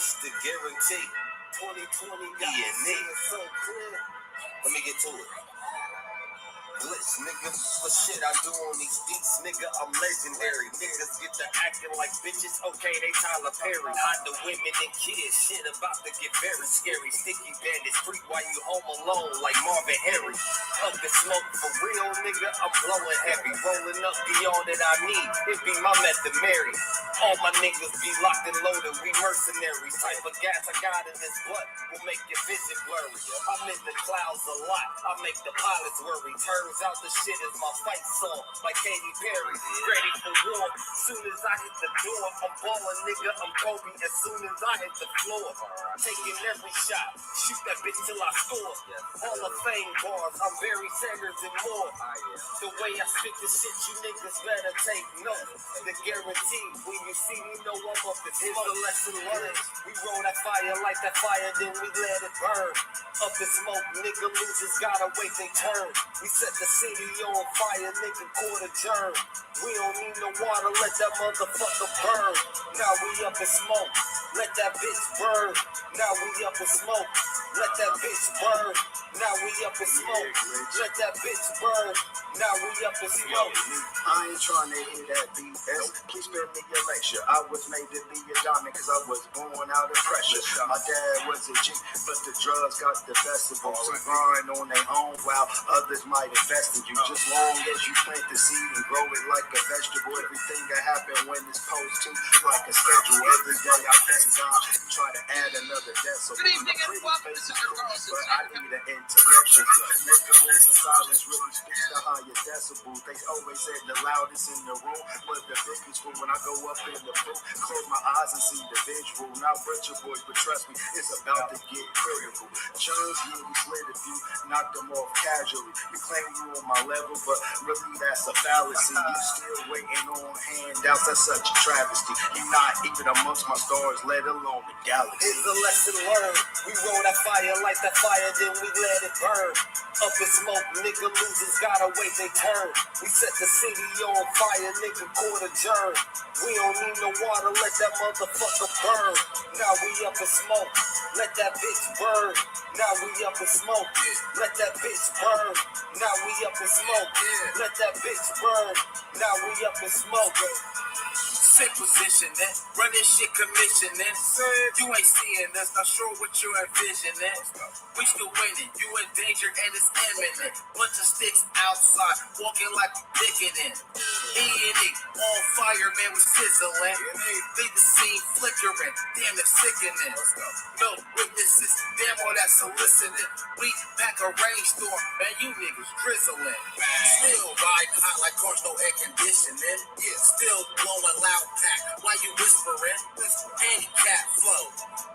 It's the guarantee. 2020 got me so clear. Let me get to it. Glitch, nigga, for shit I do on these beats, nigga, I'm legendary. Niggas get to acting like bitches, okay, they Tyler Perry. Hide the women and kids, shit about to get very scary. Sticky bandit street while you home alone like Marvin Harry. Up the smoke for real, nigga, I'm blowing heavy. Rolling up the all that I need, it be my method Mary. All my niggas be locked and loaded, we mercenaries. Type of gas I got in this butt will make your vision blurry. I'm in the clouds a lot, I make the pilots worry. Turns out the shit is my fight song, like Katy Perry. Ready for war, soon as I hit the door. I'm ballin', nigga, I'm Kobe as soon as I hit the floor. Taking every shot, shoot that bitch till I score. Hall of Fame bars, I'm Barry Sanders and more. The way I spit this shit, you niggas better take note. The guarantee, when you see me, know I'm up to here's the lesson learned. We roll that fire, light that fire, then we let it burn. Up in smoke, nigga, losers gotta wait they turn. We set the city on fire, nigga, court adjourned. We don't need no water, let that motherfucker burn. Now we up in smoke, let that bitch burn. Now we up in smoke, let that bitch burn. Now we up in smoke, let that bitch burn. Now we up in smoke. I ain't trying to hear that BS. Please spare me your lecture. I was made to be a diamond because I was born out of pressure. My dad was a G, but the drugs got the best of them. To grind on their own while others might invest in you. Just long as you plant the seed and grow it like a vegetable. Everything that happen when it's supposed to, like a schedule. Every day I thank God, try to add another decibel. Good evening and welcome to your girls. But I need an interruption. Niggas in silence really speaks the higher decibels. They always said the loudest in the room was the biggest room. When I go up in the booth, close my eyes and see the visual. Not butcher boys, but trust me, it's about to get critical. Jones, you slid if you knock them off casually. You claim you on my level, but really that's a fallacy. You still waiting on handouts, that's such a travesty. You not even amongst my stars, let alone the galaxy. Here's a lesson learned. We roll that fire, light that fire, then we let it burn. Up in smoke, nigga, losers gotta wait they turn. We set the city on fire, nigga, court adjourned. We don't need no water, let that motherfucker burn. Now we up in smoke, let that bitch burn. Now we up in smoke, let that bitch burn. Now we up in smoke, let that bitch burn. Now we up in smoke. Same position, run this shit commissioning. You ain't seeing us, not sure what you're envisioning. We still winning, you in danger and it's imminent. Bunch of sticks outside, walking like we digging in. E&E, on fire, man, we sizzling. Leave the scene flickering, damn it's sickening. No witnesses, damn all that soliciting. We back a rainstorm, man, you niggas drizzling. Still riding hot like cars, no air conditioning. Yeah, still blowing loud pack, why you whispering? Handicap flow,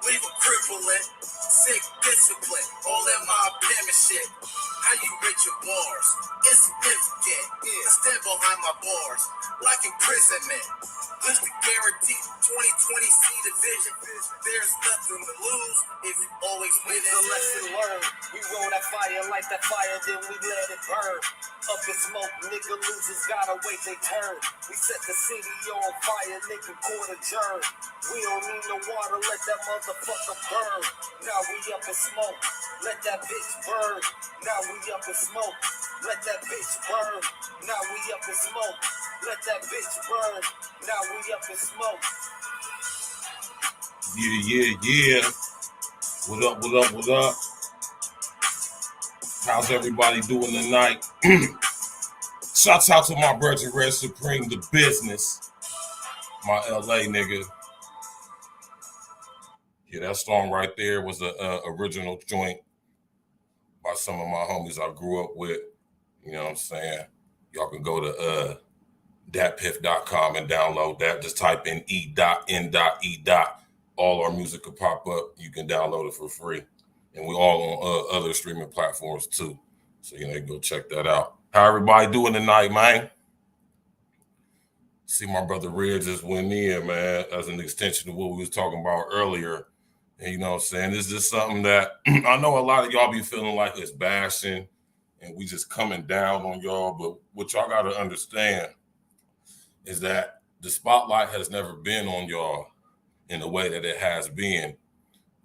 leave a crippling. Sick discipline, all that mob penmanship. How you rate your bars? Insignificant. Stand behind my bars, like imprisonment. Just to guarantee 2020 C division. There's nothing to lose if you always win. It's a lesson learned. We roll that fire, light that fire, then we let it burn. Up in smoke, nigga, losers gotta wait they turn. We set the city on fire, nigga, court adjourned. We don't need no water, let that motherfucker burn. Now we up in smoke, let that bitch burn. Now we up in smoke, let that bitch burn. Now we up in smoke, let that bitch burn. Now we up in smoke. Yeah. What up, what up, what up? How's everybody doing tonight? Shouts out to my brother Red Supreme, the business. My LA nigga. Yeah, that song right there was the original joint by some of my homies I grew up with. You know what I'm saying? Y'all can go to datpiff.com and download that. Just type in E.N.E. All our music will pop up. You can download it for free. And we all on other streaming platforms too. So, you can go check that out. How everybody doing tonight, man? See my brother Red just went in, man, as an extension of what we was talking about earlier. And you know what I'm saying? This is something that I know a lot of y'all be feeling like it's bashing and we just coming down on y'all. But what y'all got to understand is that the spotlight has never been on y'all in the way that it has been,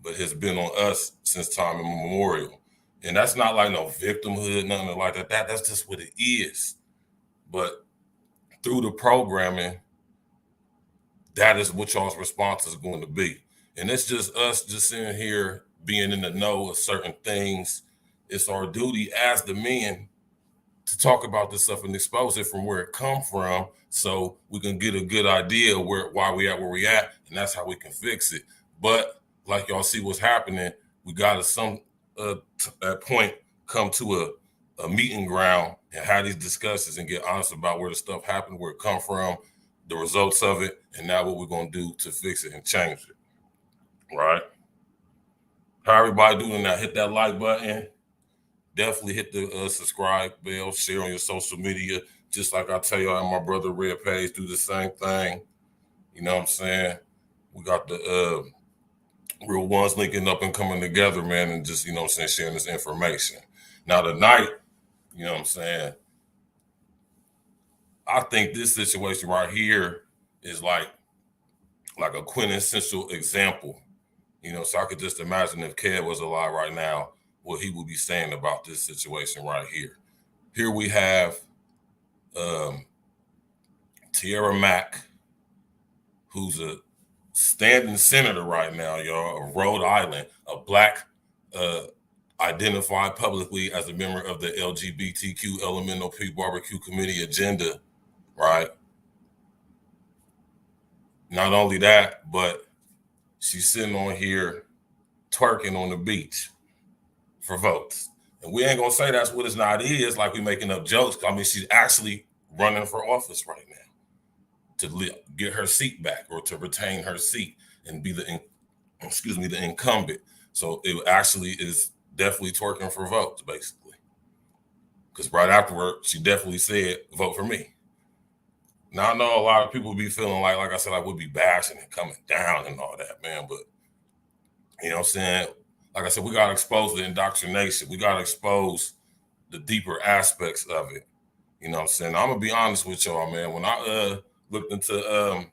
but has been on us since time immemorial. And that's not like no victimhood, nothing like that. That's just what it is. But through the programming, that is what y'all's response is going to be. And it's just us just sitting here being in the know of certain things. It's our duty as the men to talk about this stuff and expose it from where it come from, so we can get a good idea why we at where we at, and that's how we can fix it. But like y'all see what's happening, we got to at point come to a meeting ground and have these discussions and get honest about where the stuff happened, where it come from, the results of it, and now what we're gonna do to fix it and change it. Right? How everybody doing that? Hit that like button. Definitely hit the subscribe bell, share on your social media. Just like I tell y'all on my Brother Red page, do the same thing. You know what I'm saying? We got the real ones linking up and coming together, man, and just, you know what I'm saying, sharing this information. Now tonight, you know what I'm saying, I think this situation right here is like a quintessential example. You know, so I could just imagine if Kev was alive right now, what he would be saying about this situation right here. Here we have Tierra Mack, who's a standing senator right now, y'all, of Rhode Island, a black identified publicly as a member of the LGBTQ LMNOP barbecue committee agenda, right? Not only that, but she's sitting on here twerking on the beach for votes. And we ain't gonna say that's what it's not is, like we making up jokes. I mean, she's actually running for office right now to get her seat back or to retain her seat and be the incumbent. So it actually is definitely twerking for votes, basically. Because right afterward, she definitely said, vote for me. Now, I know a lot of people be feeling like I said, like we'll be bashing and coming down and all that, man. But, you know what I'm saying? Like I said, we got to expose the indoctrination. We got to expose the deeper aspects of it. You know what I'm saying? I'm going to be honest with y'all, man. When I looked into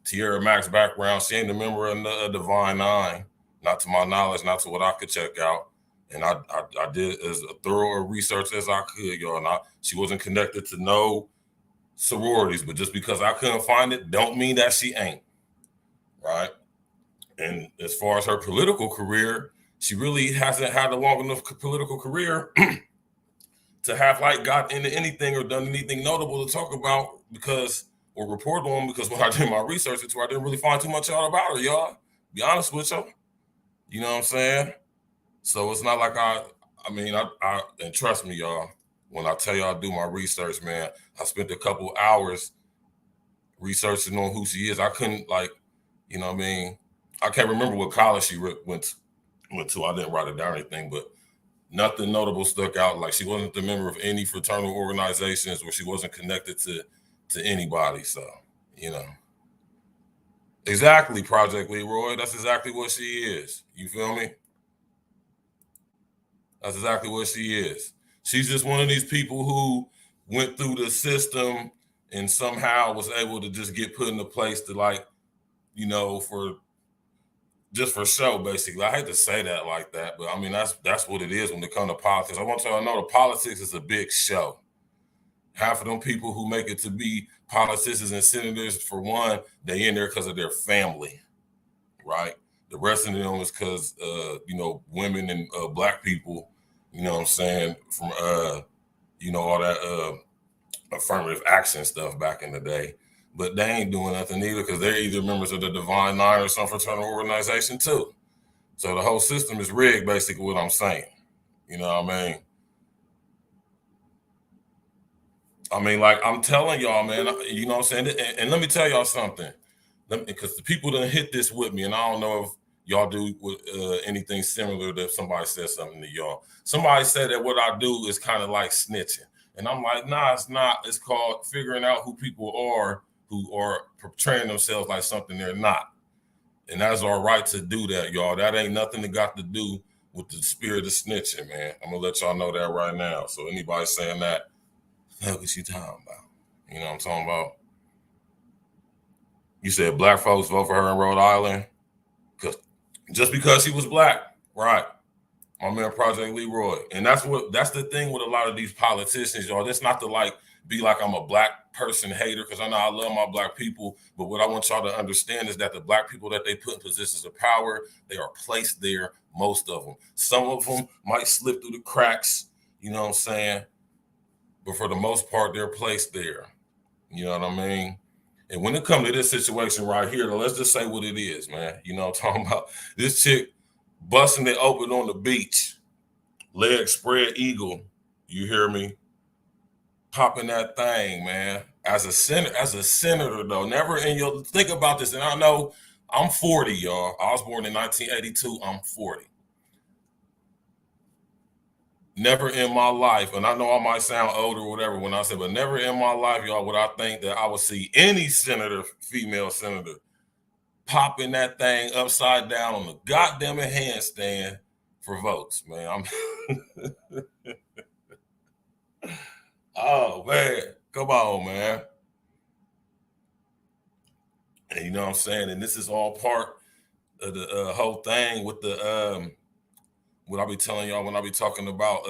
Tierra Mack's background, she ain't a member of the Divine Nine, not to my knowledge, not to what I could check out. And I did as thorough research as I could, y'all. And she wasn't connected to no sororities, but just because I couldn't find it, don't mean that she ain't, right? And as far as her political career, she really hasn't had a long enough political career to have like got into anything or done anything notable to talk about or report on, because when I did my research into her, I didn't really find too much out about her, y'all. Be honest with y'all. You know what I'm saying? So it's not like I and trust me, y'all, when I tell y'all I do my research, man, I spent a couple hours researching on who she is. I couldn't I can't remember what college she went to. I didn't write it down or anything, but nothing notable stuck out. Like she wasn't a member of any fraternal organizations, or she wasn't connected to anybody. So, you know. Exactly, Project Leroy. That's exactly what she is. You feel me? That's exactly what she is. She's just one of these people who went through the system and somehow was able to just get put in a place to for show, basically. I hate to say that like that, but I mean, that's what it is when it comes to politics. I want y'all to know the politics is a big show. Half of them people who make it to be politicians and senators, for one, they in there because of their family, right? The rest of them is because, women and black people, you know what I'm saying, from, all that affirmative action stuff back in the day. But they ain't doing nothing either, because they're either members of the Divine Nine or some fraternal organization too. So the whole system is rigged, basically what I'm saying. You know what I mean? I mean, like I'm telling y'all, man, you know what I'm saying? And let me tell y'all something. Because the people done hit this with me, and I don't know if y'all do anything similar to if somebody says something to y'all. Somebody said that what I do is kind of like snitching. And I'm like, nah, it's not. It's called figuring out who people are who are portraying themselves like something they're not. And that's our right to do that, y'all. That ain't nothing that got to do with the spirit of snitching, man. I'm going to let y'all know that right now. So anybody saying that, what you talking about? You know what I'm talking about? You said black folks vote for her in Rhode Island? just because he was black, right? My man Project Leroy. And that's the thing with a lot of these politicians, y'all. That's not to like be like I'm a black person hater, because I know I love my black people. But what I want y'all to understand is that the black people that they put in positions of power, they are placed there, most of them. Some of them might slip through the cracks, you know what I'm saying? But for the most part, they're placed there. You know what I mean? And when it comes to this situation right here, let's just say what it is, man. You know what I'm talking about? This chick busting it open on the beach, leg spread eagle, you hear me? Popping that thing, man. As a senator, though, never in your, think about this, and I know I'm 40, y'all. I was born in 1982, I'm 40. Never in my life, and I know I might sound older or whatever when I say, but never in my life, y'all, would I think that I would see any senator, female senator, popping that thing upside down on the goddamn handstand for votes, man. Oh, man. Come on, man. And you know what I'm saying? And this is all part of the whole thing with the what I be telling y'all when I be talking about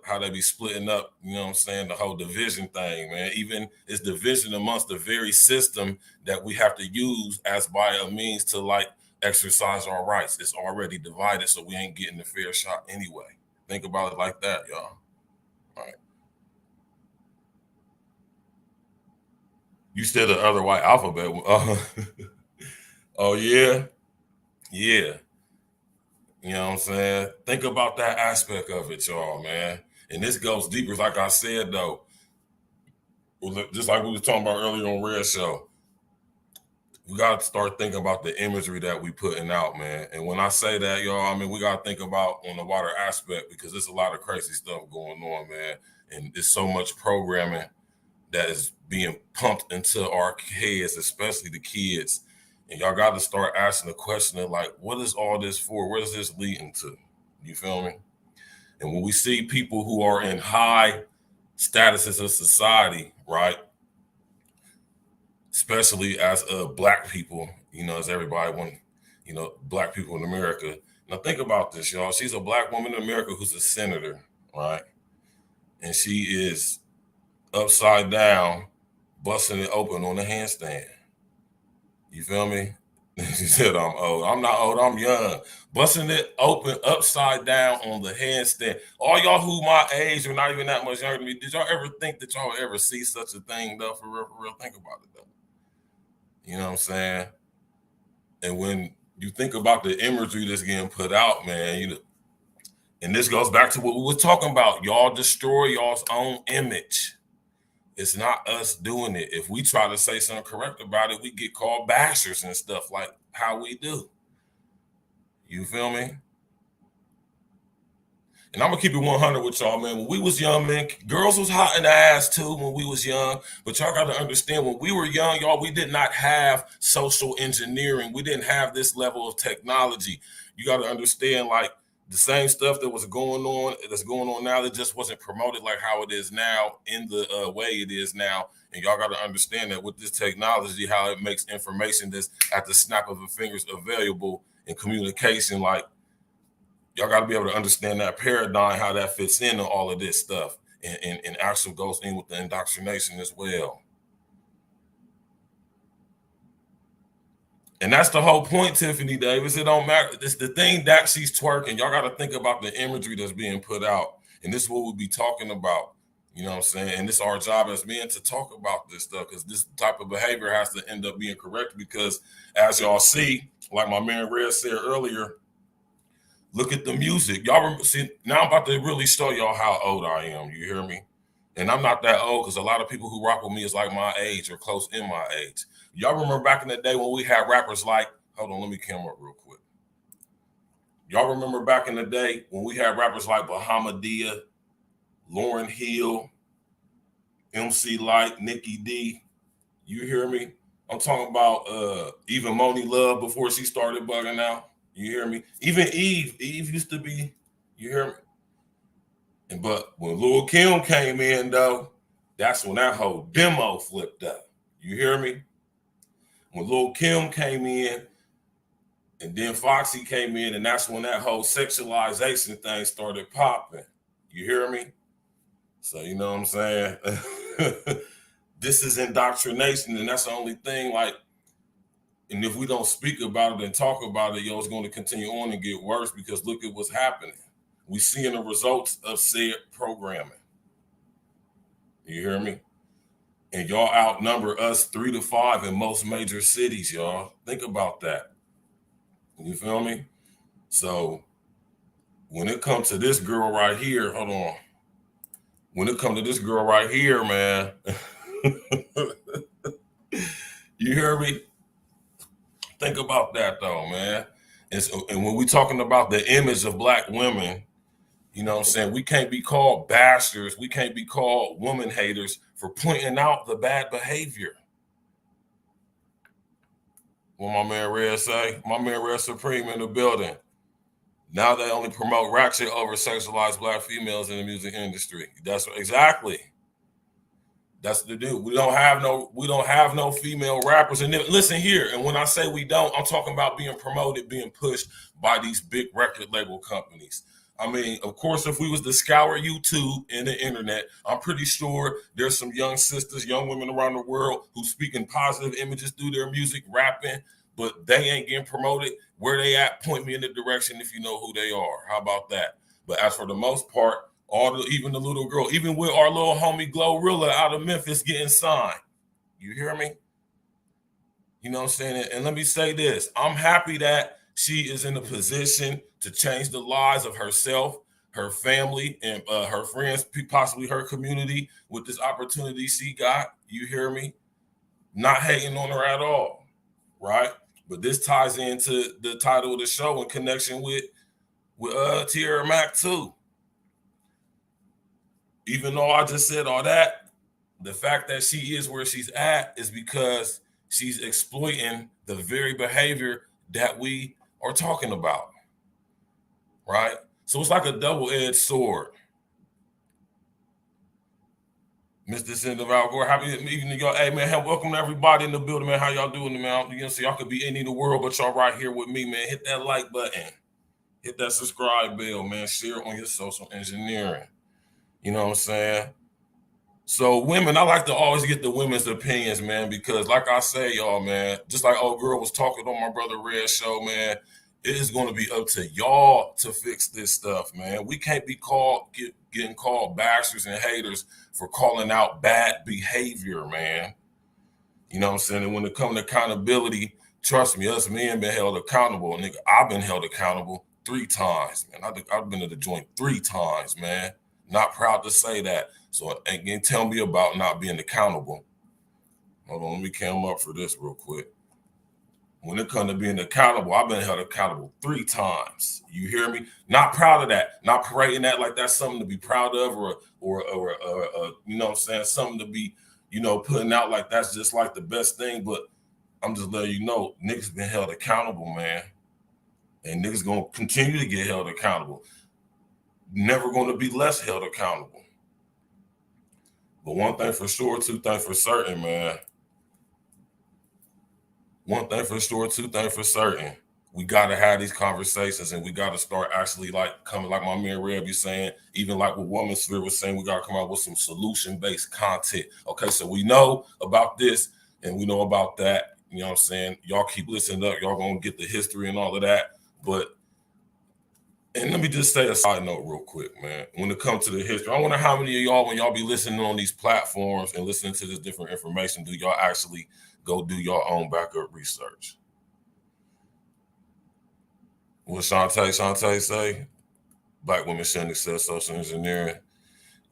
how they be splitting up, you know what I'm saying, the whole division thing, man. Even it's division amongst the very system that we have to use as by a means to like exercise our rights. It's already divided, so we ain't getting the fair shot anyway. Think about it like that, y'all. All right. You said the other white alphabet. Oh yeah, yeah. You know what I'm saying? Think about that aspect of it, y'all, man. And this goes deeper, like I said, though. Just like we was talking about earlier on Red Show, we got to start thinking about the imagery that we putting out, man. And when I say that, y'all, I mean, we got to think about on the water aspect, because there's a lot of crazy stuff going on, man. And there's so much programming that is being pumped into our heads, especially the kids. And y'all got to start asking the question of like, what is all this for? Where is this leading to? You feel me? And when we see people who are in high statuses of society, right? Especially as black people, you know, as everybody want, you know, black people in America. Now think about this, y'all. She's a black woman in America who's a senator, right? And she is upside down, busting it open on a handstand. You feel me? She said, I'm old. I'm not old, I'm young. Busting it open upside down on the handstand. All y'all who my age or not even that much younger than me, did y'all ever think that y'all ever see such a thing, though? For real, think about it, though. You know what I'm saying? And when you think about the imagery that's getting put out, man, you know, and this goes back to what we were talking about. Y'all destroy y'all's own image. It's not us doing it. If we try to say something correct about it, we get called bashers and stuff like how we do. You feel me? And I'm gonna keep it 100 with y'all, man. When we was young, man, girls was hot in the ass too when we was young. But y'all gotta understand, when we were young, y'all, we did not have social engineering. We didn't have this level of technology. You gotta understand, like, the same stuff that was going on, that's going on now, that just wasn't promoted like how it is now in the way it is now. And y'all got to understand that with this technology, how it makes information that's at the snap of the fingers available in communication. Like, y'all got to be able to understand that paradigm, how that fits into all of this stuff, and actually goes in with the indoctrination as well. And that's the whole point, Tiffany Davis. It don't matter. It's the thing that she's twerking. Y'all got to think about the imagery that's being put out. And this is what we'll be talking about. You know what I'm saying? And it's our job as men to talk about this stuff, because this type of behavior has to end up being corrected. Because as y'all see, like my man Red said earlier, look at the music. Y'all see, now I'm about to really show y'all how old I am. You hear me? And I'm not that old, because a lot of people who rock with me is like my age or close in my age. Y'all remember back in the day when we had rappers like, hold on, let me come up real quick. Y'all remember back in the day when we had rappers like Bahamadia, Lauryn Hill, MC Light, Nikki D. You hear me? I'm talking about even Moni Love before she started bugging out. You hear me? Even Eve used to be, you hear me? But when Lil Kim came in, though, that's when that whole demo flipped up. You hear me? When Lil Kim came in, And then Foxy came in, and that's when that whole sexualization thing started popping. You hear me? So, you know what I'm saying? This is indoctrination, and that's the only thing, like, and if we don't speak about it and talk about it, it's going to continue on and get worse, because look at what's happening. We seeing the results of said programming. You hear me? And y'all outnumber us 3 to 5 in most major cities, y'all. Think about that. You feel me? So when it comes to this girl right here, hold on. When it comes to this girl right here, man, you hear me? Think about that though, man. And when we're talking about the image of black women, you know what I'm saying? We can't be called bastards. We can't be called woman haters for pointing out the bad behavior. What my man Red say? My man Red Supreme in the building. Now they only promote ratchet over sexualized black females in the music industry. That's exactly. That's the dude. We don't have no female rappers. And then, listen here, and when I say we don't, I'm talking about being promoted, being pushed by these big record label companies. I mean, of course, if we was to scour YouTube and the internet, I'm pretty sure there's some young sisters, young women around the world who speaking positive images through their music, rapping, but they ain't getting promoted. Where they at? Point me in the direction if you know who they are. How about that? But as for the most part, even the little girl, even with our little homie Glorilla out of Memphis getting signed. You hear me? You know what I'm saying? And let me say this. I'm happy that she is in a position to change the lives of herself, her family, and her friends, possibly her community, with this opportunity she got. You hear me? Not hating on her at all, right? But this ties into the title of the show in connection with Tierra Mac too. Even though I just said all that, the fact that she is where she's at is because she's exploiting the very behavior that we are talking about, right? So it's like a double-edged sword. Mr. Cinderella Algor, happy evening, y'all. Hey, man, welcome to everybody in the building, man. How y'all doing, man? You know, so y'all could be any in the world, but y'all right here with me, man. Hit that like button. Hit that subscribe bell, man. Share on your social engineering. You know what I'm saying? So women, I like to always get the women's opinions, man, because like I say, y'all, man, just like old girl was talking on my brother Red show, man, it is going to be up to y'all to fix this stuff, man. We can't be getting called bastards and haters for calling out bad behavior, man. You know what I'm saying? And when it comes to accountability, trust me, us men been held accountable. Nigga, I've been held accountable 3 times, man. I've been to the joint 3 times, man. Not proud to say that. So again, tell me about not being accountable. Hold on, let me come up for this real quick. When it comes to being accountable, I've been held accountable 3 times. You hear me? Not proud of that. Not parading that like that's something to be proud of, or you know what I'm saying, something to be, you know, putting out like that's just like the best thing. But I'm just letting you know, niggas been held accountable, man, and niggas gonna continue to get held accountable. Never going to be less held accountable. But one thing for sure, 2 things for certain, man. One thing for sure, 2 things for certain. We got to have these conversations, and we got to start actually like coming, like my man Red be saying, even like what Woman Sphere was saying, we got to come out with some solution-based content. Okay, so we know about this and we know about that. You know what I'm saying? Y'all keep listening up. Y'all going to get the history and all of that. And let me just say a side note real quick, man. When it comes to the history, I wonder how many of y'all, when y'all be listening on these platforms and listening to this different information, do y'all actually go do your own backup research? What Shantae say? Black women shouldn't accept social engineering.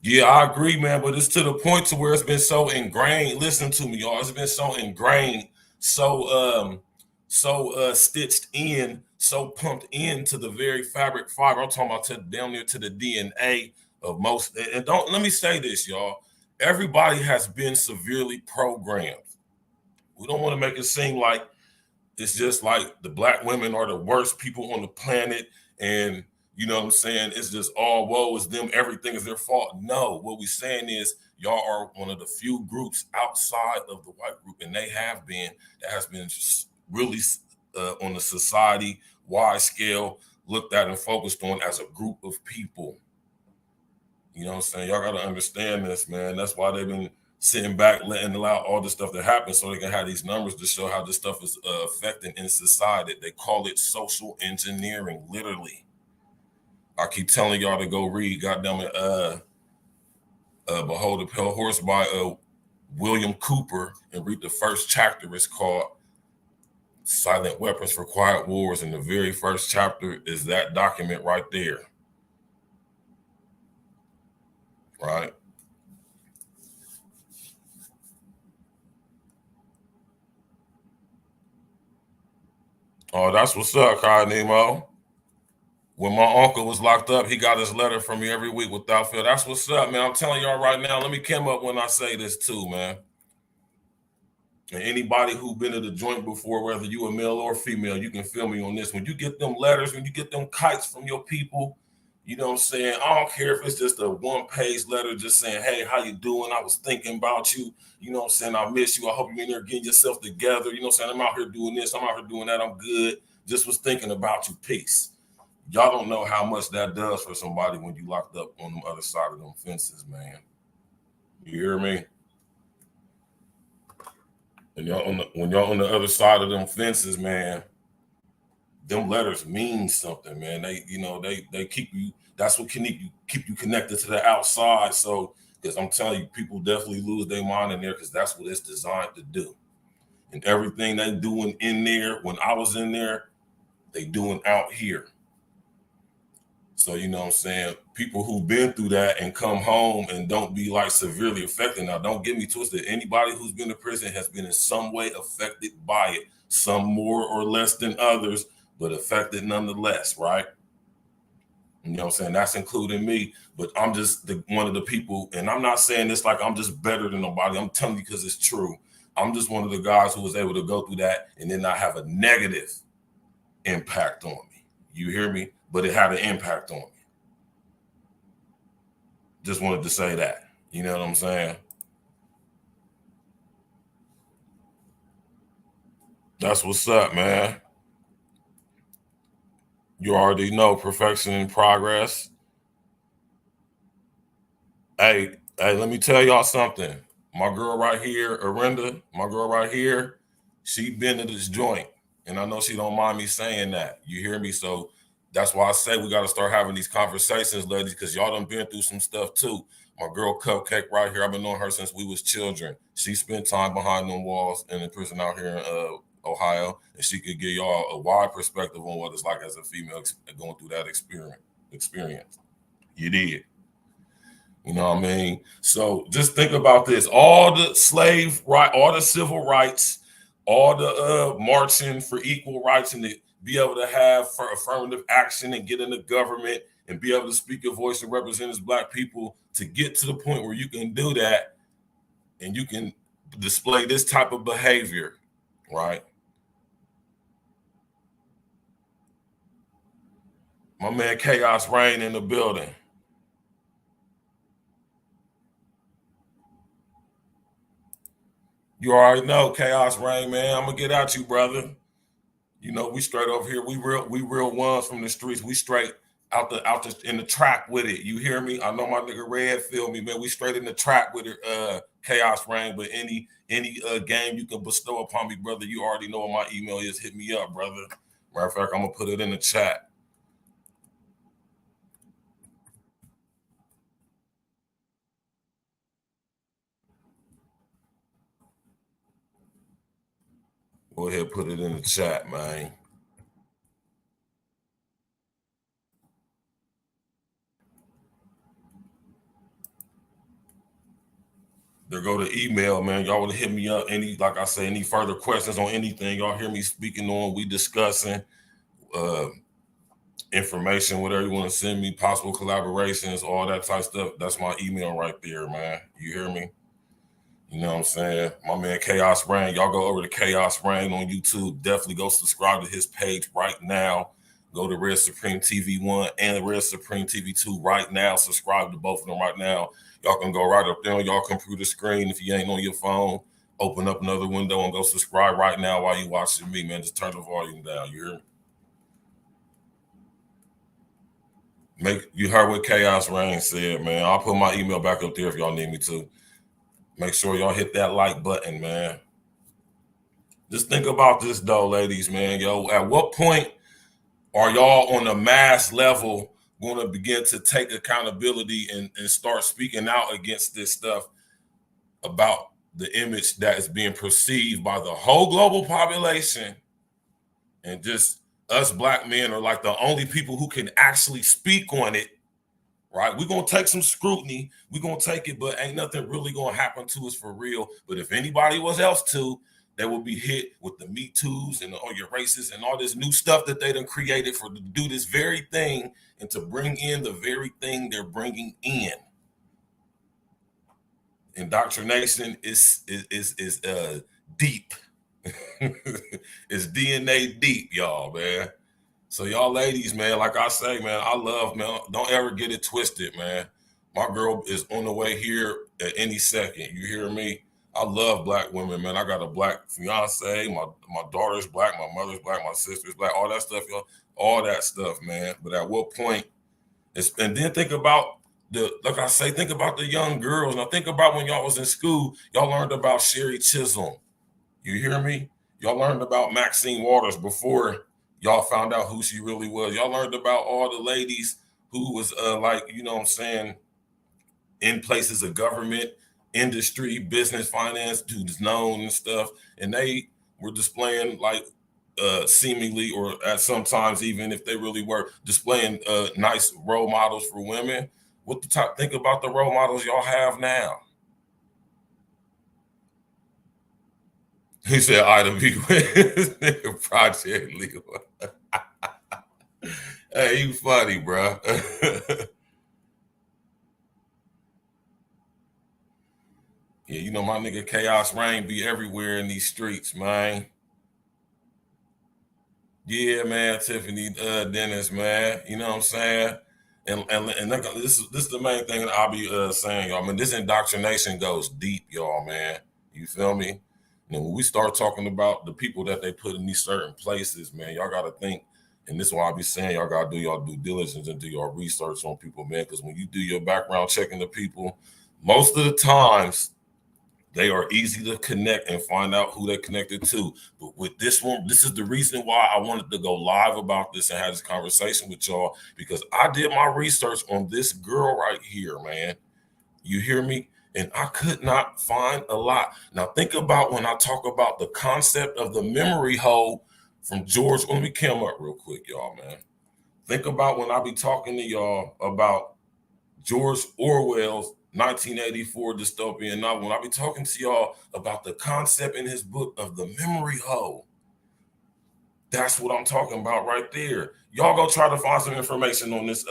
Yeah, I agree, man, but it's to the point to where it's been so ingrained. Listen to me, y'all. It's been so ingrained, so stitched in, so pumped into the very fabric fiber. I'm talking about down there to the DNA of most. And let me say this, y'all. Everybody has been severely programmed. We don't want to make it seem like it's just like the black women are the worst people on the planet, and you know what I'm saying, it's just all woe is them, everything is their fault. No, what we're saying is y'all are one of the few groups outside of the white group, and that has been really on the society-wide scale, looked at and focused on as a group of people. You know what I'm saying? Y'all got to understand this, man. That's why they've been sitting back, allow all this stuff to happen so they can have these numbers to show how this stuff is affecting in society. They call it social engineering, literally. I keep telling y'all to go read goddamn it, Behold the Pale Horse by William Cooper and read the first chapter. It's called Silent Weapons for Quiet Wars. And the very first chapter is that document right there. Right? Oh, that's what's up, Kai Nemo. When my uncle was locked up, he got his letter from me every week without fail. That's what's up, man. I'm telling y'all right now, let me come up when I say this too, man. And anybody who been to the joint before, whether you a male or female, you can feel me on this. When you get them letters, when you get them kites from your people, you know what I'm saying? I don't care if it's just a one-page letter just saying, hey, how you doing? I was thinking about you. You know what I'm saying? I miss you. I hope you're in there getting yourself together. You know what I'm saying? I'm out here doing this. I'm out here doing that. I'm good. Just was thinking about you. Peace. Y'all don't know how much that does for somebody when you locked up on the other side of them fences, man. You hear me? And when y'all on the other side of them fences, man, them letters mean something, man. They keep you. That's what can keep you connected to the outside. So, because I'm telling you, people definitely lose their mind in there because that's what it's designed to do. And everything they doing in there, when I was in there, they doing out here. So, you know what I'm saying? People who've been through that and come home and don't be like severely affected. Now, don't get me twisted. Anybody who's been to prison has been in some way affected by it, some more or less than others, but affected nonetheless, right? You know what I'm saying? That's including me, but I'm just one of the people, and I'm not saying this like I'm just better than nobody. I'm telling you because it's true. I'm just one of the guys who was able to go through that and then not have a negative impact on me. You hear me? But it had an impact on me. Just wanted to say that. You know what I'm saying? That's what's up, man. You already know perfection in progress. Hey, let me tell y'all something. My girl right here, Arinda, my girl right here, she been to this joint. And I know she don't mind me saying that. You hear me? So that's why I say we got to start having these conversations, ladies, because y'all done been through some stuff too. My girl Cupcake right here, I've been knowing her since we was children. She spent time behind them walls in the prison out here in Ohio, and she could give y'all a wide perspective on what it's like as a female going through that experience. You did. You know what I mean? So just think about this. All the slave right, all the civil rights, all the marching for equal rights and to be able to have for affirmative action and get in the government and be able to speak your voice and represent as Black people to get to the point where you can do that and you can display this type of behavior, right? My man Chaos Reign in the building. You already know, Chaos Reign, man. I'm gonna get at you, brother. You know, we straight over here. We real ones from the streets. We straight out the in the track with it. You hear me? I know my nigga Red feel me, man. We straight in the track with it, Chaos Reign. But any game you can bestow upon me, brother, you already know what my email is. Hit me up, brother. Matter of fact, I'm gonna put it in the chat. Go ahead, put it in the chat, man. There go the email, man. Y'all want to hit me up. Like I say, any further questions on anything y'all hear me speaking on, we discussing information, whatever you want to send me, possible collaborations, all that type of stuff. That's my email right there, man. You hear me? You know what I'm saying? My man Chaos Reign. Y'all go over to Chaos Reign on YouTube. Definitely go subscribe to his page right now. Go to Red Supreme TV 1 and Red Supreme TV 2 right now. Subscribe to both of them right now. Y'all can go right up there on y'all computer screen if you ain't on your phone. open up another window and go subscribe right now while you watching me, man. Just turn the volume down. You hear me? You heard what Chaos Rain said, man. I'll put my email back up there if y'all need me to. Make sure y'all hit that like button, man. Just think about this though, ladies, man. Yo, at what point are y'all on a mass level going to begin to take accountability and start speaking out against this stuff about the image that is being perceived by the whole global population, and just us black men are like the only people who can actually speak on it, right? We're going to take some scrutiny. We're going to take it, but ain't nothing really going to happen to us for real. But if anybody was else to, they will be hit with the Me Too's and all your racists and all this new stuff that they done created to do this very thing and to bring in the very thing they're bringing in. Indoctrination is deep. It's DNA deep, y'all, man. So y'all ladies, man, like I say, man, I love, man, don't ever get it twisted, man. My girl is on the way here at any second. You hear me? I love black women, man. I got a black fiance. My daughter's black. My mother's black. My sister's black. All that stuff, y'all. All that stuff, man. But at what point? And then think about like I say, think about the young girls. Now think about when y'all was in school. Y'all learned about Sherry Chisholm. You hear me? Y'all learned about Maxine Waters before y'all found out who she really was. Y'all learned about all the ladies who was like, you know what I'm saying, in places of government, industry, business, finance, dudes known and stuff. And they were displaying like seemingly, or at sometimes even if they really were displaying nice role models for women. Think about the role models y'all have now. He said, Ida B. Nigga Project Leo. Hey, you funny, bro. Yeah, you know, my nigga Chaos Rain be everywhere in these streets, man. Yeah, man, Tiffany Dennis, man. You know what I'm saying? And this is the main thing that I'll be saying, y'all. I mean, this indoctrination goes deep, y'all, man. You feel me? And when we start talking about the people that they put in these certain places, man, y'all got to think, and this is why I be saying y'all got to do y'all due diligence and do your research on people, man, because when you do your background checking the people, most of the times they are easy to connect and find out who they're connected to. But with this one, this is the reason why I wanted to go live about this and have this conversation with y'all, because I did my research on this girl right here, man. You hear me? And I could not find a lot. Now think about when I talk about the concept of the memory hole from George. Let me come up real quick, y'all, man. Think about when I be talking to y'all about George Orwell's 1984 dystopian novel. When I be talking to y'all about the concept in his book of the memory hole, that's what I'm talking about right there. Y'all go try to find some information on this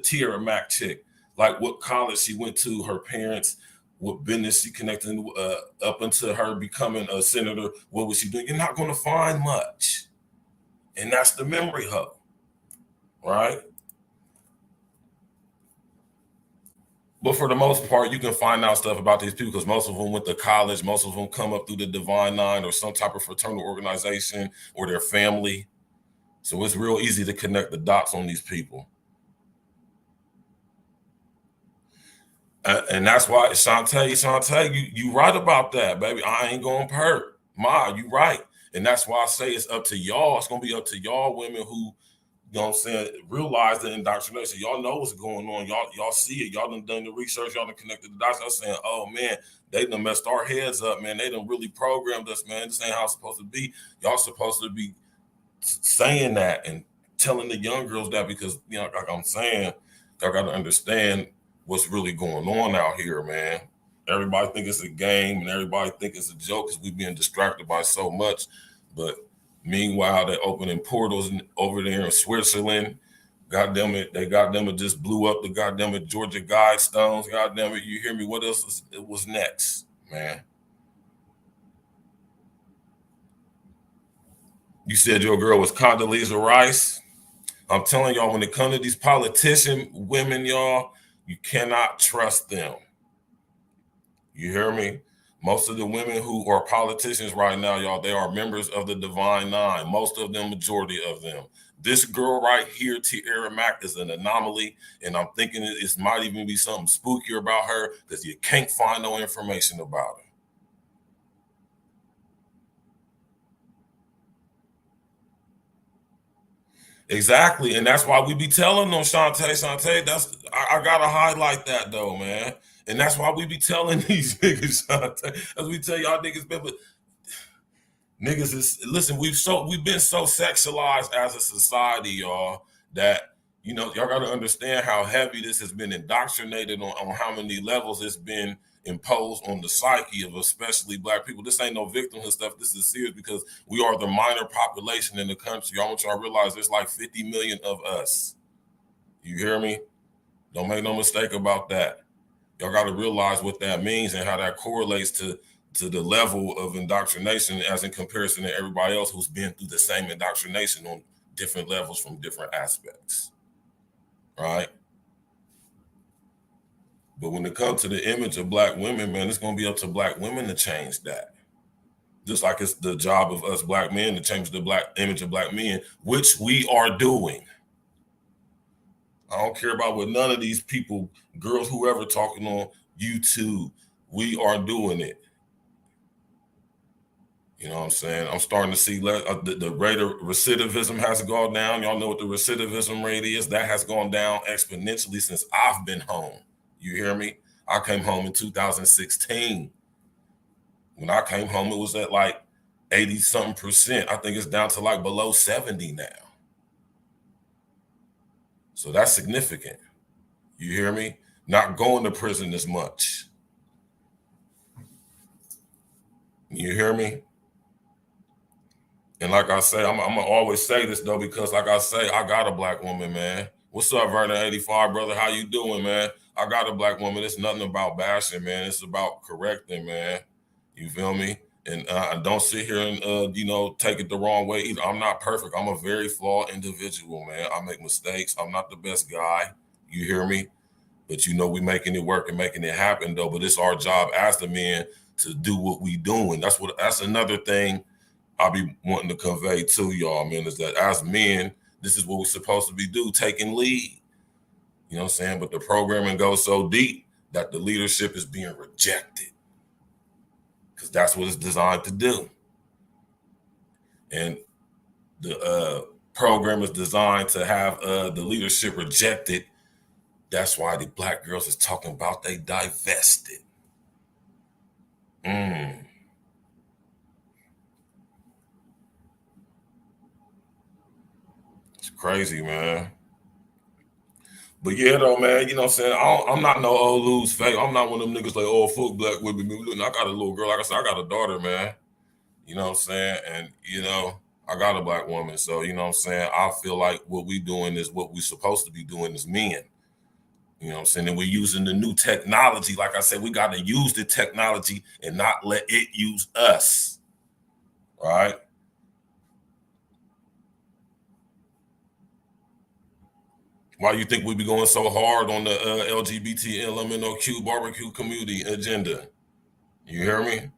Tierra Mac chick, like what college she went to, her parents, what business she connected up until her becoming a senator. What was she doing? You're not going to find much. And that's the memory hole, right? But for the most part, you can find out stuff about these people because most of them went to college. Most of them come up through the Divine Nine or some type of fraternal organization or their family. So it's real easy to connect the dots on these people. And that's why, Shantae, you right about that, baby. I ain't going to hurt. Ma, you right. And that's why I say it's up to y'all. It's going to be up to y'all women who, you know what I'm saying, realize the indoctrination. Y'all know what's going on. Y'all see it. Y'all done the research. Y'all done connected the dots. Y'all saying, oh, man, they done messed our heads up, man. They done really programmed us, man. This ain't how it's supposed to be. Y'all supposed to be saying that and telling the young girls that because, you know, like I'm saying, y'all got to understand what's really going on out here, man. Everybody think it's a game and everybody think it's a joke because we being distracted by so much. But meanwhile, they're opening portals over there in Switzerland. Goddamn it, it just blew up the goddamn it Georgia Guidestones. Goddamn it, you hear me? What else was next, man? You said your girl was Condoleezza Rice. I'm telling y'all, when it comes to these politician women, y'all, you cannot trust them. You hear me? Most of the women who are politicians right now, y'all, they are members of the Divine Nine. Most of them, majority of them. This girl right here, Tierra Mack, is an anomaly, and I'm thinking it might even be something spookier about her because you can't find no information about her. Exactly, and that's why we be telling them, Shantae, that's I gotta highlight that though, man. And that's why we be telling these niggas, Shantae, as we tell y'all niggas, but niggas is listen, we've been so sexualized as a society, y'all, that y'all gotta understand how heavy this has been indoctrinated on how many levels it's been imposed on the psyche of especially Black people. This ain't no victimhood stuff. This is serious because we are the minor population in the country. I want y'all to realize there's like 50 million of us. You hear me? Don't make no mistake about that. Y'all got to realize what that means and how that correlates to the level of indoctrination as in comparison to everybody else who's been through the same indoctrination on different levels from different aspects. Right? But when it comes to the image of Black women, man, it's going to be up to Black women to change that. Just like it's the job of us Black men to change the Black image of Black men, which we are doing. I don't care about what none of these people, girls, whoever talking on YouTube, we are doing it. You know what I'm saying? I'm starting to see the rate of recidivism has gone down. Y'all know what the recidivism rate is. That has gone down exponentially since I've been home. You hear me? I came home in 2016. When I came home, it was at like 80-something%. I think it's down to like below 70 now. So that's significant. You hear me? Not going to prison as much. You hear me? And like I say, I'm gonna always say this though, because like I say, I got a Black woman, man. What's up, Vernon 85, brother? How you doing, man? I got a Black woman. It's nothing about bashing, man. It's about correcting, man. You feel me? And don't sit here and take it the wrong way either. I'm not perfect. I'm a very flawed individual, man. I make mistakes. I'm not the best guy. You hear me? But we making it work and making it happen though. But it's our job as the men to do what we doing. That's another thing I'll be wanting to convey to y'all, man, is that as men, this is what we're supposed to be taking lead. You know what I'm saying? But the programming goes so deep that the leadership is being rejected. Because that's what it's designed to do. And the program is designed to have the leadership rejected. That's why the Black girls is talking about they divested. It's crazy, man. But yeah, though, man, you know what I'm saying? I'm not no old lose fake. I'm not one of them niggas like, oh, fuck Black women. Look, I got a little girl. Like I said, I got a daughter, man. You know what I'm saying? And, I got a Black woman. So, you know what I'm saying? I feel like what we doing is what we supposed to be doing as men. You know what I'm saying? And we're using the new technology. Like I said, we got to use the technology and not let it use us. Right? Why you think we be going so hard on the LGBT LMNOQ barbecue community agenda? You hear me?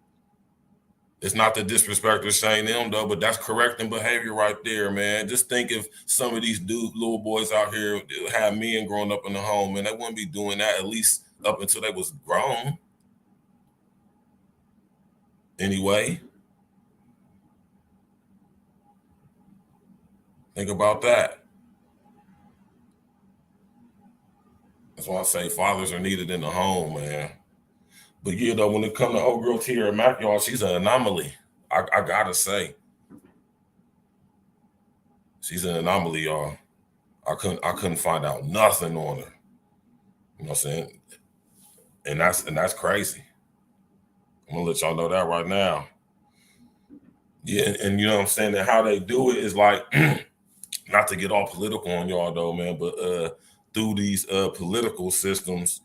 It's not to disrespect or shame them though, but that's correcting behavior right there, man. Just think if some of these little boys out here had men growing up in the home, and they wouldn't be doing that at least up until they was grown. Anyway, think about that. That's why I say fathers are needed in the home, man. But when it comes to old girl Tierra Mack, y'all, she's an anomaly. I gotta say, she's an anomaly, y'all. I couldn't find out nothing on her. You know what I'm saying? And that's crazy. I'm gonna let y'all know that right now. Yeah, and you know what I'm saying? And how they do it is like, not to get all political on y'all though, man, but through these political systems,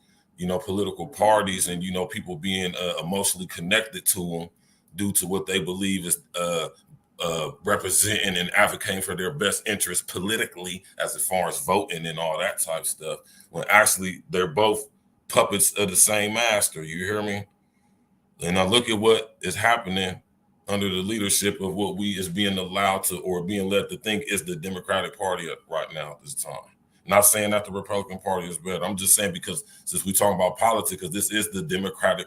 political parties and, people being emotionally connected to them due to what they believe is representing and advocating for their best interest politically as far as voting and all that type of stuff, when actually they're both puppets of the same master. You hear me? And now look at what is happening under the leadership of what we is being allowed to or being led to think is the Democratic Party right now at this time. Not saying that the Republican Party is better. I'm just saying because since we talk about politics, because this is the Democratic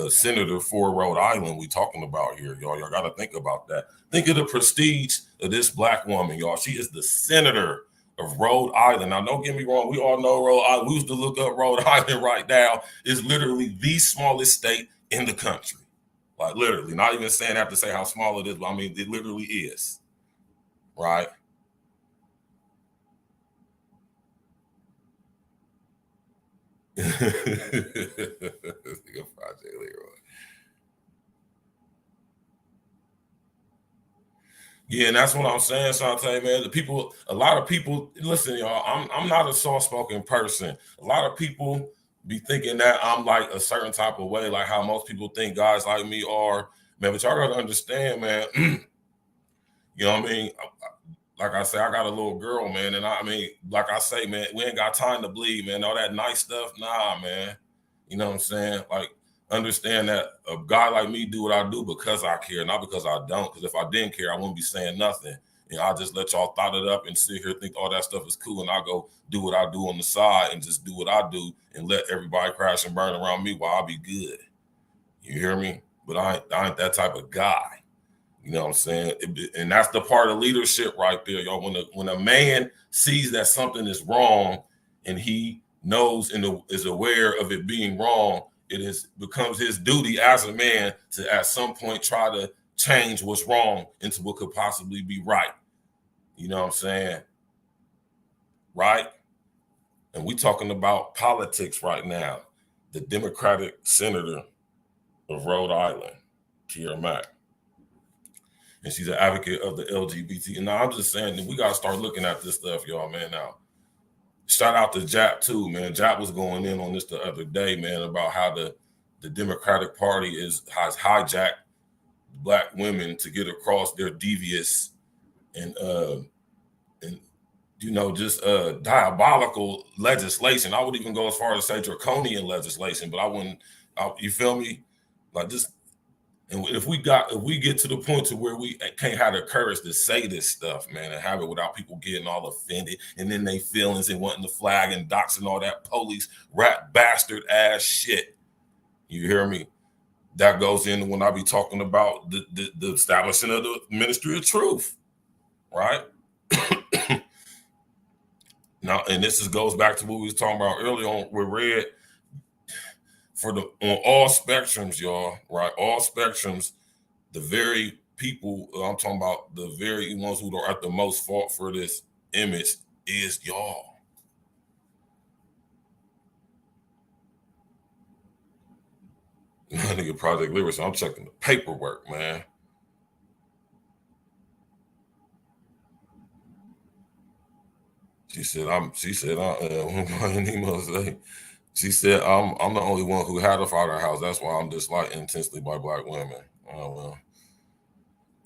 senator for Rhode Island we talking about here, y'all. Y'all got to think about that. Think of the prestige of this black woman, y'all. She is the senator of Rhode Island. Now, don't get me wrong. We all know Rhode Island. We used to look up Rhode Island right now. Is literally the smallest state in the country. Like literally, not even saying I have to say how small it is, but I mean, it literally is. Right? Yeah, and that's what I'm saying, Shantae, man. A lot of people, listen, y'all, I'm not a soft-spoken person. A lot of people be thinking that I'm like a certain type of way, like how most people think guys like me are. Man, but y'all gotta understand, man. You know what I mean? Like I say, I got a little girl, man, and I mean, like I say, man, we ain't got time to bleed, man. All that nice stuff, nah, man. You know what I'm saying? Like, understand that a guy like me do what I do because I care, not because I don't. Because if I didn't care, I wouldn't be saying nothing. And I'll just let y'all thought it up and sit here think all that stuff is cool, and I'll go do what I do on the side and just do what I do and let everybody crash and burn around me while I be good. You hear me? But I ain't that type of guy. You know what I'm saying? And that's the part of leadership right there, y'all. When a man sees that something is wrong and he knows and is aware of it being wrong, becomes his duty as a man to at some point try to change what's wrong into what could possibly be right. You know what I'm saying? Right? And we talking about politics right now. The Democratic senator of Rhode Island, Kiera Mack. And she's an advocate of the LGBT. And now I'm just saying that we got to start looking at this stuff, y'all, man. Now, shout out to Jap, too, man. Jap was going in on this the other day, man, about how the Democratic Party has hijacked black women to get across their devious and you know, just diabolical legislation. I would even go as far as say draconian legislation, but I wouldn't, you feel me? Like just, and if we get to the point to where we can't have the courage to say this stuff, man, and have it without people getting all offended and then they feelings and wanting to flag and dox and all that police rat bastard ass shit. You hear me? That goes in when I be talking about the establishing of the Ministry of Truth, right? Now, and this goes back to what we was talking about earlier on with Red. On all spectrums, y'all, right? All spectrums, the very people I'm talking about, the very ones who are at the most fault for this image is y'all. Nigga, Project Lyrics, I'm checking the paperwork, man. She said, I'm the only one who had a father house. That's why I'm disliked intensely by black women. Oh, well.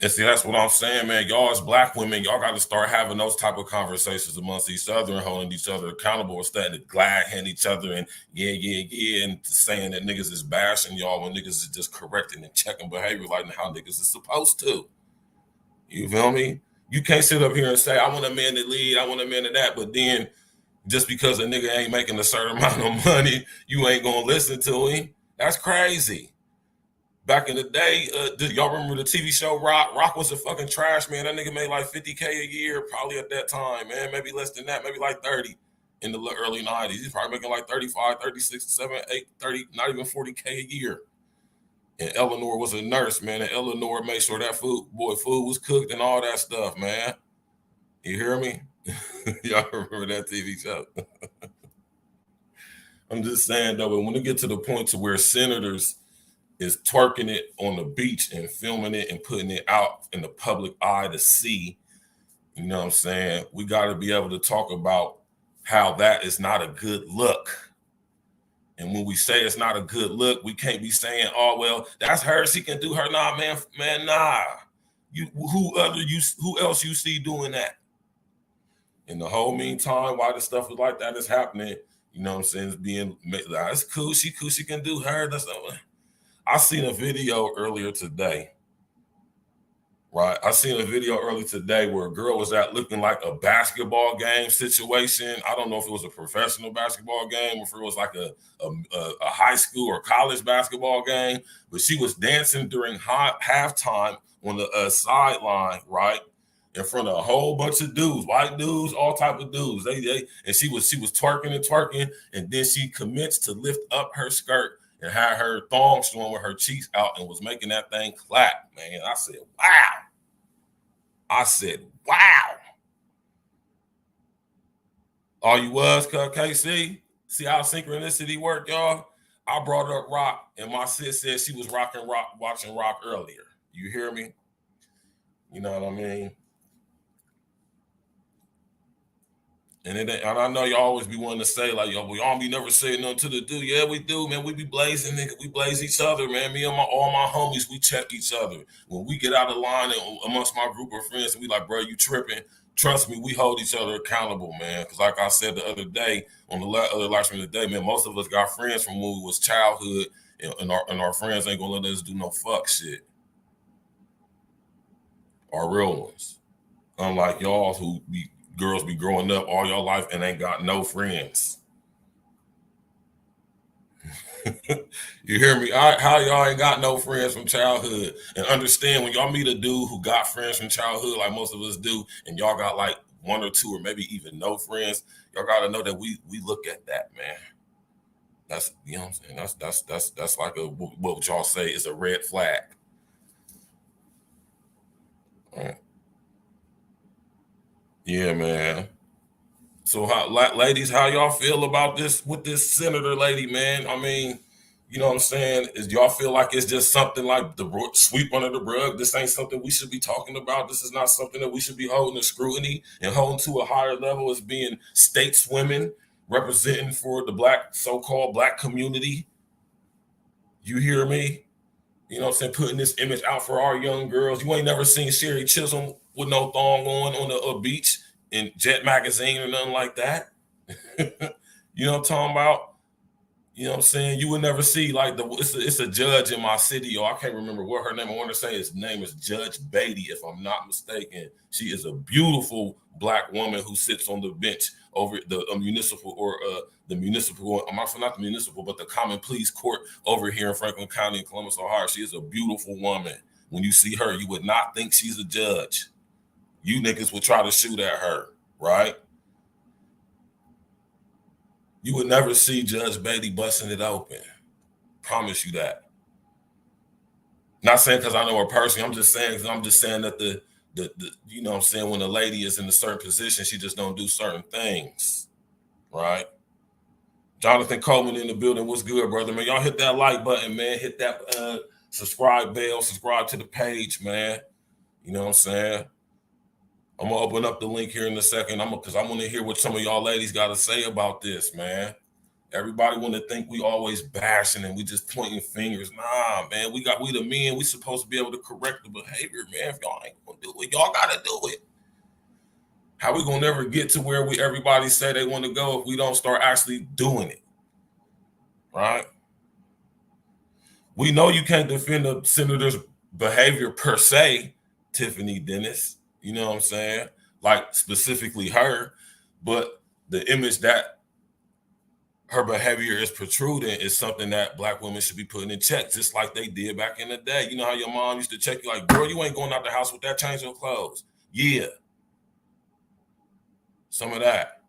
And see, that's what I'm saying, man. Y'all as black women, y'all got to start having those type of conversations amongst each other and holding each other accountable instead of glad hand each other and yeah, and saying that niggas is bashing y'all when niggas is just correcting and checking behavior like how niggas is supposed to. You feel me? You can't sit up here and say, I want a man to lead, I want a man to that, but then just because a nigga ain't making a certain amount of money, you ain't gonna listen to him. That's crazy. Back in the day, y'all remember the TV show Rock? Rock was a fucking trash, man. That nigga made like $50K a year, probably at that time, man. Maybe less than that, maybe like 30 in the early 90s. He's probably making like 35, 36, 7, 8, 30, not even 40K a year. And Eleanor was a nurse, man. And Eleanor made sure that food was cooked and all that stuff, man. You hear me? Y'all remember that TV show? I'm just saying, though, but when it get to the point to where senators is twerking it on the beach and filming it and putting it out in the public eye to see, you know what I'm saying? We got to be able to talk about how that is not a good look. And when we say it's not a good look, we can't be saying, oh, well, that's her. She can do her. Nah, man, nah. Who else you see doing that? In the whole meantime, while the stuff is like that is happening, you know what I'm saying? It's being, it's cool. She can do her. That's not. I seen a video earlier today. Right. I seen a video earlier today where a girl was at looking like a basketball game situation. I don't know if it was a professional basketball game or if it was like a high school or college basketball game, but she was dancing during halftime on the sideline, right? In front of a whole bunch of dudes, white dudes, all type of dudes. And she was twerking and twerking, and then she commenced to lift up her skirt and had her thong showing with her cheeks out and was making that thing clap, man. I said, wow. All you was, KC? See how synchronicity work, y'all? I brought up rock, and my sis said she was watching rock earlier. You hear me? You know what I mean? And I know y'all always be wanting to say, like, yo, we all be never saying nothing to the dude. Yeah, we do, man. We be blazing, nigga. We blaze each other, man. Me and all my homies, we check each other. When we get out of line amongst my group of friends, and we like, bro, you tripping. Trust me, we hold each other accountable, man. Because like I said the other day, on the other live stream of the day, man, most of us got friends from when we was childhood, and our friends ain't gonna let us do no fuck shit. Our real ones. Unlike y'all who be girls be growing up all your life and ain't got no friends. You hear me? How y'all ain't got no friends from childhood? And understand, when y'all meet a dude who got friends from childhood, like most of us do, and y'all got like one or two or maybe even no friends, y'all gotta know that we look at that, man. That's, you know what I'm saying? That's like what y'all say is a red flag. All right. Yeah, man. So, ladies, how y'all feel about this with this senator lady, man? I mean, you know what I'm saying? Is y'all feel like it's just something like the sweep under the rug? This ain't something we should be talking about. This is not something that we should be holding to scrutiny and holding to a higher level as being stateswomen representing for the so-called black community. You hear me? You know what I'm saying? Putting this image out for our young girls. You ain't never seen Sherry Chisholm with no thong on a beach in Jet magazine or nothing like that. You know what I'm talking about? You know what I'm saying? You would never see like it's a judge in my city, or I can't remember what her name. I want to say his name is Judge Beatty, if I'm not mistaken. She is a beautiful black woman who sits on the bench over the municipal not the municipal, but the common pleas court over here in Franklin County in Columbus, Ohio. She is a beautiful woman. When you see her, you would not think she's a judge. You niggas would try to shoot at her, right? You would never see Judge Beatty busting it open. Promise you that. Not saying because I know her personally. I'm just saying that the you know what I'm saying, when a lady is in a certain position, she just don't do certain things, right? Jonathan Coleman in the building. What's good, brother, man? Y'all hit that like button, man. Hit that subscribe bell. Subscribe to the page, man. You know what I'm saying? I'm gonna open up the link here in a second. Because I want to hear what some of y'all ladies got to say about this, man. Everybody want to think we always bashing and we just pointing fingers. Nah, man. We the men. We supposed to be able to correct the behavior, man. If y'all ain't gonna do it, y'all gotta do it. How we gonna never get to where everybody say they want to go if we don't start actually doing it, right? We know you can't defend the senator's behavior per se, Tiffany Dennis. You know what I'm saying? Like specifically her, but the image that her behavior is protruding is something that black women should be putting in check, just like they did back in the day. You know how your mom used to check you like, girl, you ain't going out the house with that, change your clothes. Yeah. Some of that,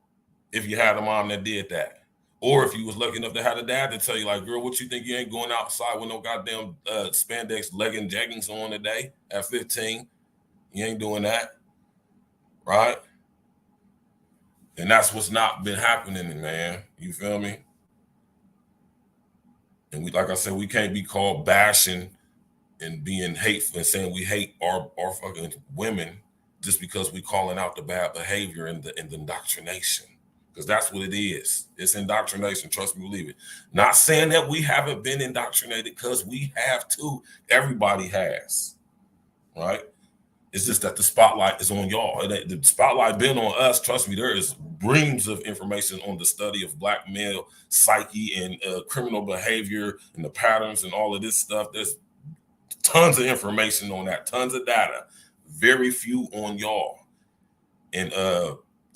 if you had a mom that did that. Or if you was lucky enough to have a dad to tell you like, girl, what you think, you ain't going outside with no goddamn spandex legging jeggings on today at 15. You ain't doing that, right? And that's what's not been happening, man. You feel me? And like I said, we can't be called bashing and being hateful and saying we hate our fucking women just because we calling out the bad behavior and the indoctrination. Because that's what it is. It's indoctrination. Trust me, believe it. Not saying that we haven't been indoctrinated, because we have too. Everybody has, right? It's just that the spotlight is on y'all. The spotlight been on us. Trust me, there is reams of information on the study of black male psyche and criminal behavior and the patterns and all of this stuff. There's tons of information on that, tons of data. Very few on y'all. And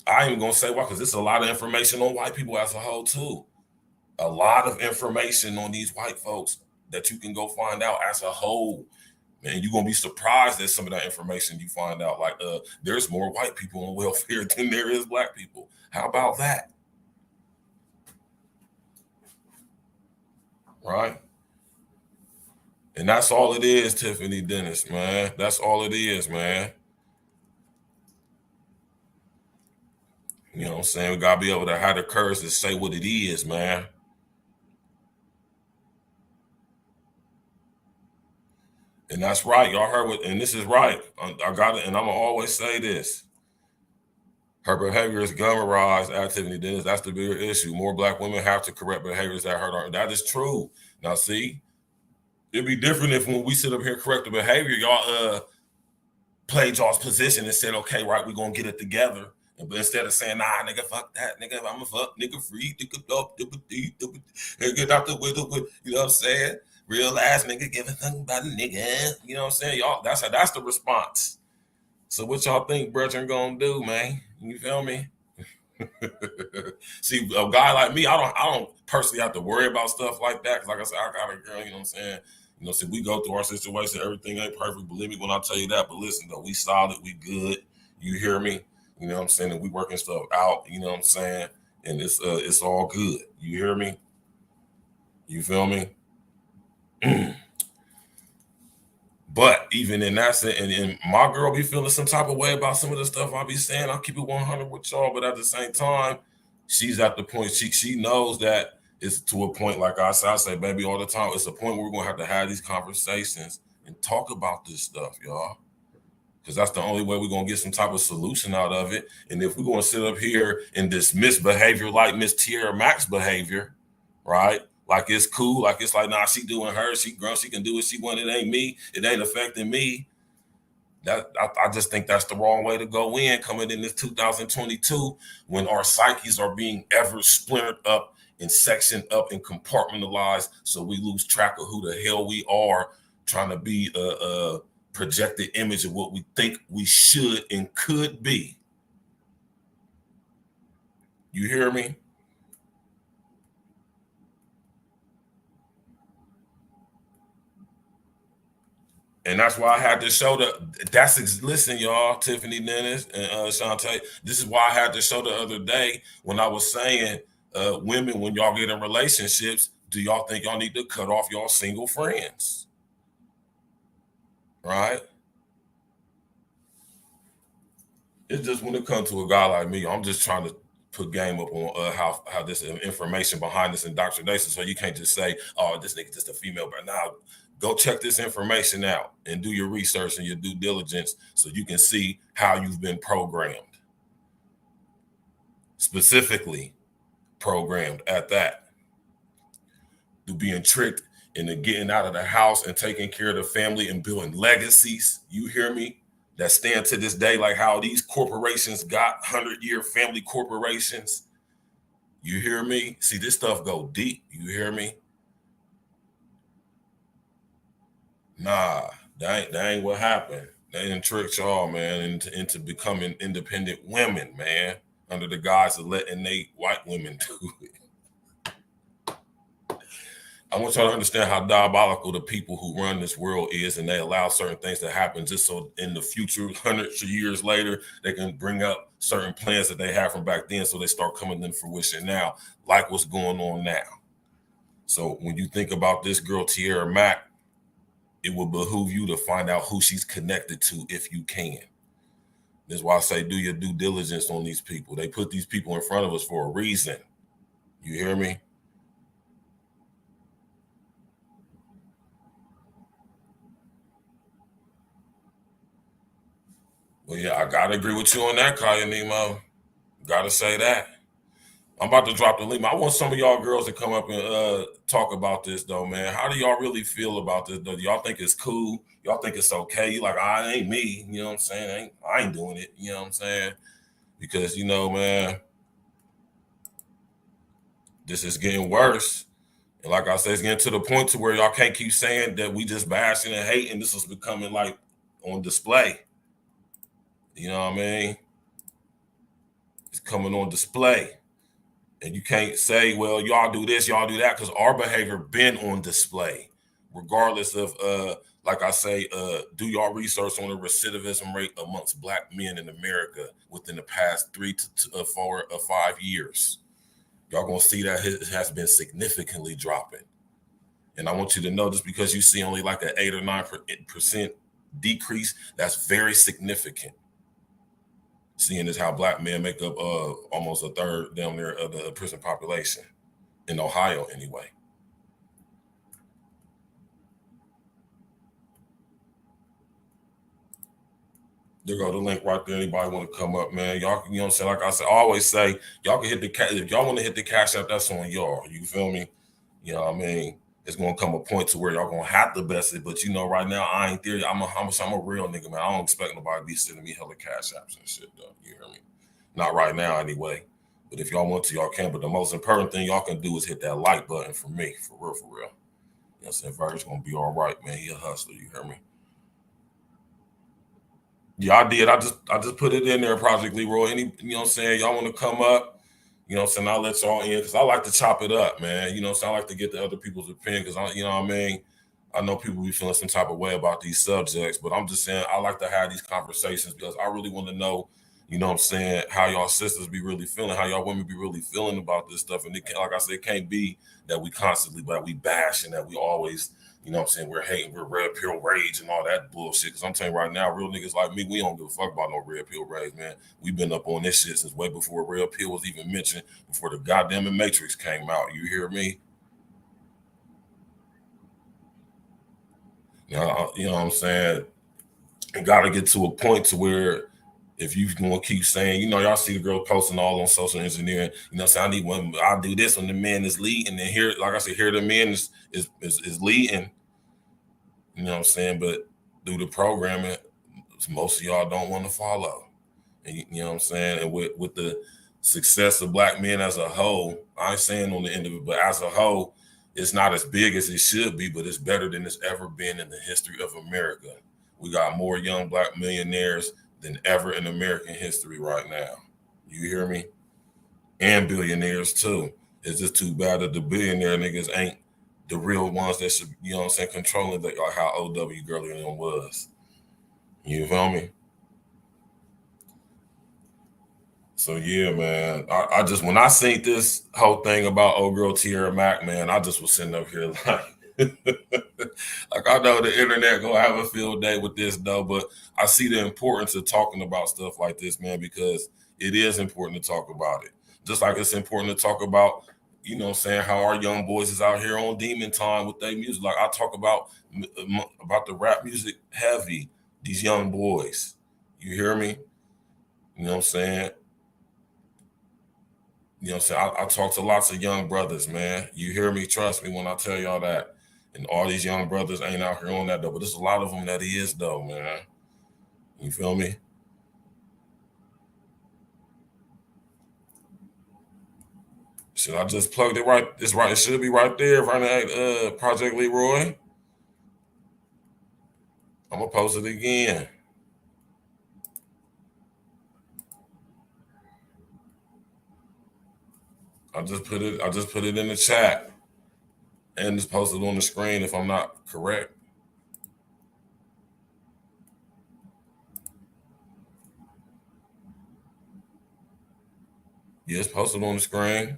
I ain't gonna say why, because there's a lot of information on white people as a whole too. A lot of information on these white folks that you can go find out as a whole. Man, you're gonna be surprised at some of that information you find out. Like, there's more white people on welfare than there is black people. How about that? Right? And that's all it is, Tiffany Dennis, man. That's all it is, man. You know what I'm saying? We gotta be able to have the courage to say what it is, man. And that's right. Y'all heard what, and this is right. I got it, and I'm gonna always say this. Her behavior is glamorized at Tiffany Dennis. That's the bigger issue. More black women have to correct behaviors that hurt her. That is true. Now, see, it'd be different if when we sit up here correct the behavior, y'all played y'all's position and said, okay, right, we're gonna get it together. But instead of saying, nah, nigga, fuck that, nigga, I'm a fuck, nigga, free, nigga, get out the window, you know what I'm saying? Real ass nigga, give a fuck about a nigga, you know what I'm saying? Y'all, that's the response. So what y'all think Brethren gonna do, man? You feel me? See, a guy like me, I don't personally have to worry about stuff like that. Cause like I said, I got a girl, you know what I'm saying? You know, see, we go through our situation, everything ain't perfect. Believe me when I tell you that. But listen, though, we solid, we good. You hear me? You know what I'm saying? And we working stuff out, you know what I'm saying? And it's all good. You hear me? You feel me? But even in that sense, and my girl be feeling some type of way about some of the stuff I be saying. I'll keep it 100 with y'all, but at the same time, she's at the point, she knows that it's to a point, like I say, baby, all the time, it's a point where we're going to have these conversations and talk about this stuff, y'all. Because that's the only way we're going to get some type of solution out of it. And if we're going to sit up here and dismiss behavior like Miss Tierra Max's behavior, right? Like it's cool, like it's like, nah, she doing her, she grown, she can do what she want, it ain't me, it ain't affecting me. That I just think that's the wrong way to go in coming in this 2022 when our psyches are being ever splintered up and sectioned up and compartmentalized, so we lose track of who the hell we are, trying to be a projected image of what we think we should and could be. You hear me? And that's why I had to show listen, y'all, Tiffany Dennis and Shantae, this is why I had to show the other day when I was saying, women, when y'all get in relationships, do y'all think y'all need to cut off y'all single friends? Right? It's just when it comes to a guy like me, I'm just trying to put game up on how this information behind this indoctrination. So you can't just say, oh, this nigga just a female. But now go check this information out and do your research and your due diligence so you can see how you've been programmed. Specifically programmed at that. Through being tricked into getting out of the house and taking care of the family and building legacies. You hear me? That stand to this day, like how these corporations got 100-year family corporations. You hear me? See, this stuff go deep. You hear me? Nah, that ain't what happened. They didn't trick y'all, man, into becoming independent women, man, under the guise of letting white women do it. I want y'all to understand how diabolical the people who run this world is, and they allow certain things to happen just so in the future, hundreds of years later, they can bring up certain plans that they have from back then so they start coming to fruition now, like what's going on now. So when you think about this girl, Tierra Mack, it will behoove you to find out who she's connected to if you can. That's why I say do your due diligence on these people. They put these people in front of us for a reason. You hear me? Well, yeah, I gotta agree with you on that, Kaya Nemo. Gotta say that. I'm about to drop the link. I want some of y'all girls to come up and talk about this though, man. How do y'all really feel about this though? Y'all think it's cool? Y'all think it's okay? You like, I ain't me, you know what I'm saying? I ain't doing it, you know what I'm saying? Because you know, man, this is getting worse. And like I said, it's getting to the point to where y'all can't keep saying that we just bashing and hating. This is becoming like on display. You know what I mean? It's coming on display. And you can't say, well, y'all do this, y'all do that, because our behavior been on display, regardless of, like I say, do y'all research on the recidivism rate amongst Black men in America within the past 3 to 4 or 5 years. Y'all gonna see that it has been significantly dropping. And I want you to know, just because you see only like an 8 or 9% decrease, that's very significant. Seeing as how Black men make up almost a third down there of the prison population in Ohio anyway. There go the link right there. Anybody want to come up, man? Y'all, you know what I'm saying? Like I said, I always say, y'all can hit the if y'all want to hit the cash app, that's on y'all. You feel me? You know what I mean? It's gonna come a point to where y'all gonna have to best it, but you know, right now I ain't there. I'm a real nigga, man. I don't expect nobody to be sending me hella cash apps and shit, though. You hear me? Not right now, anyway. But if y'all want to, y'all can. But the most important thing y'all can do is hit that like button for me, for real, for real. You know what I'm saying? Virg's gonna be all right, man. He a hustler. You hear me? Yeah, I did. I just put it in there, Project Leroy. Any, you know what I'm saying? Y'all want to come up? You know what I'm saying? I'll let y'all in because I like to chop it up, man. You know what I'm saying? I like to get the other people's opinion because you know what I mean? I know people be feeling some type of way about these subjects, but I'm just saying I like to have these conversations because I really want to know, you know what I'm saying, how y'all sisters be really feeling, how y'all women be really feeling about this stuff. And it can't, like I said, it can't be that we constantly, but we bash and that we always, you know what I'm saying, we're hating, we're red pill rage and all that bullshit. Because I'm telling you right now, real niggas like me, we don't give a fuck about no red pill rage, man. We've been up on this shit since way before red pill was even mentioned, before the goddamn Matrix came out. You hear me? You know what I'm saying? You got to get to a point to where if you gonna keep saying, you know, y'all see the girl posting all on social engineering, you know, say I need one, I'll do this when the man is leading, and then here, like I said, here the man is leading, you know what I'm saying? But through the programming, most of y'all don't want to follow. And you know what I'm saying? And with the success of Black men as a whole, I ain't saying on the end of it, but as a whole, it's not as big as it should be, but it's better than it's ever been in the history of America. We got more young Black millionaires than ever in American history right now. You hear me? And billionaires too. It's just too bad that the billionaire niggas ain't the real ones that should, you know what I'm saying, controlling like how OW Girlie was. You feel me? So yeah, man. I just, when I seen this whole thing about old girl Tierra Mack, man, I just was sitting up here like like I know the internet gonna have a field day with this though, but I see the importance of talking about stuff like this, man, because it is important to talk about it. Just like it's important to talk about, you know what I'm saying, how our young boys is out here on demon time with their music. Like I talk about the rap music heavy, these young boys. You hear me? You know what I'm saying? You know what I'm saying? I talk to lots of young brothers, man. You hear me? Trust me when I tell y'all that. And all these young brothers ain't out here on that, though. But there's a lot of them that is, though, man. You feel me? Should I just plugged it right? It's right. It should be right there, right at Project Leroy. I'm going to post it again. I just put it in the chat. And it's posted on the screen if I'm not correct. Yeah, it's posted on the screen.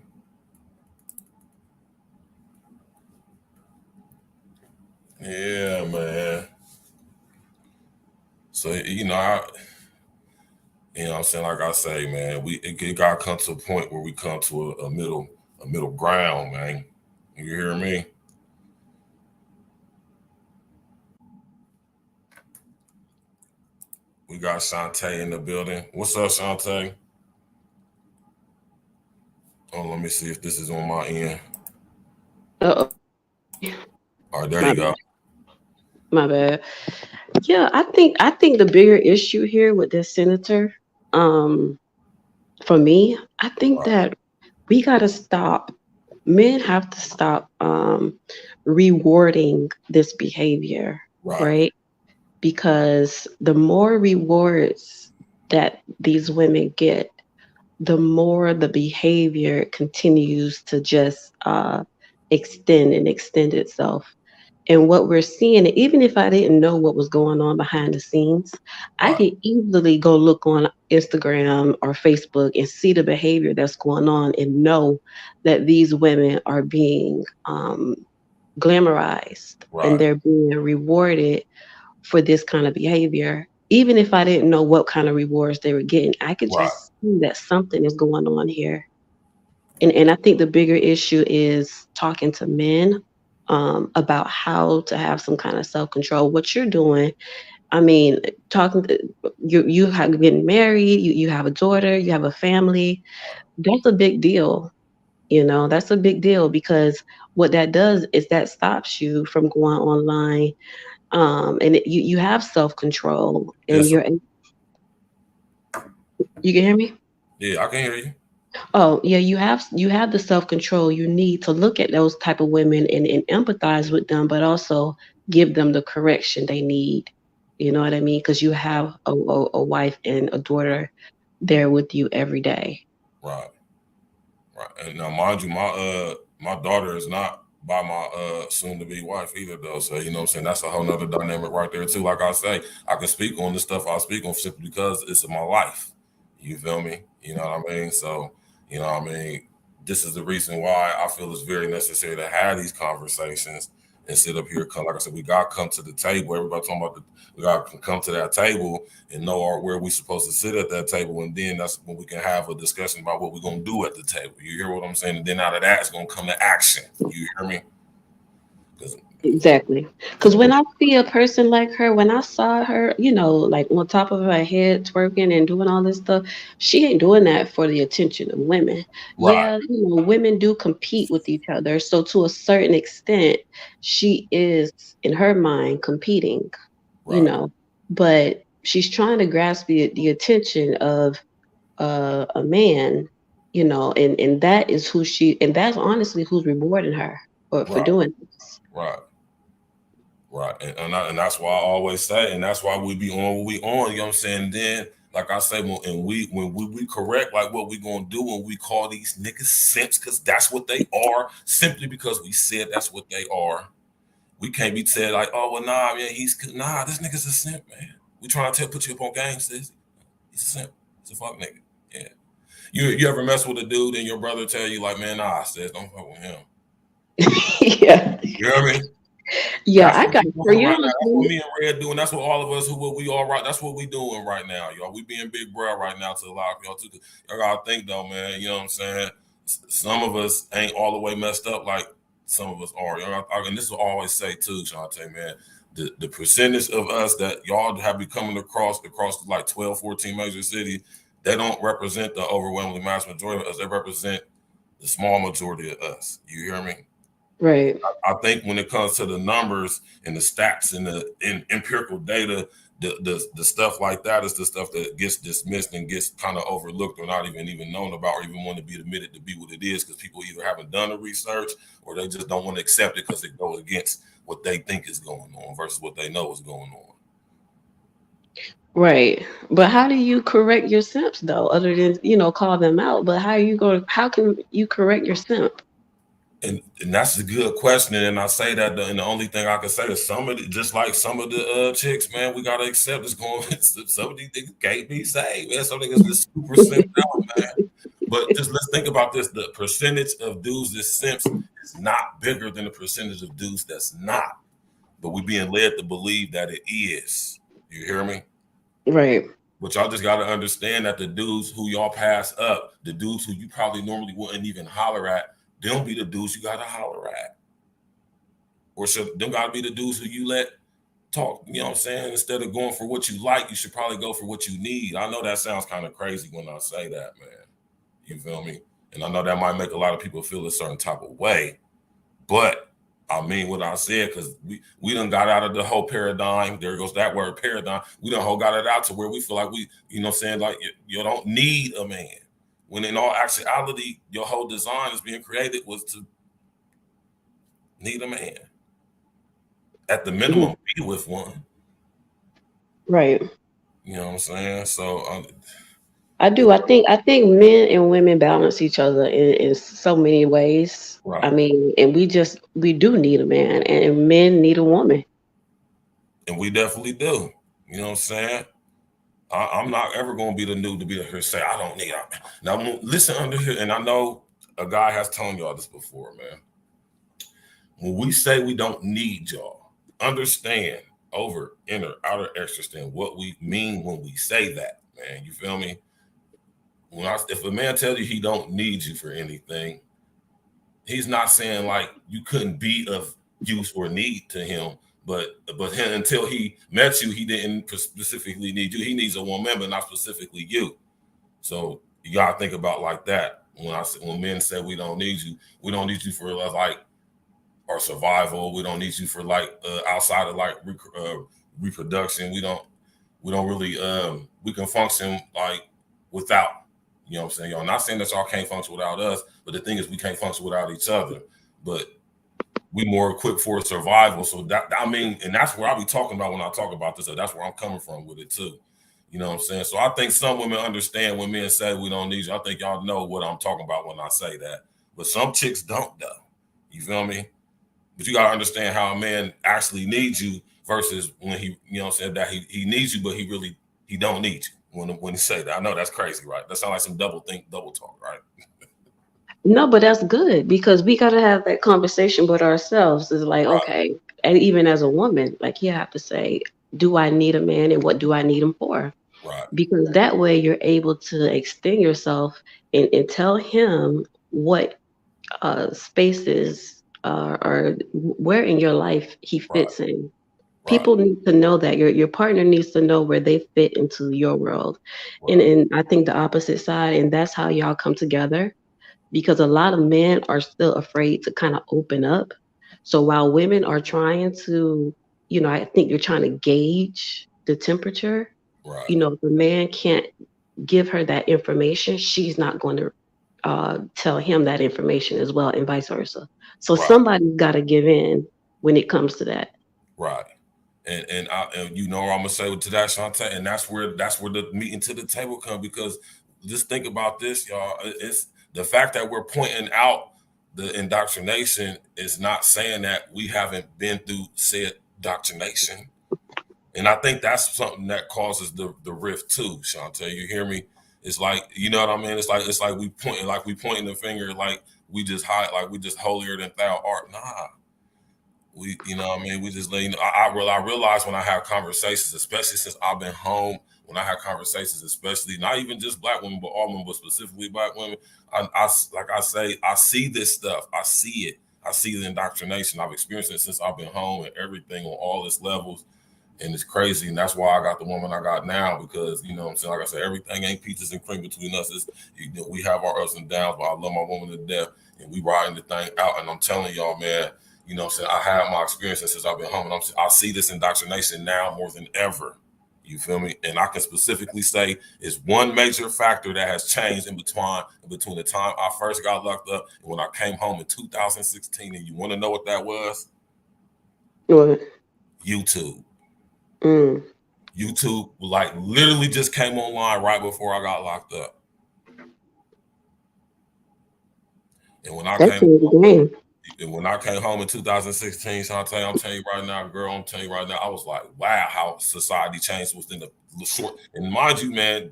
Yeah, man. So, you know, you know what I'm saying? Like I say, man, it got to come to a point where we come to a middle ground, man. You hear me? We got Shantae in the building. What's up, Shantae? Oh, let Let me see if this is on my end. Uh-oh. All right, there My you go. bad. My bad. Yeah, I think the bigger issue here with this senator, um, for me, I think Right, that we gotta stop. Men have to stop rewarding this behavior, right, right? Because the more rewards that these women get, the more the behavior continues to just extend and extend itself. And what we're seeing, even if I didn't know what was going on behind the scenes, I right, could easily go look on Instagram or Facebook and see the behavior that's going on and know that these women are being glamorized and right, they're being rewarded for this kind of behavior. Even if I didn't know what kind of rewards they were getting, I could right. just see that something is going on here. And I think the bigger issue is talking to men about how to have some kind of self control. What you're doing, I mean, talking to, you have been married, you have a daughter, you have a family. That's a big deal. You know, that's a big deal because what that does is that stops you from going online, and you have self control, and Yes, sir. you can hear me. Yeah, I can hear you. Oh, yeah, you have the self-control you need to look at those type of women and empathize with them, but also give them the correction they need. You know what I mean? Because you have a wife and a daughter there with you every day. Right, right. And now, mind you, my daughter is not by my soon to be wife either, though. So you know what I'm saying, that's a whole nother dynamic right there too. Like I say, I can speak on the stuff I speak on simply because it's my life. You feel me? You know what I mean? So you know what I mean. This is the reason why I feel it's very necessary to have these conversations and sit up here. Like I said, we got to come to the table. Everybody talking about we got to come to that table and know where we supposed to sit at that table, and then that's when we can have a discussion about what we're gonna do at the table. You hear what I'm saying? And then out of that, it's gonna come to action. You hear me? 'Cause, Exactly. Because when I see a person like her, when I saw her, like on top of her head twerking and doing all this stuff, she ain't doing that for the attention of women. right, Yeah, women do compete with each other. So to a certain extent, she is in her mind competing, you right, know, but she's trying to grasp the attention of a man, and that is and that's honestly who's rewarding her for right, doing this. right, right. And that's why I always say, and that's why we be on what we on. You know what I'm saying? Then, like I say, when we correct like what we gonna do when we call these niggas simps, because that's what they are. Simply because we said that's what they are. We can't be said like, oh well, nah, man, this nigga's a simp, man. We trying to put you up on game, sis. He's a simp. He's a fuck nigga. Yeah. You ever mess with a dude and your brother tell you like, man, nah, sis, don't fuck with him. Yeah. You know what I mean? Yeah, That's I what got we for doing you. right now. That's what me and Red doing. That's what all of us what we all right. That's what we doing right now, y'all. We being big bro right now to a lot of y'all too. Y'all gotta think though, man. You know what I'm saying? Some of us ain't all the way messed up like some of us are. Y'all, and this is what I always say too, Shantae, man. The percentage of us that y'all have been coming across like 12, 14 major cities, they don't represent the overwhelmingly mass majority of us. They represent the small majority of us. You hear me? Right. I think when it comes to the numbers and the stats and the empirical data, the stuff like that is the stuff that gets dismissed and gets kind of overlooked or not even known about or even want to be admitted to be what it is because people either haven't done the research or they just don't want to accept it because it goes against what they think is going on versus what they know is going on. Right. But how do you correct your simps though, other than, call them out? But how can you correct your simp? And that's a good question. And I say that, and the only thing I can say is just like some of the chicks, man, we gotta accept it's going. Some of these niggas can't be saved, man. Some niggas just super simped out, man. But just let's think about this: the percentage of dudes that simps is not bigger than the percentage of dudes that's not. But we being led to believe that it is. You hear me? Right. But y'all just gotta understand that the dudes who y'all pass up, the dudes who you probably normally wouldn't even holler at, them be the dudes you gotta holler at. Or should them gotta be the dudes who you let talk, you know what I'm saying? Instead of going for what you like, you should probably go for what you need. I know that sounds kind of crazy when I say that, man. You feel me? And I know that might make a lot of people feel a certain type of way, but I mean what I said, because we done got out of the whole paradigm. There goes that word, paradigm. We done got it out to where we feel like we, you know what I'm saying, like you don't need a man. When in all actuality, your whole design is being created was to need a man. At the minimum, be with one. Right. You know what I'm saying? So I do. I think men and women balance each other in so many ways. right. I mean, and we do need a man, and men need a woman. And we definitely do. You know what I'm saying? I'm not ever going to be the new to be here say I don't need it. Now listen under here, and I know a guy has told y'all this before, man. When we say we don't need y'all, understand over, inner, outer, extra stand what we mean when we say that, man. You feel me? If a man tells you he don't need you for anything, he's not saying like you couldn't be of use or need to him, but until he met you, he didn't specifically need you. He needs a woman, but not specifically you. So you gotta think about like that. When men say we don't need you for like our survival. We don't need you for like outside of like reproduction. We don't really we can function like without. You know what I'm saying? Y'all not saying that y'all can't function without us, but the thing is we can't function without each other. But we more equipped for survival. So that, I mean, and that's where I be talking about when I talk about this. So that's where I'm coming from with it too. You know what I'm saying? So I think some women understand when men say we don't need you. I think y'all know what I'm talking about when I say that. But some chicks don't though. You feel me? But you gotta understand how a man actually needs you versus when he, you know what I'm saying, that he needs you, but he don't need you. When he say that, I know that's crazy, right? That sounds like some double talk, right? No, but that's good because we gotta have that conversation with ourselves. It's like, Right. okay, and even as a woman, like you have to say, do I need a man and what do I need him for? Right. Because that way you're able to extend yourself and tell him what spaces or where in your life he fits in. Right. People need to know that your partner needs to know where they fit into your world. Right. And I think the opposite side, and that's how y'all come together because a lot of men are still afraid to kind of open up. So while women are trying to, I think you're trying to gauge the temperature. Right. If the man can't give her that information, she's not going to tell him that information as well, and vice versa. So Right. somebody's got to give in when it comes to that. Right. And you know what I'm gonna say to that, Shantae, and that's where the meeting to the table come, because just think about this, y'all. It's the fact that we're pointing out the indoctrination is not saying that we haven't been through said indoctrination. And I think that's something that causes the rift too, Shantae. You hear me? It's like, you know what I mean? It's like we pointing the finger like we just holier than thou art. Nah. You know what I mean? We just let you know. I realize when I have conversations, especially since I've been home, when I have conversations, especially not even just black women, but all women, but specifically black women, like I say, I see this stuff. I see it. I see the indoctrination. I've experienced it since I've been home and everything on all its levels. And it's crazy. And that's why I got the woman I got now, because, you know what I'm saying? Like I said, everything ain't peaches and cream between us. We have our ups and downs, but I love my woman to death. And we riding the thing out. And I'm telling y'all, man, you know what I'm saying? I have my experiences since I've been home. And I see this indoctrination now more than ever. You feel me? And I can specifically say it's one major factor that has changed in between the time I first got locked up and when I came home in 2016. And you want to know what that was? What? YouTube. Mm. YouTube like literally just came online right before I got locked up. And when I came home in 2016, Shantae, I'm telling you right now, girl, I was like, wow, how society changed within the short. And mind you, man,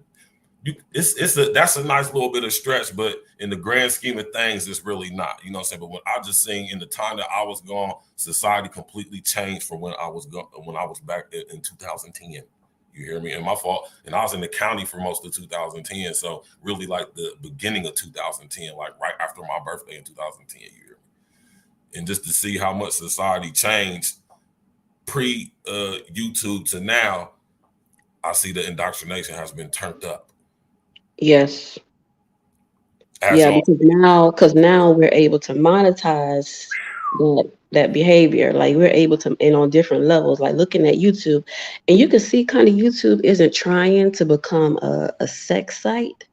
that's a nice little bit of stretch, but in the grand scheme of things, it's really not. You know what I'm saying? But when I just seen in the time that I was gone, society completely changed from when I was back in 2010. You hear me? And my fault. And I was in the county for most of 2010. So really like the beginning of 2010, like right after my birthday in 2010, you hear me? And just to see how much society changed pre YouTube to now, I see the indoctrination has been turned up. Yes. As Yeah, y'all, because now we're able to monetize that behavior. Like we're able to, and on different levels, like looking at YouTube, and you can see kind of YouTube isn't trying to become a sex site.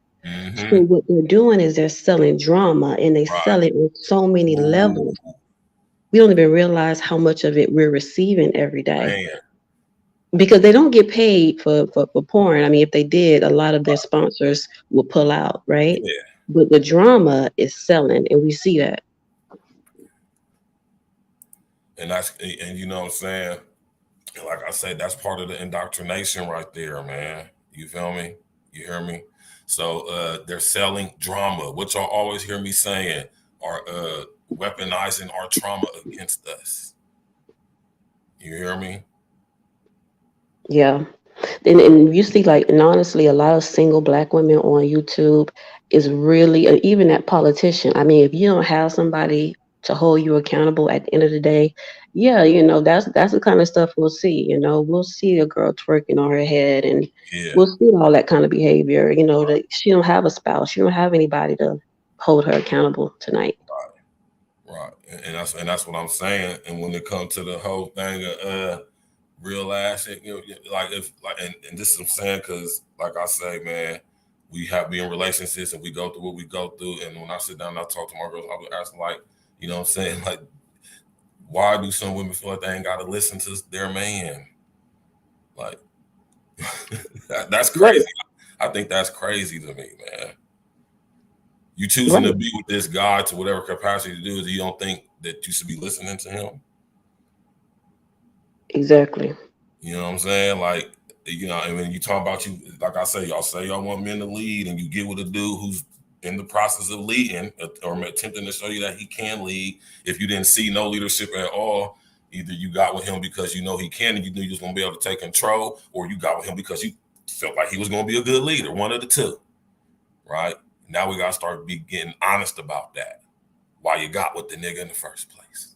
So what they're doing is they're selling drama, and they right. sell it on so many Ooh, levels. We don't even realize how much of it we're receiving every day, man. because they don't get paid for porn. I mean, if they did, a lot of their sponsors will pull out, right? Yeah. But the drama is selling, and we see that. And you know what I'm saying? Like I said, that's part of the indoctrination right there, man. You feel me? You hear me? So they're selling drama, which y'all always hear me saying are weaponizing our trauma against us. You hear me? Yeah. And you see, like, and honestly, a lot of single black women on YouTube is really, even that politician. I mean, if you don't have somebody to hold you accountable at the end of the day, yeah, that's the kind of stuff we'll see. We'll see a girl twerking on her head, and Yeah. we'll see all that kind of behavior. That she don't have a spouse, she don't have anybody to hold her accountable tonight. Right. And that's what I'm saying. And when it comes to the whole thing of real ass shit, like if like and this is what I'm saying, because like I say, man, we be in relationships and we go through what we go through. And when I sit down and I talk to my girls, I'll be asking, like, you know what I'm saying? Like, why do some women feel like they ain't gotta listen to their man? Like that's Right, crazy. I think that's crazy to me, man. You choosing to right, be with this guy to whatever capacity to do is, you don't think that you should be listening to him? exactly. You know what I'm saying? Like, and when you talk about, you, like I say y'all want men to lead, and you get with a dude who's in the process of leading or attempting to show you that he can lead. If you didn't see no leadership at all, either you got with him because you know he can and you knew you was going to be able to take control, or you got with him because you felt like he was going to be a good leader, one of the two, right? Now we got to start getting honest about that. Why you got with the nigga in the first place.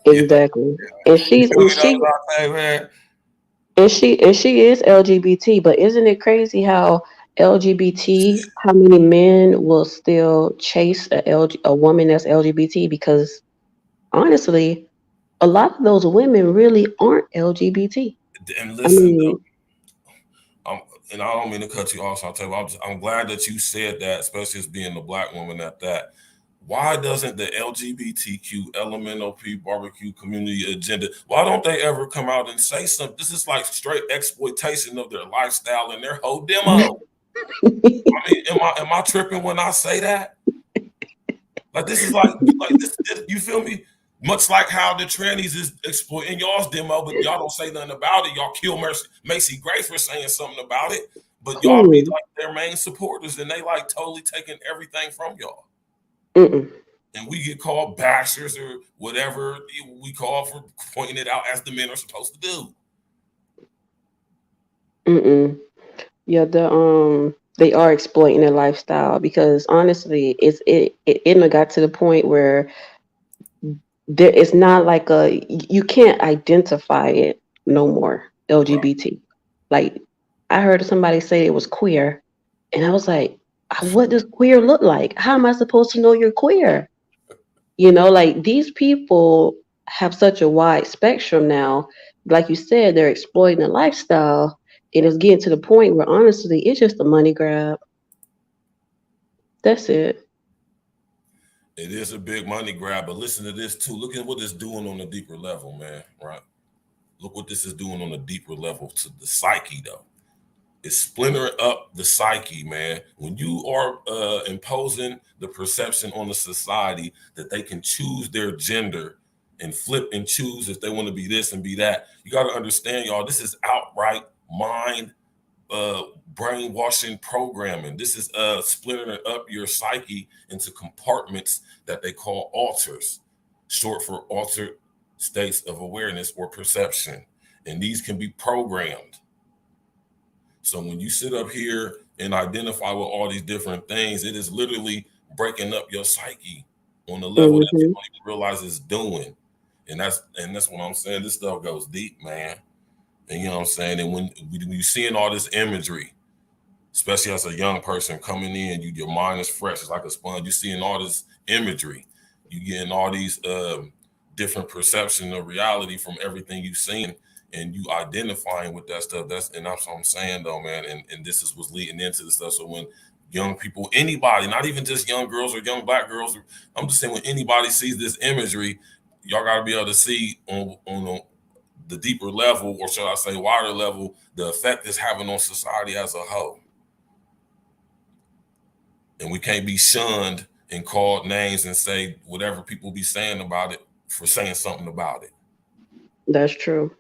Yeah. Exactly. And she's You and know she what I'm saying, man? and she is LGBT, but isn't it crazy how how many men will still chase a woman that's LGBT? Because honestly, a lot of those women really aren't LGBT. And I listen, mean, I'm, and I don't mean to cut you off, so I'm glad that you said that, especially as being a black woman at that. Why doesn't the LGBTQ LMNOP barbecue community agenda, why don't they ever come out and say something? This is like straight exploitation of their lifestyle and their whole demo. I mean, am I tripping when I say that? Like, this is like this, you feel me? Much like how the trannies is exploiting y'all's demo, but y'all don't say nothing about it. Y'all kill Macy Gray for saying something about it, but y'all be Who? like their main supporters, and they like totally taking everything from y'all. Mm-mm, And we get called bashers or whatever we call for pointing it out as the men are supposed to do. mm-mm. Yeah, they are exploiting their lifestyle, because honestly, it got to the point where it's not like you can't identify it no more, Right. LGBT. Like, I heard somebody say it was queer, and I was like, what does queer look like? How am I supposed to know you're queer? Like, these people have such a wide spectrum now. Like you said, they're exploiting the lifestyle, and it's getting to the point where honestly it's just a money grab. That's it. It is a big money grab, but listen to this too. Look at what it's doing on a deeper level, man. Right? Look what this is doing on a deeper level to the psyche, though. It's splintering up the psyche, man. When you are imposing the perception on the society that they can choose their gender and flip and choose if they want to be this and be that, you got to understand, y'all, this is outright mind brainwashing programming. This is splintering up your psyche into compartments that they call alters, short for altered states of awareness or perception. And these can be programmed. So when you sit up here and identify with all these different things, it is literally breaking up your psyche on the level that you Hmm. don't even realize it's doing. And that's what I'm saying. This stuff goes deep, man. And you know what I'm saying? And when you seeing all this imagery, especially as a young person coming in, your mind is fresh. It's like a sponge. You're seeing all this imagery. You getting all these different perception of reality from everything you've seen, and you identifying with that stuff. That's what I'm saying though, man. And this is what's leading into the stuff. So when young people, anybody, not even just young girls or young black girls, I'm just saying when anybody sees this imagery, y'all got to be able to see on the deeper level, or should I say wider level, the effect it's having on society as a whole. And we can't be shunned and called names and say whatever people be saying about it for saying something about it. That's true.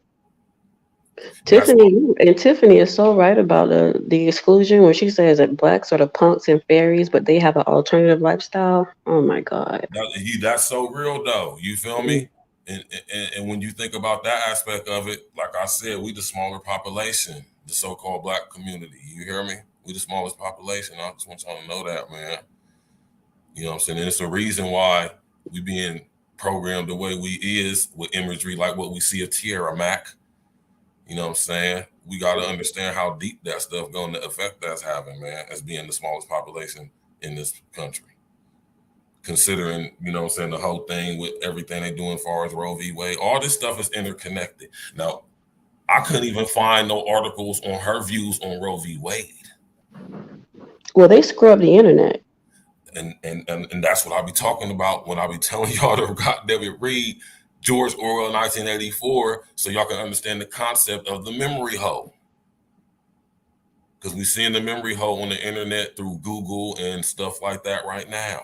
Tiffany is so right about the exclusion when she says that blacks are the punks and fairies, but they have an alternative lifestyle. Oh my God. That's so real though. You feel me? And when you think about that aspect of it, like I said, we the smaller population, the so-called black community. You hear me? We the smallest population. I just want y'all to know that, man. You know what I'm saying? And it's a reason why we being programmed the way we is with imagery like what we see of Tierra Mac. You know what I'm saying? We got to understand how deep that stuff going to affect that's having, man, as being the smallest population in this country. Considering, you know what I'm saying, the whole thing with everything they do as far as Roe v. Wade, all this stuff is interconnected. Now, I couldn't even find no articles on her views on Roe v. Wade. Well, they scrub the internet. And that's what I be talking about when I be telling y'all to goddamn read George Orwell 1984 so y'all can understand the concept of the memory hole. Because we're seeing the memory hole on the internet through Google and stuff like that right now.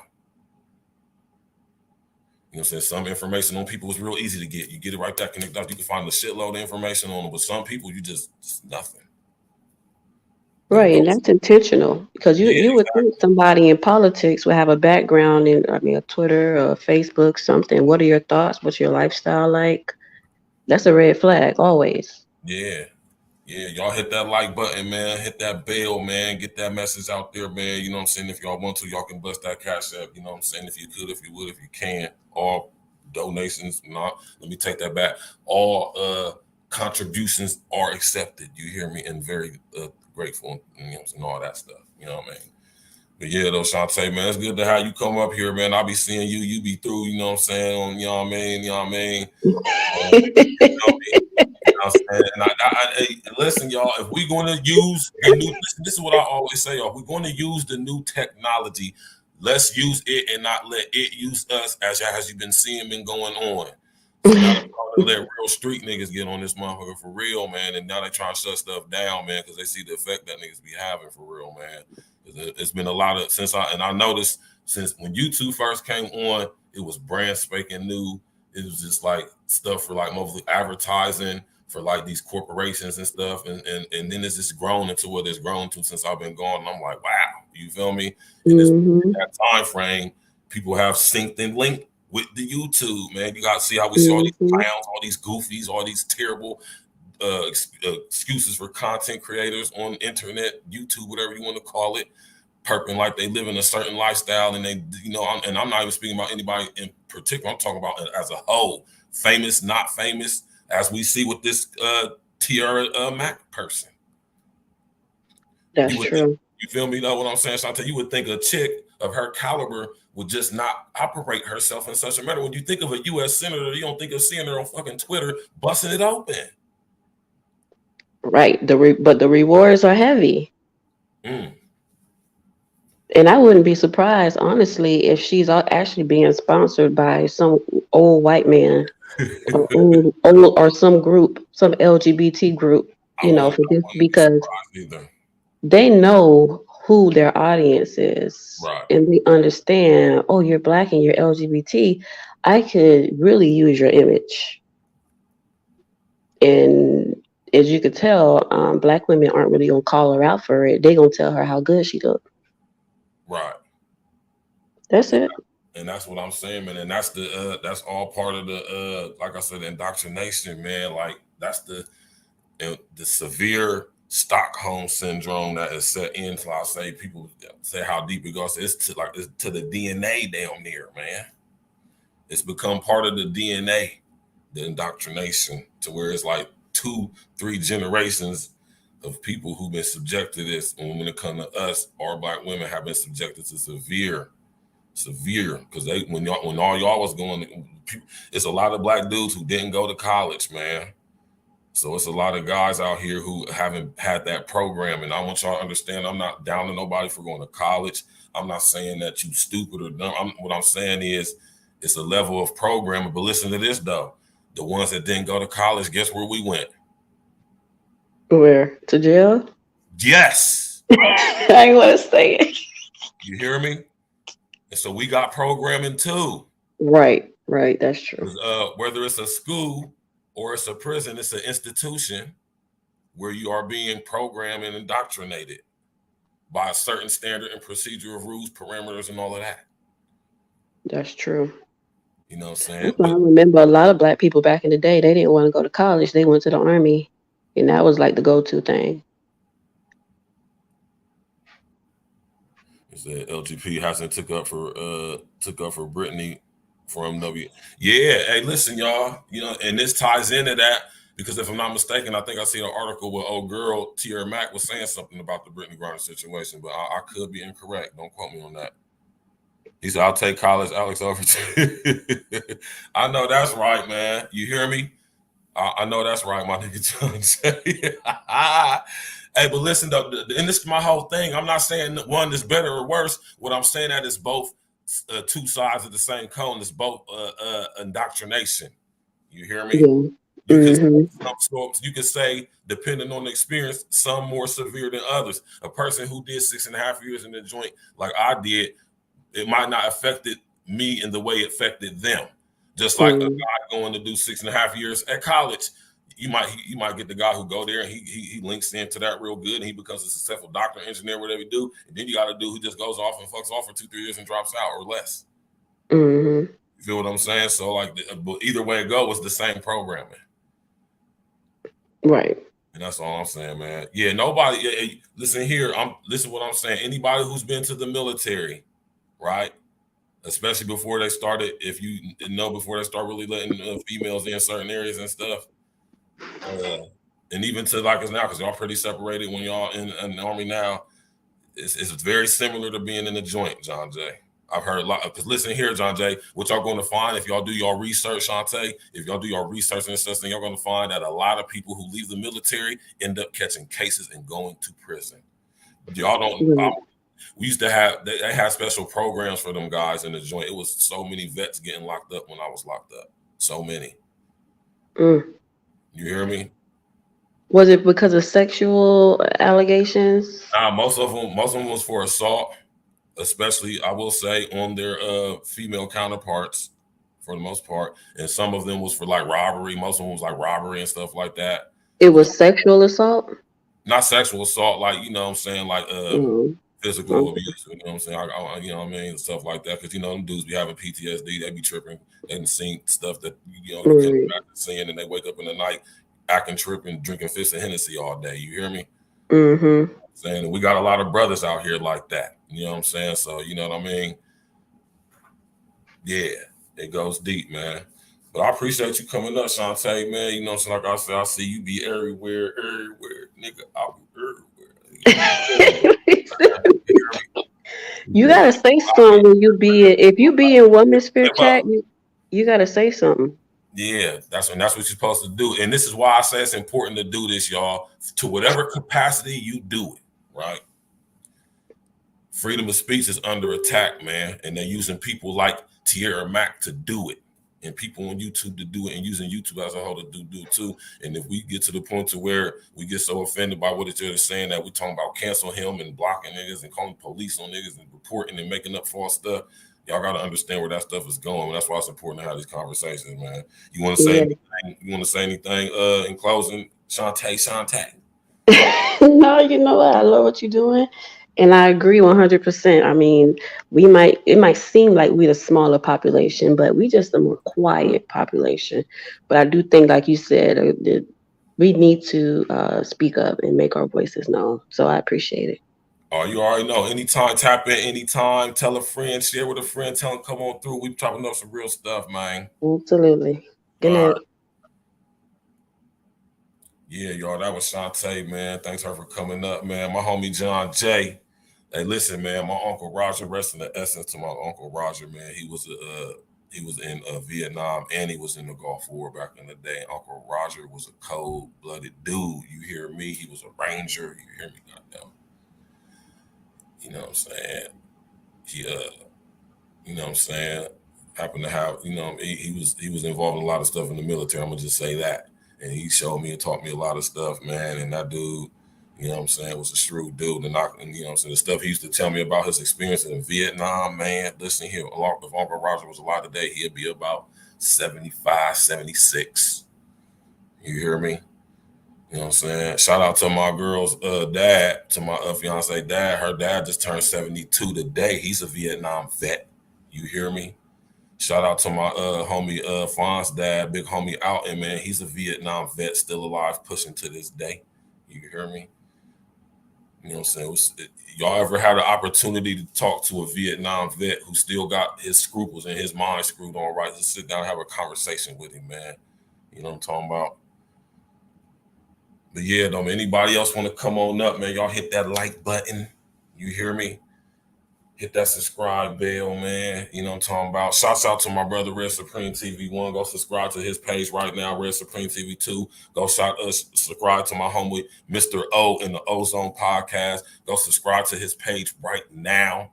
You know what I'm saying? Some information on people is real easy to get. You get it right there, connect up. You can find a shitload of information on them, but some people, you just nothing. Right, and that's intentional because you would think somebody in politics would have a background in, a Twitter or Facebook, something. What are your thoughts? What's your lifestyle like? That's a red flag, always. Yeah. Y'all hit that like button, man. Hit that bell, man. Get that message out there, man. You know what I'm saying? If y'all want to, y'all can bust that cash app. You know what I'm saying? If you could, if you would, if you can. All donations, let me take that back. All contributions are accepted. You hear me? And very grateful, you know what I'm saying? All that stuff. You know what I mean? But yeah, though, Shantae, man, it's good to have you come up here, man. I'll be seeing you. You be through, you know what I'm saying? You know what I mean? You know what I mean? And listen, y'all, if we're going to use the new, this is what I always say, y'all. If we're going to use the new technology, let's use it and not let it use us, as you've been seeing been going on. So now they're let real street niggas get on this motherfucker for real, man. And now they trying to shut stuff down, man, because they see the effect that niggas be having for real, man. It's been a lot of I noticed since when YouTube first came on, it was brand spanking new. It was just like stuff for like mostly advertising for like these corporations and stuff, and then it's just grown into what it's grown to since I've been gone. And I'm like, wow, you feel me? And in that time frame, people have synced and linked with the YouTube, man. You got to see how we saw these clowns, all these goofies, all these terrible excuses for content creators on internet, YouTube, whatever you want to call it, perping like they live in a certain lifestyle, and they, you know, and I'm not even speaking about anybody in particular. I'm talking about as a whole, famous, not famous, as we see with this Tierra Mac person. That's true. You feel me, though, what I'm saying, Shantae? You would think a chick of her caliber would just not operate herself in such a manner. When you think of a U.S. senator, you don't think of seeing her on fucking Twitter busting it open. Right. But the rewards are heavy. And I wouldn't be surprised, honestly, if she's actually being sponsored by some old white man or some group, some LGBT group, you know, for this, because they know who their audience is, right, and they understand, oh, you're black and you're LGBT. I could really use your image. And as you could tell, black women aren't really going to call her out for it. They're going to tell her how good she looks. Right. That's it. And that's what I'm saying, man. And that's the that's all part of the like I said, indoctrination, man. Like that's the severe Stockholm syndrome that is set in. So I say people say how deep it goes. It's to the DNA damn near, man. It's become part of the DNA, the indoctrination, to where it's like 2-3 generations of people who've been subjected to this. And when it comes to us, our Black women have been subjected to severe, because when all y'all was going, it's a lot of Black dudes who didn't go to college, man. So it's a lot of guys out here who haven't had that program. And I want y'all to understand, I'm not down to nobody for going to college. I'm not saying that you stupid or dumb. What I'm saying is it's a level of programming. But listen to this, though. The ones that didn't go to college, guess where we went? Where? To jail? Yes. I ain't want to say it. You hear me? And so we got programming too. Right. That's true. Whether it's a school or it's a prison, it's an institution where you are being programmed and indoctrinated by a certain standard and procedure of rules, parameters, and all of that. That's true. You know what I'm saying? I remember a lot of Black people back in the day, they didn't want to go to college. They went to the Army, and that was like the go-to thing. It said LGP hasn't took up for Brittany from W. Yeah, hey, listen, y'all. You know, and this ties into that because if I'm not mistaken, I think I seen an article where old girl Tierra Mack was saying something about the Brittany Griner situation, but I could be incorrect. Don't quote me on that. He said, "I'll take college, Alex, over." I know that's right, man. You hear me? I know that's right, my nigga John. Hey, but listen, though, and this is my whole thing. I'm not saying that one is better or worse. What I'm saying that is both two sides of the same coin. It's both indoctrination. You hear me? Yeah. You could say, depending on the experience, some more severe than others. A person who did 6.5 years in the joint, like I did, it might not affected me in the way it affected them. Just like a guy going to do 6.5 years at college, you might get the guy who go there and he links into that real good and he becomes a successful doctor, engineer, whatever he do. And then you got a dude who just goes off and fucks off for 2-3 years and drops out or less. You feel what I'm saying? So like, but either way it goes, it's the same programming. Right. And that's all I'm saying, man. Yeah, nobody. Listen here. Listen what I'm saying. Anybody who's been to the military, right? Especially before they started, if you know, before they start really letting females in certain areas and stuff. And even to like us now, because y'all pretty separated when y'all in the Army now, it's very similar to being in the joint, John Jay. I've heard a lot, because listen here, John Jay, what y'all going to find if y'all do your research, Shantae, if y'all do your research and stuff, then y'all going to find that a lot of people who leave the military end up catching cases and going to prison. Y'all don't, we used to have, they had special programs for them guys in the joint. It was so many vets getting locked up when I was locked up. So many. You hear me? Was it because of sexual allegations? Most of them was for assault, especially, I will say, on their female counterparts for the most part. And some of them was for like robbery. Most of them was like robbery and stuff like that. It was sexual assault? Not sexual assault, like, you know what I'm saying, like physical abuse, you know what I'm saying? You know what I mean? Stuff like that. Because, you know, them dudes be having PTSD, they be tripping. They done seen stuff that, you know, you can't imagine seeing, and they wake up in the night acting tripping, drinking fists and Hennessy all day. You hear me? Saying we got a lot of brothers out here like that. You know what I'm saying? So, you know what I mean? Yeah, it goes deep, man. But I appreciate you coming up, Shantae, man. You know what I'm saying? Like I said, I see you be everywhere, nigga. I'll be everywhere. You gotta say something when you be if you be in Womensphere chat, you gotta say something. Yeah, that's what you're supposed to do. And this is why I say it's important to do this, y'all. To whatever capacity you do it, right? Freedom of speech is under attack, man. And they're using people like Tierra Mack to do it. And people on YouTube to do it, and using YouTube as a whole to do it too. And if we get to the point to where we get so offended by what they're saying that we talking about cancel him and blocking niggas and calling police on niggas and reporting and making up false stuff, y'all got to understand where that stuff is going. And that's why it's important to have these conversations, man. You want to say anything? You want to say anything in closing, Shantae? No, you know what? I love what you're doing. And I agree 100%. I mean, it might seem like we're the smaller population, but we just a more quiet population. But I do think, like you said, that we need to speak up and make our voices known. So I appreciate it. Oh, you already know. Anytime, tap in, anytime. Tell a friend, share with a friend, tell them come on through. We talking about some real stuff, man. Absolutely. Good night. Yeah, y'all, that was Shantae, man. Thanks her for coming up, man. My homie John J. Hey, listen, man, my Uncle Roger, rest in the essence to my Uncle Roger, man. He was in Vietnam and he was in the Gulf War back in the day. Uncle Roger was a cold-blooded dude. You hear me? He was a ranger. You hear me? Goddamn. You know what I'm saying? He you know what I'm saying? Happened to have, he was involved in a lot of stuff in the military. I'm gonna just say that. And he showed me and taught me a lot of stuff, man. And that dude, you know what I'm saying, was a shrewd dude. And you know what I'm saying, the stuff he used to tell me about his experiences in Vietnam, man, listen here, if Uncle Roger was alive today, he'd be about 75, 76. You hear me? You know what I'm saying? Shout out to my girl's dad, to my fiance dad. Her dad just turned 72 today. He's a Vietnam vet. You hear me? Shout out to my homie Fon's dad, big homie Alton, man. He's a Vietnam vet, still alive, pushing to this day. You hear me? You know what I'm saying? Y'all ever had an opportunity to talk to a Vietnam vet who still got his scruples and his mind screwed on right? Just sit down and have a conversation with him, man. You know what I'm talking about? But yeah, though, anybody else want to come on up, man? Y'all hit that like button. You hear me? Hit that subscribe bell, man. You know what I'm talking about? Shouts out to my brother, Red Supreme TV1. Go subscribe to his page right now, Red Supreme TV2. Go subscribe to my homie, Mr. O in the Ozone Podcast. Go subscribe to his page right now.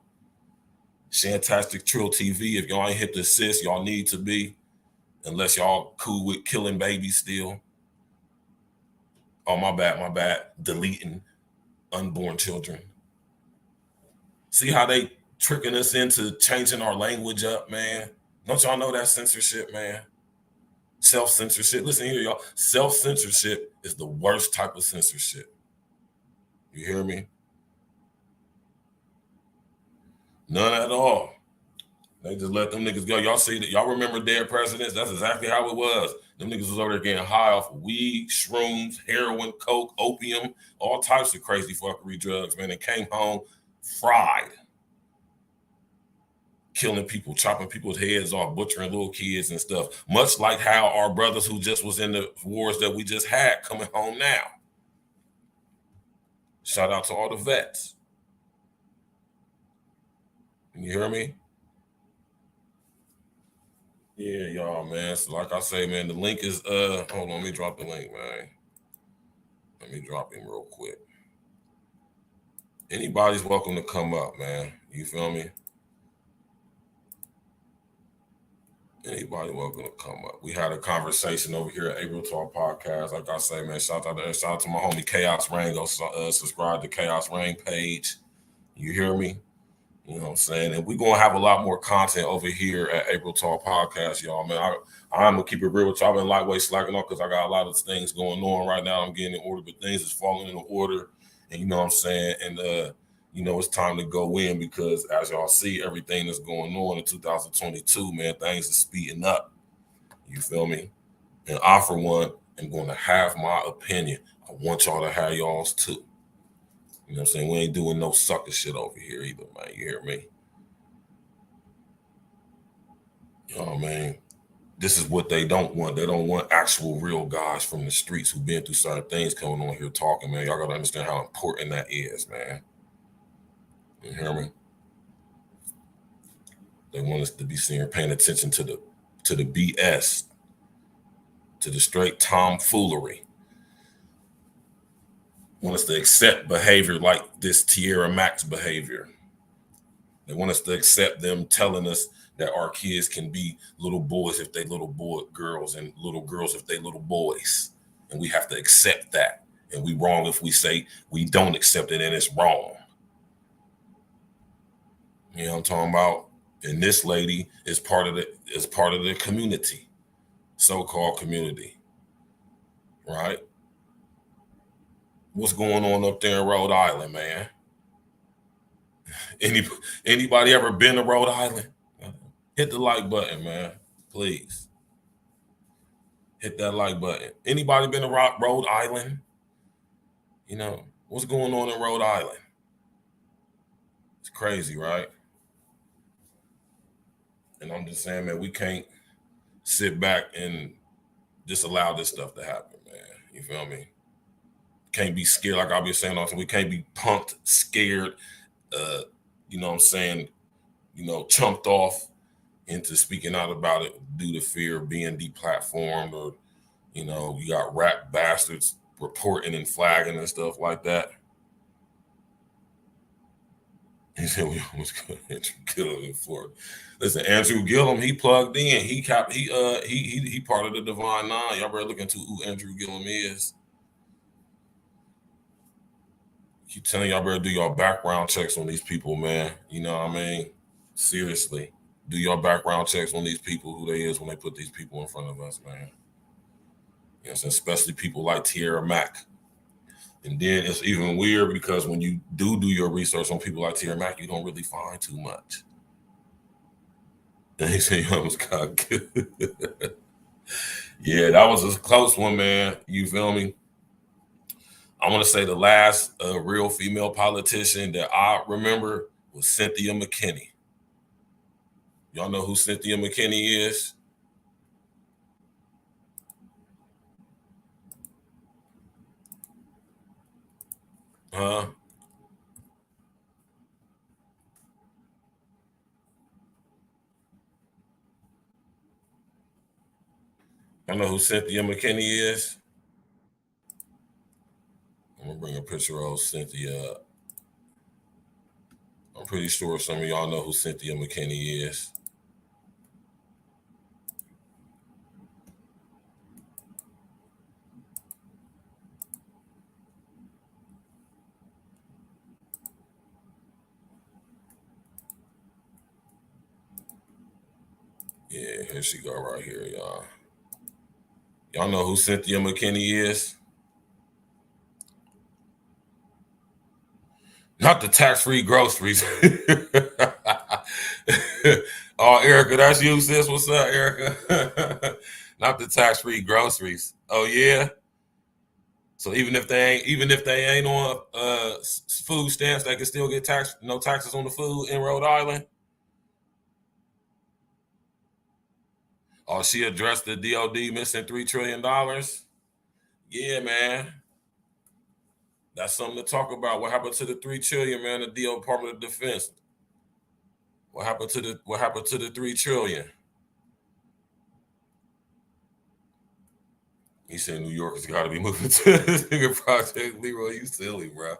Shantastic Trill TV. If y'all ain't hit the sis, y'all need to be. Unless y'all cool with killing babies still. Oh, my bad. Deleting unborn children. See how they tricking us into changing our language up, man? Don't y'all know that censorship, man? Self-censorship. Listen here, y'all. Self-censorship is the worst type of censorship. You hear me? None at all. They just let them niggas go. Y'all see that? Y'all remember dead presidents? That's exactly how it was. Them niggas was over there getting high off of weed, shrooms, heroin, coke, opium, all types of crazy fuckery drugs, man. They came home fried. Killing people, chopping people's heads off, butchering little kids and stuff. Much like how our brothers who just was in the wars that we just had coming home now. Shout out to all the vets. You hear me? Yeah, y'all, man. So like I say, man, the link is hold on, let me drop the link, man. Let me drop him real quick. Anybody's welcome to come up, man. You feel me? Anybody welcome to come up. We had a conversation over here at April Talk Podcast. Like I say, man, shout out to my homie Chaos Rain. Go subscribe to Chaos Rain page. You hear me? You know what I'm saying? And we're going to have a lot more content over here at April Talk Podcast, y'all, man. I'm going to keep it real with y'all. I've been lightweight slacking off because I got a lot of things going on right now. I'm getting in order, but things is falling into order. And you know what I'm saying? And, you know, it's time to go in because as y'all see, everything that's going on in 2022, man, things are speeding up. You feel me? And I, for one, am going to have my opinion. I want y'all to have y'all's too. You know what I'm saying? We ain't doing no sucker shit over here either, man. You hear me? You know what I mean? This is what they don't want. They don't want actual real guys from the streets who've been through certain things coming on here talking, man. Y'all got to understand how important that is, man. You hear me? They want us to be seen paying attention to the BS, to the straight tomfoolery. Want us to accept behavior like this Tierra Max behavior. They want us to accept them telling us that our kids can be little boys if they little boy girls and little girls if they little boys. And we have to accept that. And we wrong if we say we don't accept it and it's wrong. You know what I'm talking about? And this lady is part of the community, so-called community. Right? What's going on up there in Rhode Island, man? Anybody ever been to Rhode Island? Hit the like button, man. Please. Hit that like button. Anybody been to Rhode Island? You know, what's going on in Rhode Island? It's crazy, right? And I'm just saying, man, we can't sit back and just allow this stuff to happen, man. You feel me? can't be scared, like I've been saying often. We can't be punked, scared, you know what I'm saying, you know, chumped off into speaking out about it due to fear of being deplatformed, or, you know, you got rap bastards reporting and flagging and stuff like that. He said we almost got Andrew Gillum in Florida. Listen, Andrew Gillum, he plugged in. He part of the Divine Nine. Y'all better look into who Andrew Gillum is. Keep telling y'all better do your background checks on these people, man. You know what I mean? Seriously. Do your background checks on these people, who they is when they put these people in front of us, man. You know, especially people like Tierra Mack. And then it's even weird because when you do your research on people like Tierra Mack, you don't really find too much. And he said, you almost got good. Yeah, that was a close one, man. You feel me? I want to say the last real female politician that I remember was Cynthia McKinney. Y'all know who Cynthia McKinney is? Huh? Y'all know who Cynthia McKinney is? I'm going to bring a picture of Cynthia up. I'm pretty sure some of y'all know who Cynthia McKinney is. Yeah, here she go right here, y'all. Y'all know who Cynthia McKinney is? Not the tax-free groceries. Oh, Erica, that's you, sis. What's up, Erica? Not the tax-free groceries. Oh yeah. So even if they ain't on food stamps, they can still get no taxes on the food in Rhode Island. Oh, she addressed the DOD missing $3 trillion. Yeah, man. That's something to talk about. What happened to the $3 trillion, man? The Department of Defense. What happened to the $3 trillion? He said New York has got to be moving to this nigga Project Leroy. You silly, bro.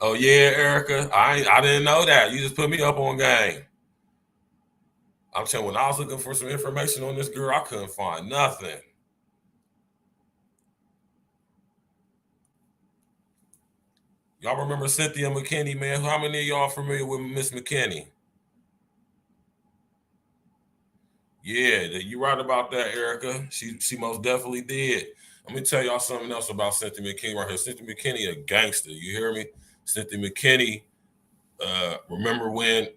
Oh yeah, Erica. I didn't know that. You just put me up on game. I'm telling you, when I was looking for some information on this girl, I couldn't find nothing. Y'all remember Cynthia McKinney, man? How many of y'all familiar with Miss McKinney? Yeah, you right about that, Erica. She most definitely did. Let me tell y'all something else about Cynthia McKinney right here. Cynthia McKinney, a gangster. You hear me? Cynthia McKinney. Remember when?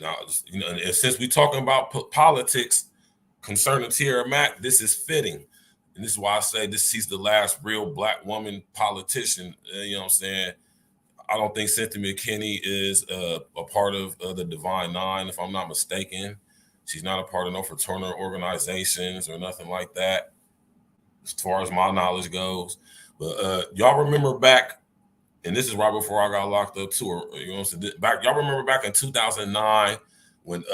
Now, you know, and since we talking about politics concerning Tierra Mack, this is fitting, and this is why I say she's the last real black woman politician. You know what I'm saying? I don't think Cynthia McKinney is a part of the Divine Nine, if I'm not mistaken. She's not a part of no fraternal organizations or nothing like that, as far as my knowledge goes. But y'all remember back, and this is right before I got locked up too. You know what I'm saying? Y'all remember back in 2009 when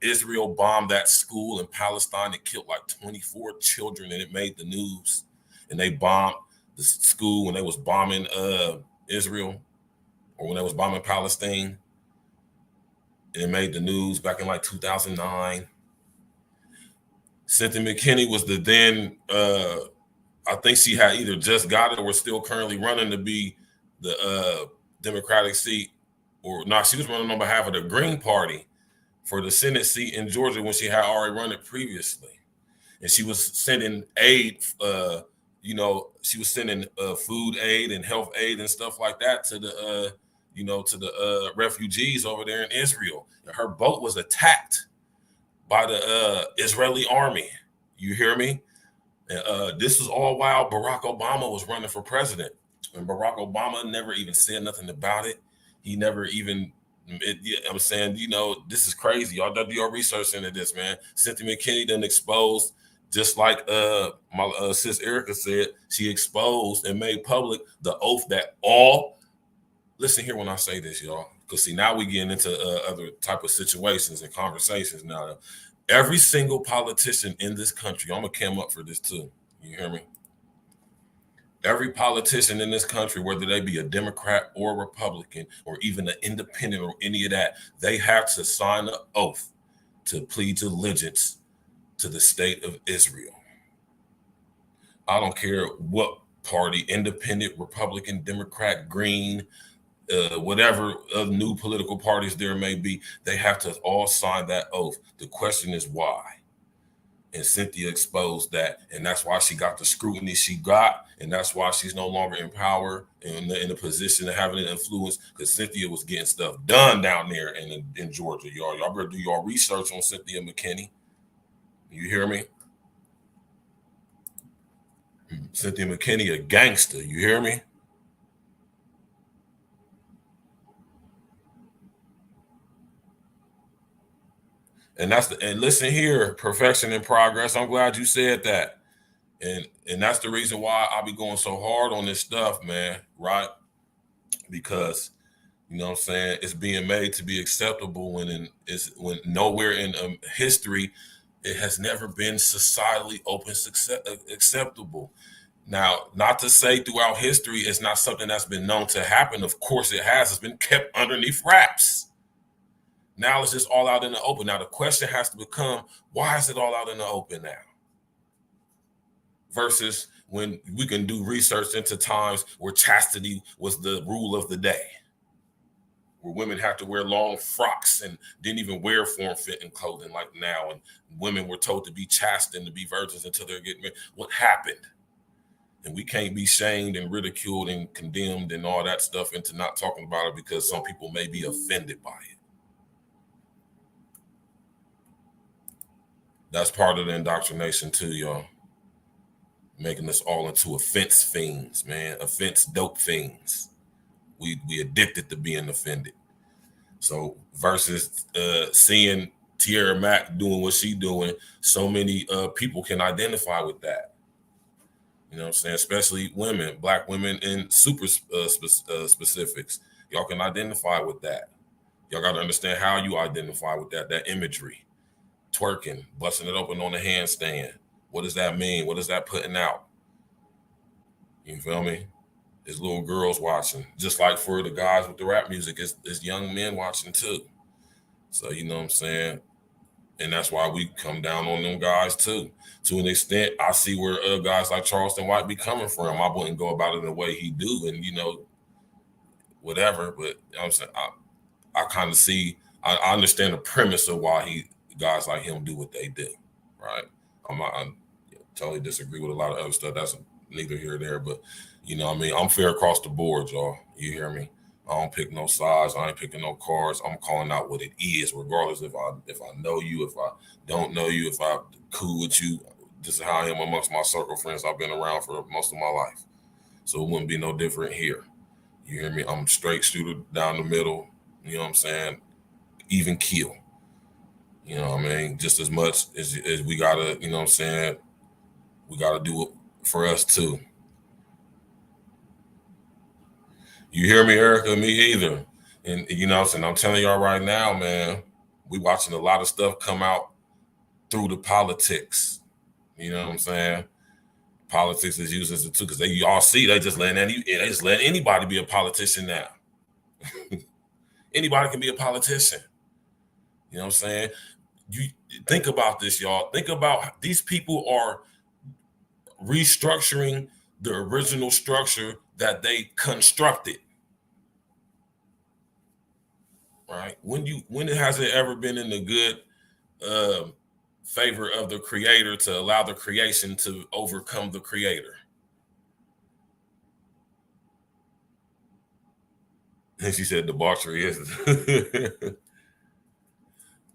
Israel bombed that school in Palestine? It killed like 24 children, and it made the news. And they bombed the school when they was bombing Israel, or when they was bombing Palestine. And it made the news back in like 2009. Cynthia McKinney was the then, I think she had either just got it or was still currently running to be the Democratic seat, or not. She was running on behalf of the Green Party for the Senate seat in Georgia when she had already run it previously. And she was sending aid, she was sending food aid and health aid and stuff like that to the refugees over there in Israel. And her boat was attacked by the Israeli army. You hear me? And this was all while Barack Obama was running for president. And Barack Obama never even said nothing about it. He never even, I'm saying, this is crazy. Y'all do your research into this, man. Cynthia McKinney done exposed Just like my sis Erica said, she exposed and made public the oath that all, listen here when I say this, y'all, because see, now we getting into other type of situations and conversations now. Every single politician in this country, I'm gonna come up for this too. You hear me? Every politician in this country, whether they be a Democrat or a Republican or even an independent or any of that, they have to sign an oath to plead allegiance to the state of Israel. I don't care what party, independent, Republican, Democrat, Green, whatever new political parties there may be, they have to all sign that oath. The question is why? And Cynthia exposed that, and that's why she got the scrutiny she got, and that's why she's no longer in power and in a position of having an influence, because Cynthia was getting stuff done down there in Georgia. Y'all better do your research on Cynthia McKinney. You hear me? Cynthia McKinney, a gangster. You hear me? And listen here, perfection in progress. I'm glad you said that. And that's the reason why I be going so hard on this stuff, man, right? Because you know what I'm saying, it's being made to be acceptable when nowhere in history it has never been societally open acceptable. Now, not to say throughout history it's not something that's been known to happen. Of course it has. It's been kept underneath wraps. Now it's just all out in the open. Now the question has to become, why is it all out in the open now? Versus when we can do research into times where chastity was the rule of the day, where women had to wear long frocks and didn't even wear form-fitting clothing like now, and women were told to be chaste and to be virgins until they're getting married. What happened? And we can't be shamed and ridiculed and condemned and all that stuff into not talking about it because some people may be offended by it. That's part of the indoctrination too, y'all. Making us all into offense fiends, man. Offense dope fiends. We addicted to being offended. So versus seeing Tierra Mack doing what she doing, so many people can identify with that. You know what I'm saying? Especially women, black women in super specifics. Y'all can identify with that. Y'all got to understand how you identify with that imagery. Twerking, busting it open on the handstand. What does that mean? What is that putting out? You feel me? There's little girls watching. Just like for the guys with the rap music, it's young men watching too. So, you know what I'm saying? And that's why we come down on them guys too. To an extent, I see where guys like Charleston White be coming from. I wouldn't go about it the way he do and, you know, whatever. But you know what I'm saying? I kind of see, I understand the premise of why guys like him do what they do, right? I totally disagree with a lot of other stuff. That's neither here nor there, but you know what I mean? I'm fair across the board, y'all. You hear me? I don't pick no sides. I ain't picking no cards. I'm calling out what it is, regardless if I know you, if I don't know you, if I cool with you. This is how I am amongst my circle of friends I've been around for most of my life. So it wouldn't be no different here. You hear me? I'm straight shooter down the middle. You know what I'm saying? Even kill. You know what I mean? Just as much as we gotta, you know what I'm saying? We gotta do it for us too. You hear me, Erica? Me either. And you know what I'm saying? I'm telling y'all right now, man, we watching a lot of stuff come out through the politics. You know what I'm saying? Politics is used as a tool because y'all see they just let anybody be a politician now. Anybody can be a politician. You know what I'm saying? You think about this, y'all. Think about these people are restructuring the original structure that they constructed. Right? When has it ever been in the good favor of the creator to allow the creation to overcome the creator? And she said debauchery is.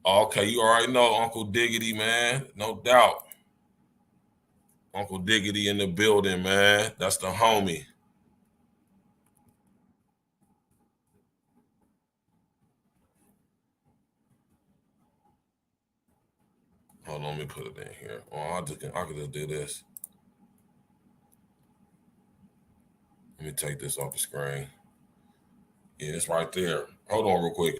Okay, you already know Uncle Diggity, man. No doubt. Uncle Diggity in the building, man. That's the homie. Hold on, let me put it in here. Oh, I could just do this. Let me take this off the screen. Yeah, it's right there. Hold on real quick.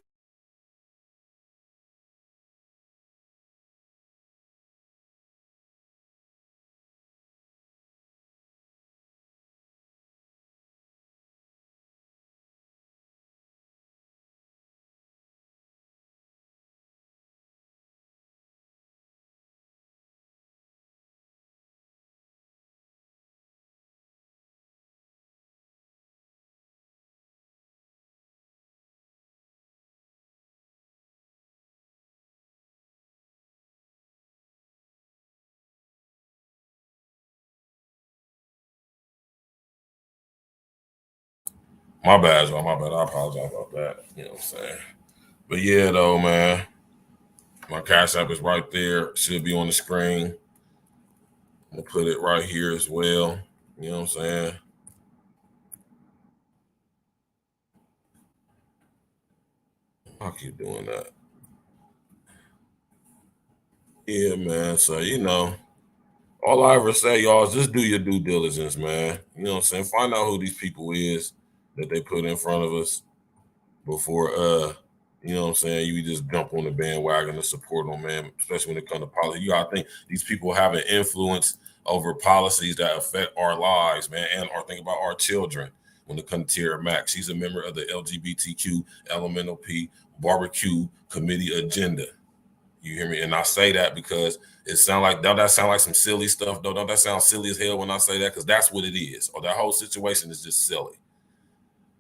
My bad, y'all. My bad. I apologize about that. You know what I'm saying? But yeah, though, man. My Cash App is right there. Should be on the screen. I'm gonna put it right here as well. You know what I'm saying? I keep doing that. Yeah, man. So, you know, all I ever say, y'all, is just do your due diligence, man. You know what I'm saying? Find out who these people is that they put in front of us before you know what I'm saying, you just jump on the bandwagon to support them, man, especially when it comes to policy. You gotta think these people have an influence over policies that affect our lives, man, and or think about our children. When it comes to Tierra Mack, she's a member of the LGBTQ Elemental P Barbecue Committee agenda. You hear me? And I say that because it sound like, don't that sound like some silly stuff though? Don't that sound silly as hell when I say that? Because that's what it is. Or that whole situation is just silly.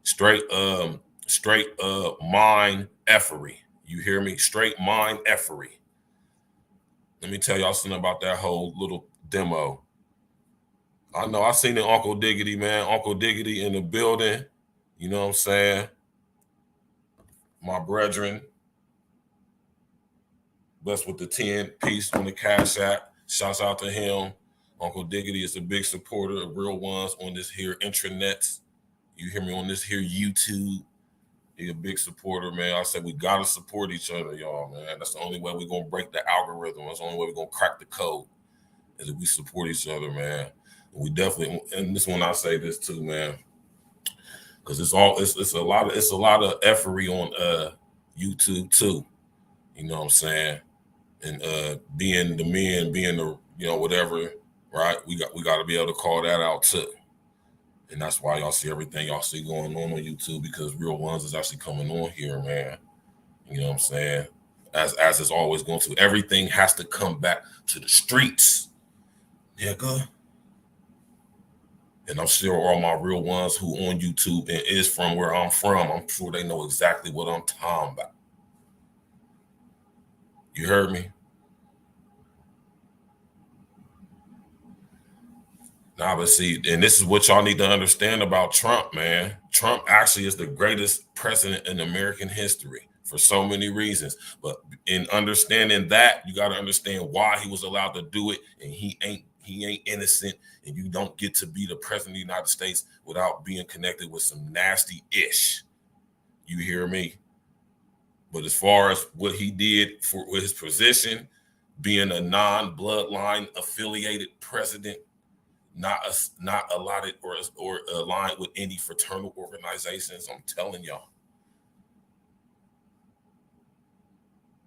Straight mind effery. You hear me? Straight mind effery. Let me tell y'all something about that whole little demo. I know I seen it, Uncle Diggity, man. Uncle Diggity in the building. You know what I'm saying? My brethren. Blessed with the 10 piece on the Cash App. Shouts out to him. Uncle Diggity is a big supporter of Real Ones on this here intranets. You hear me? On this here YouTube. He a big supporter, man. I said we gotta support each other, y'all, man. That's the only way we're gonna break the algorithm. That's the only way we're gonna crack the code, is if we support each other, man. We definitely, and this one I say this too, man, because it's a lot of effery on YouTube too. You know what I'm saying? And being the men, being the, you know, whatever, right? We got to be able to call that out too. And that's why y'all see everything y'all see going on YouTube, because Real Ones is actually coming on here, man. You know what I'm saying? As it's always going to. Everything has to come back to the streets, nigga. And I'm sure all my real ones who on YouTube and is from where I'm from, I'm sure they know exactly what I'm talking about. You heard me? Nah, but see, and this is what y'all need to understand about Trump, man. Trump actually is the greatest president in American history for so many reasons. But in understanding that, you got to understand why he was allowed to do it, and he ain't innocent, and you don't get to be the president of the United States without being connected with some nasty ish. You hear me? But as far as what he did with his position, being a non-bloodline affiliated president, not allotted or aligned with any fraternal organizations, I'm telling y'all.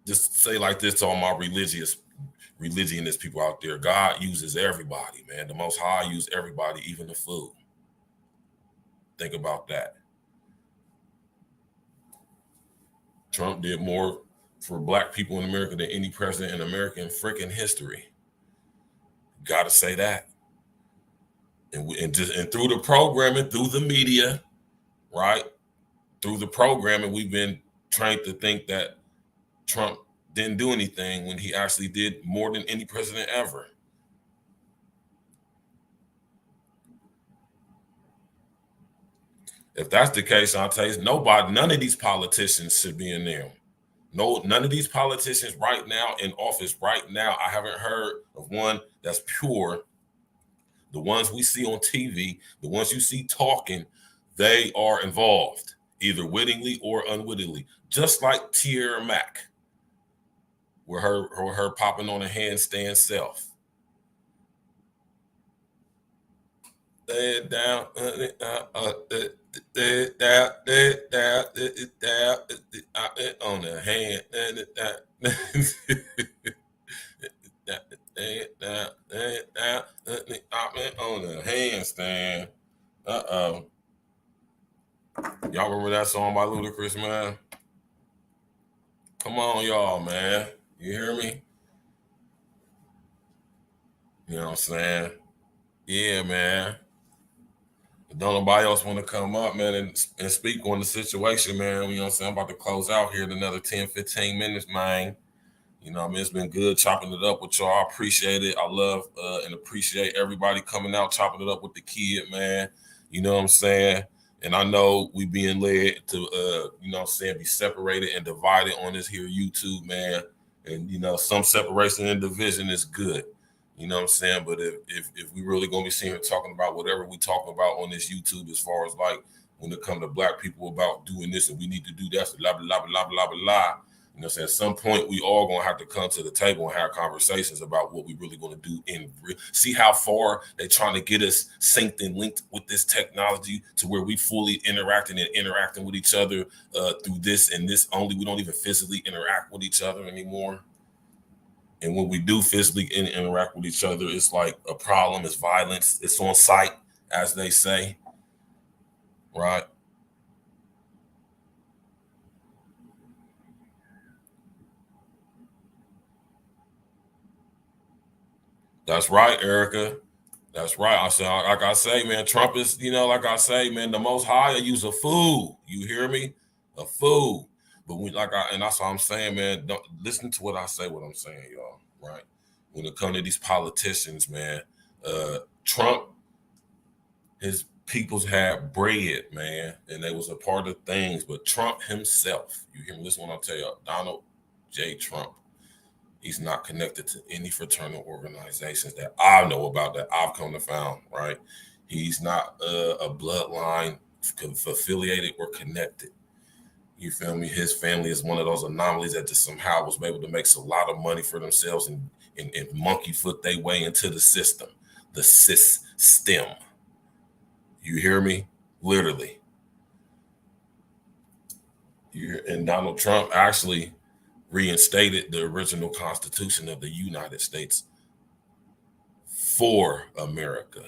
Just say like this to all my religionist people out there: God uses everybody, man. The Most High uses everybody, even the fool. Think about that. Trump did more for black people in America than any president in American freaking history. Gotta say that. And through the programming, through the media, right? Through the programming, we've been trained to think that Trump didn't do anything when he actually did more than any president ever. If that's the case, I'll tell you, none of these politicians should be in there. No, none of these politicians right now in office right now, I haven't heard of one that's pure. The ones we see on TV, the ones you see talking, they are involved, either wittingly or unwittingly, just like Tierra Mack. with her popping on a handstand self. Lay it down, on the hand. On the handstand. Y'all remember that song by Ludacris, man? Come on, y'all, man. You hear me? You know what I'm saying? Yeah, man. Don't nobody else want to come up, man, and speak on the situation, man. You know what I'm saying? I'm about to close out here in another 10, 15 minutes, man. You know what I mean? It's been good chopping it up with y'all. I appreciate it. I love and appreciate everybody coming out, chopping it up with the kid, man. You know what I'm saying? And I know we being led to, you know what I'm saying, be separated and divided on this here YouTube, man. And, you know, some separation and division is good. You know what I'm saying? But if we really going to be sitting here talking about whatever we talking about on this YouTube, as far as like when it comes to black people about doing this and we need to do that, blah, blah, blah, blah, blah, blah. You know what I'm saying? At some point, we all going to have to come to the table and have conversations about what we really going to do and see how far they're trying to get us synced and linked with this technology to where we fully interacting with each other through this and this only. We don't even physically interact with each other anymore. And when we do physically interact with each other, it's like a problem, it's violence, it's on site, as they say, right? That's right, Erica. That's right. I said, like I say, man, Trump is, you know, like I say, man, the Most High use a fool. You hear me? A fool. But we and that's what I'm saying, man. Don't listen to what I say, what I'm saying, y'all. Right? When it comes to these politicians, man, Trump, his peoples had bread, man, and they was a part of things. But Trump himself, you hear me? Listen when I tell you, Donald J. Trump. He's not connected to any fraternal organizations that I know about, that I've come to found, right? He's not a bloodline affiliated or connected. You feel me? His family is one of those anomalies that just somehow was able to make a lot of money for themselves and monkey foot their way into the system, the system. You hear me? Literally. And Donald Trump actually reinstated the original Constitution of the United States for America.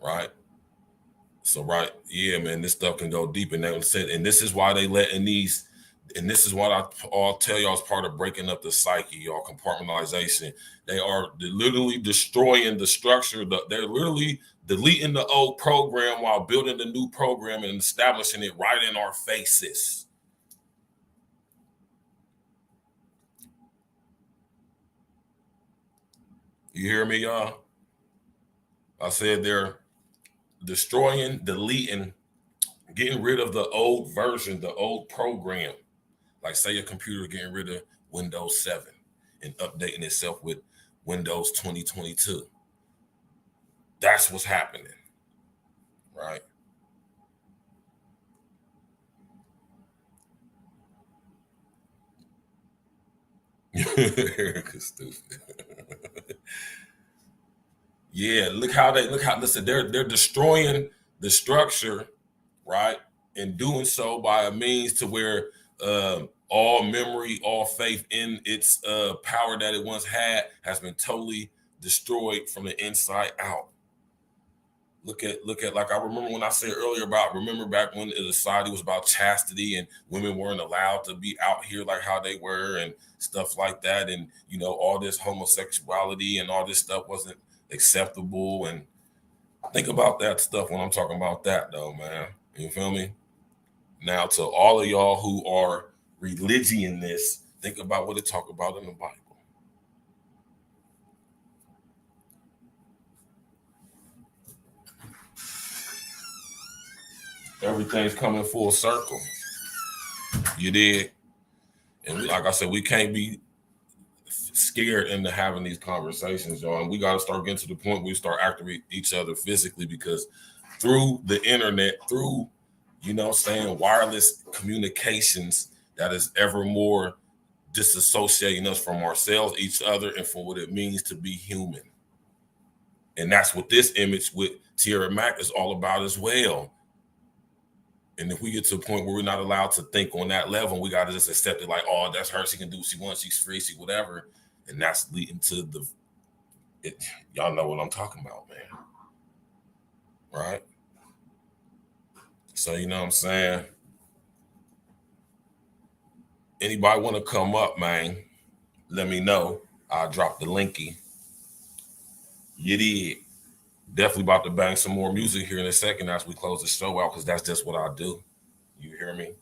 Right? So, right, yeah, man, this stuff can go deep. And this is why they letting these, and this is what I'll tell y'all as part of breaking up the psyche, y'all, compartmentalization. They're literally destroying the structure. They're literally deleting the old program while building the new program and establishing it right in our faces. You hear me, y'all? I said they're destroying, deleting, getting rid of the old version, the old program. Like say your computer getting rid of Windows 7 and updating itself with Windows 2022. That's what's happening, right? Erica's stupid. Yeah, listen, they're destroying the structure, right? And doing so by a means to where all memory, all faith in its power that it once had has been totally destroyed from the inside out. Look at like I remember when I said earlier remember back when the society was about chastity and women weren't allowed to be out here like how they were and stuff like that, and you know all this homosexuality and all this stuff wasn't acceptable. And think about that stuff when I'm talking about that though, man. You feel me? Now to all of y'all who are religionists, think about what it talk about in the Bible. Everything's coming full circle. You did. And like I said, we can't be scared into having these conversations, y'all. And we got to start getting to the point where we start acting with each other physically, because through the internet, through, you know, saying wireless communications, that is ever more disassociating us from ourselves, each other, and from what it means to be human. And that's what this image with Tierra Mack is all about as well. And if we get to a point where we're not allowed to think on that level, we got to just accept it like, oh, that's her. She can do what she wants. She's free. She whatever. And that's leading to y'all know what I'm talking about, man. Right? So, you know what I'm saying? Anybody want to come up, man? Let me know. I'll drop the linky. You did. Definitely about to bang some more music here in a second as we close the show out, because that's just what I do. You hear me?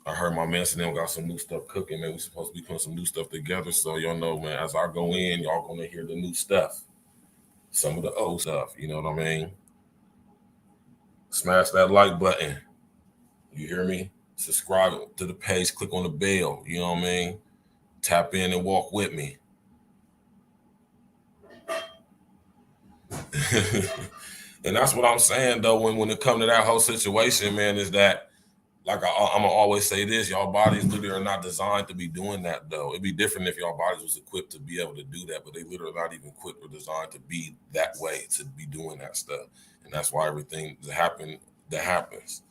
I heard my man saying got some new stuff cooking, man. We're supposed to be putting some new stuff together. So y'all know, man, as I go in, y'all gonna hear the new stuff. Some of the old stuff, you know what I mean? Smash that like button. You hear me? Subscribe to the page, click on the bell, you know what I mean? Tap in and walk with me. And that's what I'm saying, though, when it comes to that whole situation, man, is that, like I'm going to always say this, y'all bodies literally are not designed to be doing that, though. It'd be different if y'all bodies was equipped to be able to do that, but they literally are not even equipped or designed to be that way, to be doing that stuff. And that's why everything that happens.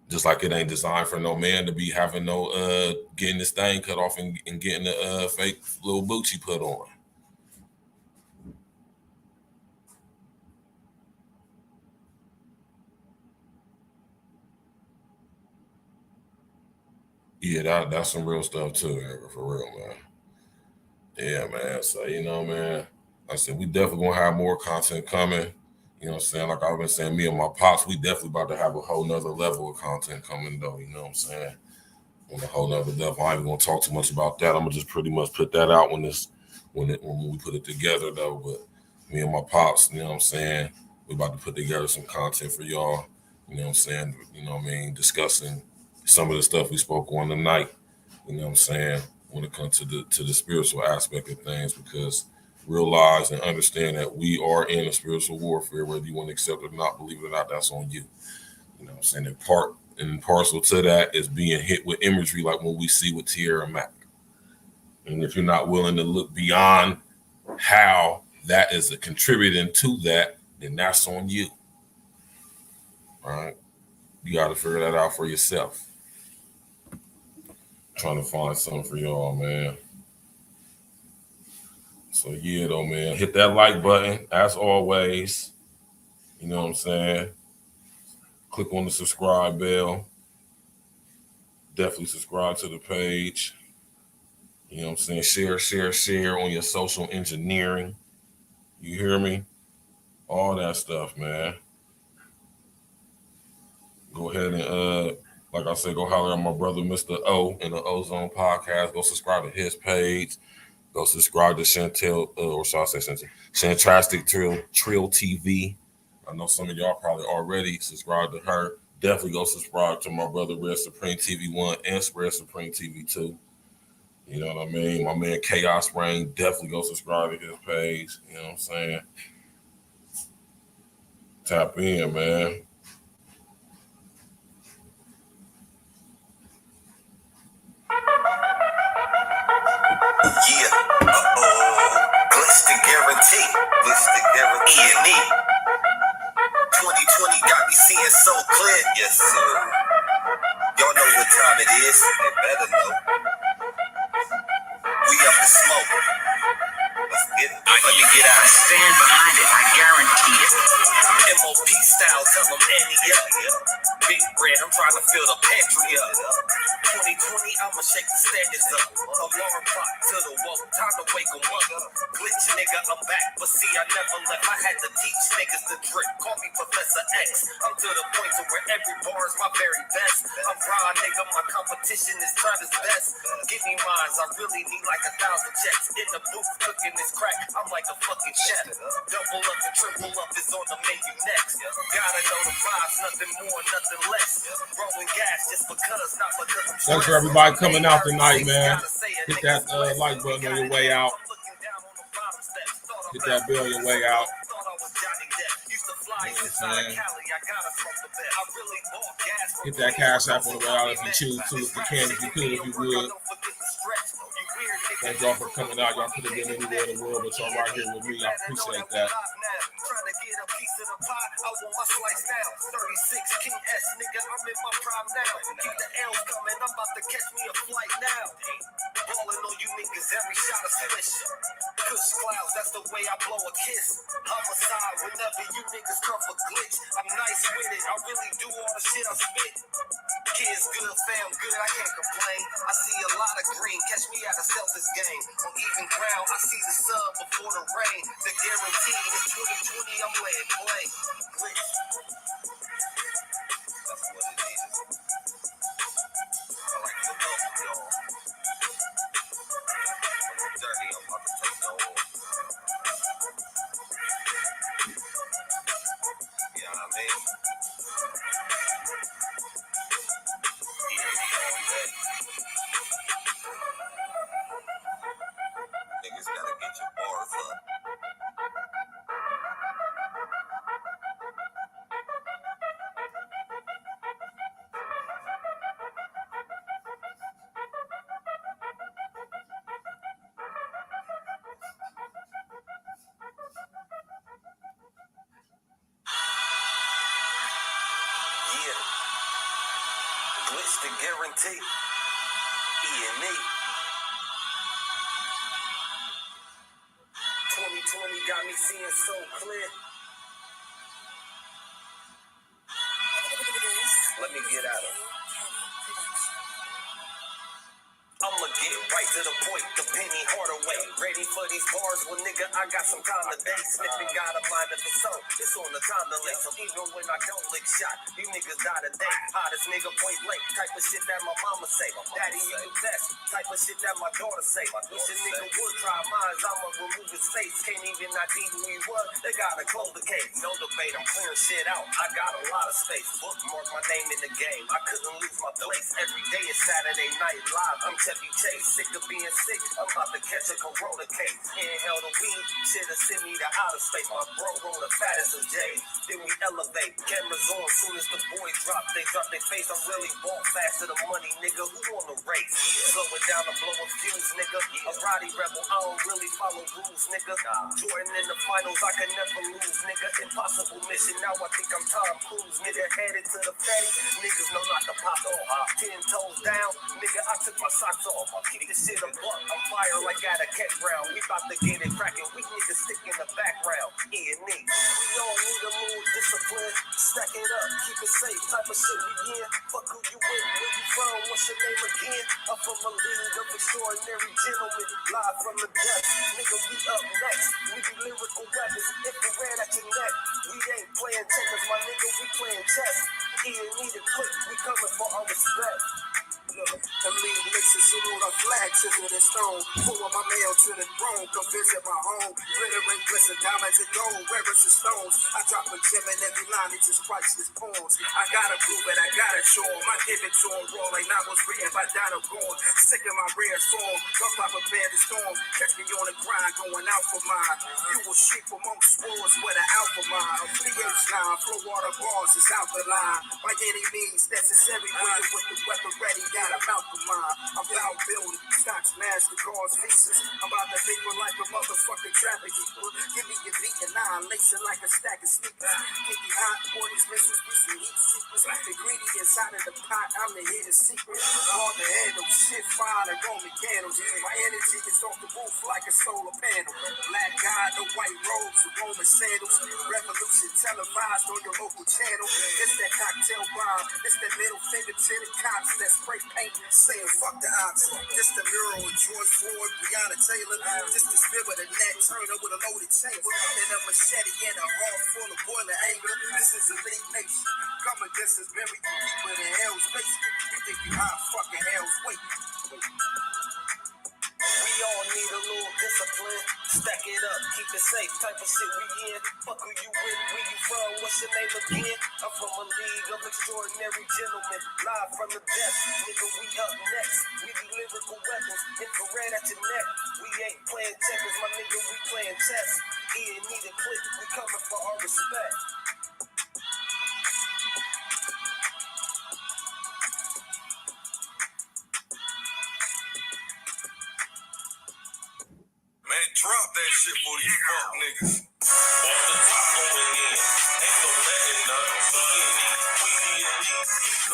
Just like it ain't designed for no man to be having no, getting this thing cut off and getting the fake little Gucci put on. Yeah, that's some real stuff too, for real, man. Yeah, man. So, you know, man, like I said, we definitely gonna have more content coming. You know what I'm saying? Like I've been saying, me and my pops, we definitely about to have a whole nother level of content coming, though. You know what I'm saying? On a whole nother level. I ain't even gonna talk too much about that. I'm gonna just pretty much put that out when we put it together, though. But me and my pops, you know what I'm saying? We about to put together some content for y'all. You know what I'm saying? You know what I mean? Discussing some of the stuff we spoke on tonight, you know what I'm saying, when it comes to the spiritual aspect of things, because realize and understand that we are in a spiritual warfare, whether you want to accept it or not, believe it or not, that's on you. You know what I'm saying? And part and parcel to that is being hit with imagery like what we see with Tierra Mack. And if you're not willing to look beyond how that is contributing to that, then that's on you. All right? You got to figure that out for yourself. Trying to find something for y'all, man. So yeah, though, man, hit that like button as always. You know what I'm saying? Click on the subscribe bell. Definitely subscribe to the page. You know what I'm saying? Share on your social engineering. You hear me? All that stuff, man. Go ahead and like I said, go holler at my brother, Mr. O, in the Ozone Podcast. Go subscribe to his page. Go subscribe to Chantel, or shall I say Chantel? Chantastic Trill TV. I know some of y'all probably already subscribed to her. Definitely go subscribe to my brother, Red Supreme TV 1 and Red Supreme TV 2. You know what I mean? My man, Chaos Reign, definitely go subscribe to his page. You know what I'm saying? Tap in, man. Yeah. Glitch the guarantee. Glitch the guarantee. E&E. 2020 got me seeing so clear. Yes, sir. Y'all know what time it is. They better know. We up to smoke. Let's get it. Let me get out. Stand behind it, I guarantee it. MOP style, tell them Annie up. Big bread, I'm trying to fill the pantry up. 2020, I'ma shake the standards up. Alarm clock to the woke, time to wake 'em up. Glitch nigga, I'm back, but see, I never left. I had to teach niggas the trick. Call me Professor X. I'm to the point to where every bar is my very best. I'm raw, nigga, my competition is trying his best. Give me mines, I really need like 1,000 checks. In the booth, cooking this crack, I'm like a fucking chef. Double up and triple up is on the menu next. Gotta know the vibes, nothing more, nothing less. Rolling gas just because, not because I'm Thanks for everybody coming out tonight, man. Hit that like button on your way out. Hit that bell on your way out. Hit that cash app on the way out if you choose to, if you can, if you could, if you would. Thank y'all for coming out. Y'all could have been anywhere in the world, but y'all right here with me. I appreciate that. Trying to get a piece of the pie, I want my slice now. 36 King S, nigga, I'm in my prime now. Keep the L's coming, I'm about to catch me a flight now. Ballin' on you niggas, every shot a swish. Kush clouds, that's the way I blow a kiss. Homicide, whenever you niggas come for glitch. I'm nice with it, I really do all the shit I spit. Kids good, fam good, I can't complain. I see a lot of green, catch me at a Celtics game. On even ground, I see the sun before the rain. The guarantee is 2020, I'm laying play. That's what it is. I like to love y'all. I'm dirty, I'm about to take the off. You know what I mean? Niggas gotta get your bars up. Yeah. Glitch the guarantee. E&E. 2020 got me seeing so clear. Let me get at it. I'ma get right to the point, the Penny Hardaway. Ready for these bars, well nigga, I got some time today. Sniffing got a mind of the soul, it's on the time delay. So even when I don't lick shot, you niggas die today. Hottest nigga point blank, type of shit that my mama say. Daddy, you the best, type of shit that my daughter say. Wish a nigga would try mine, I'ma remove his face. Can't even ID who he was, they gotta close the case. No debate, I'm clearing shit out, I got a lot of space. Bookmark my name in the game, I couldn't lose my place. Every day is Saturday night live, I'm Chevy Chase. Sick of being sick, I'm about to catch a corona case. Inhale the weed, shit'll send me to outer space. My bro roll the fattest of J's. Then we elevate, cameras on, soon as the boys drop their face. I'm really ball fast to the money, nigga, who on the race? Slow it down to blow a fuse, nigga. A Roddy rebel, I don't really follow rules, nigga. Jordan in the finals, I can never lose, nigga. Impossible mission, now I think I'm Tom Cruise, nigga. Headed to the fatty, niggas know not to pop off. 10 toes down, nigga, I took my socks off. I keep this shit a buck, I'm fire like at a cat ground. We about to get it cracking, we niggas stick in the background. E&E, we all need a little discipline. Stack it up, keep it safe, type of shit we in. Fuck who you with, where you from, what's your name again? I'm from a league of extraordinary gentlemen, live from the depths. Nigga, we up next, we be lyrical weapons. If we ran at your neck, we ain't playing checkers, my nigga, we playing chess. E&E the quick, we coming for our respect. Look, them lead mixes salute our flag, chiseled in stone. Pull my mail to the throne, come visit my home. Glittering, glisten, diamonds and gold, rarest of stones. I drop a gem in every line, it's just priceless poems. I gotta prove it, I gotta show 'em. I give it to 'em raw, like I was written by Donald Gorn. Sick of my rare form, cause I prepared the storm. Catch me on the grind, going out for mine. You will sheep amongst wolves with an alpha mind. PH9, flow water bars, it's out the line. By any means necessary, with the weapon ready, got a mouth of mine. I'm about building stocks, Mastercards, Visas. I'm about to think like a motherfucking traffic equal. Give me your beat and nine, lace it like a stack of sneakers. Get you hot, boy, these missiles, we some heat seekers. Ingredients out of the pot, I'm the hidden secret. Hard to handle, shit fire and Roman candles. My energy is off the roof like a solar panel. Black guy, the white robes, the Roman sandals. Revolution televised on your local channel. It's that cocktail bomb, it's that middle finger to the cops that spray paint, saying fuck the ops. This the mural of George Floyd, Breonna Taylor. This the spirit of Nat Turner with a loaded chamber and a machete and a heart full of boiling anger. This is a league nation. Come against us, bury you deeper than hell's basement. You think you hot fucking hell's waiting. We all need a little discipline. Stack it up, keep it safe, type of shit we in. Fuck who you with, where you from, what's your name again? I'm from a league of extraordinary gentlemen, live from the depths. Nigga, we up next, we be lyrical weapons, infrared at your neck. We ain't playing checkers, my nigga, we playing chess. E&E the click, we coming for our respect.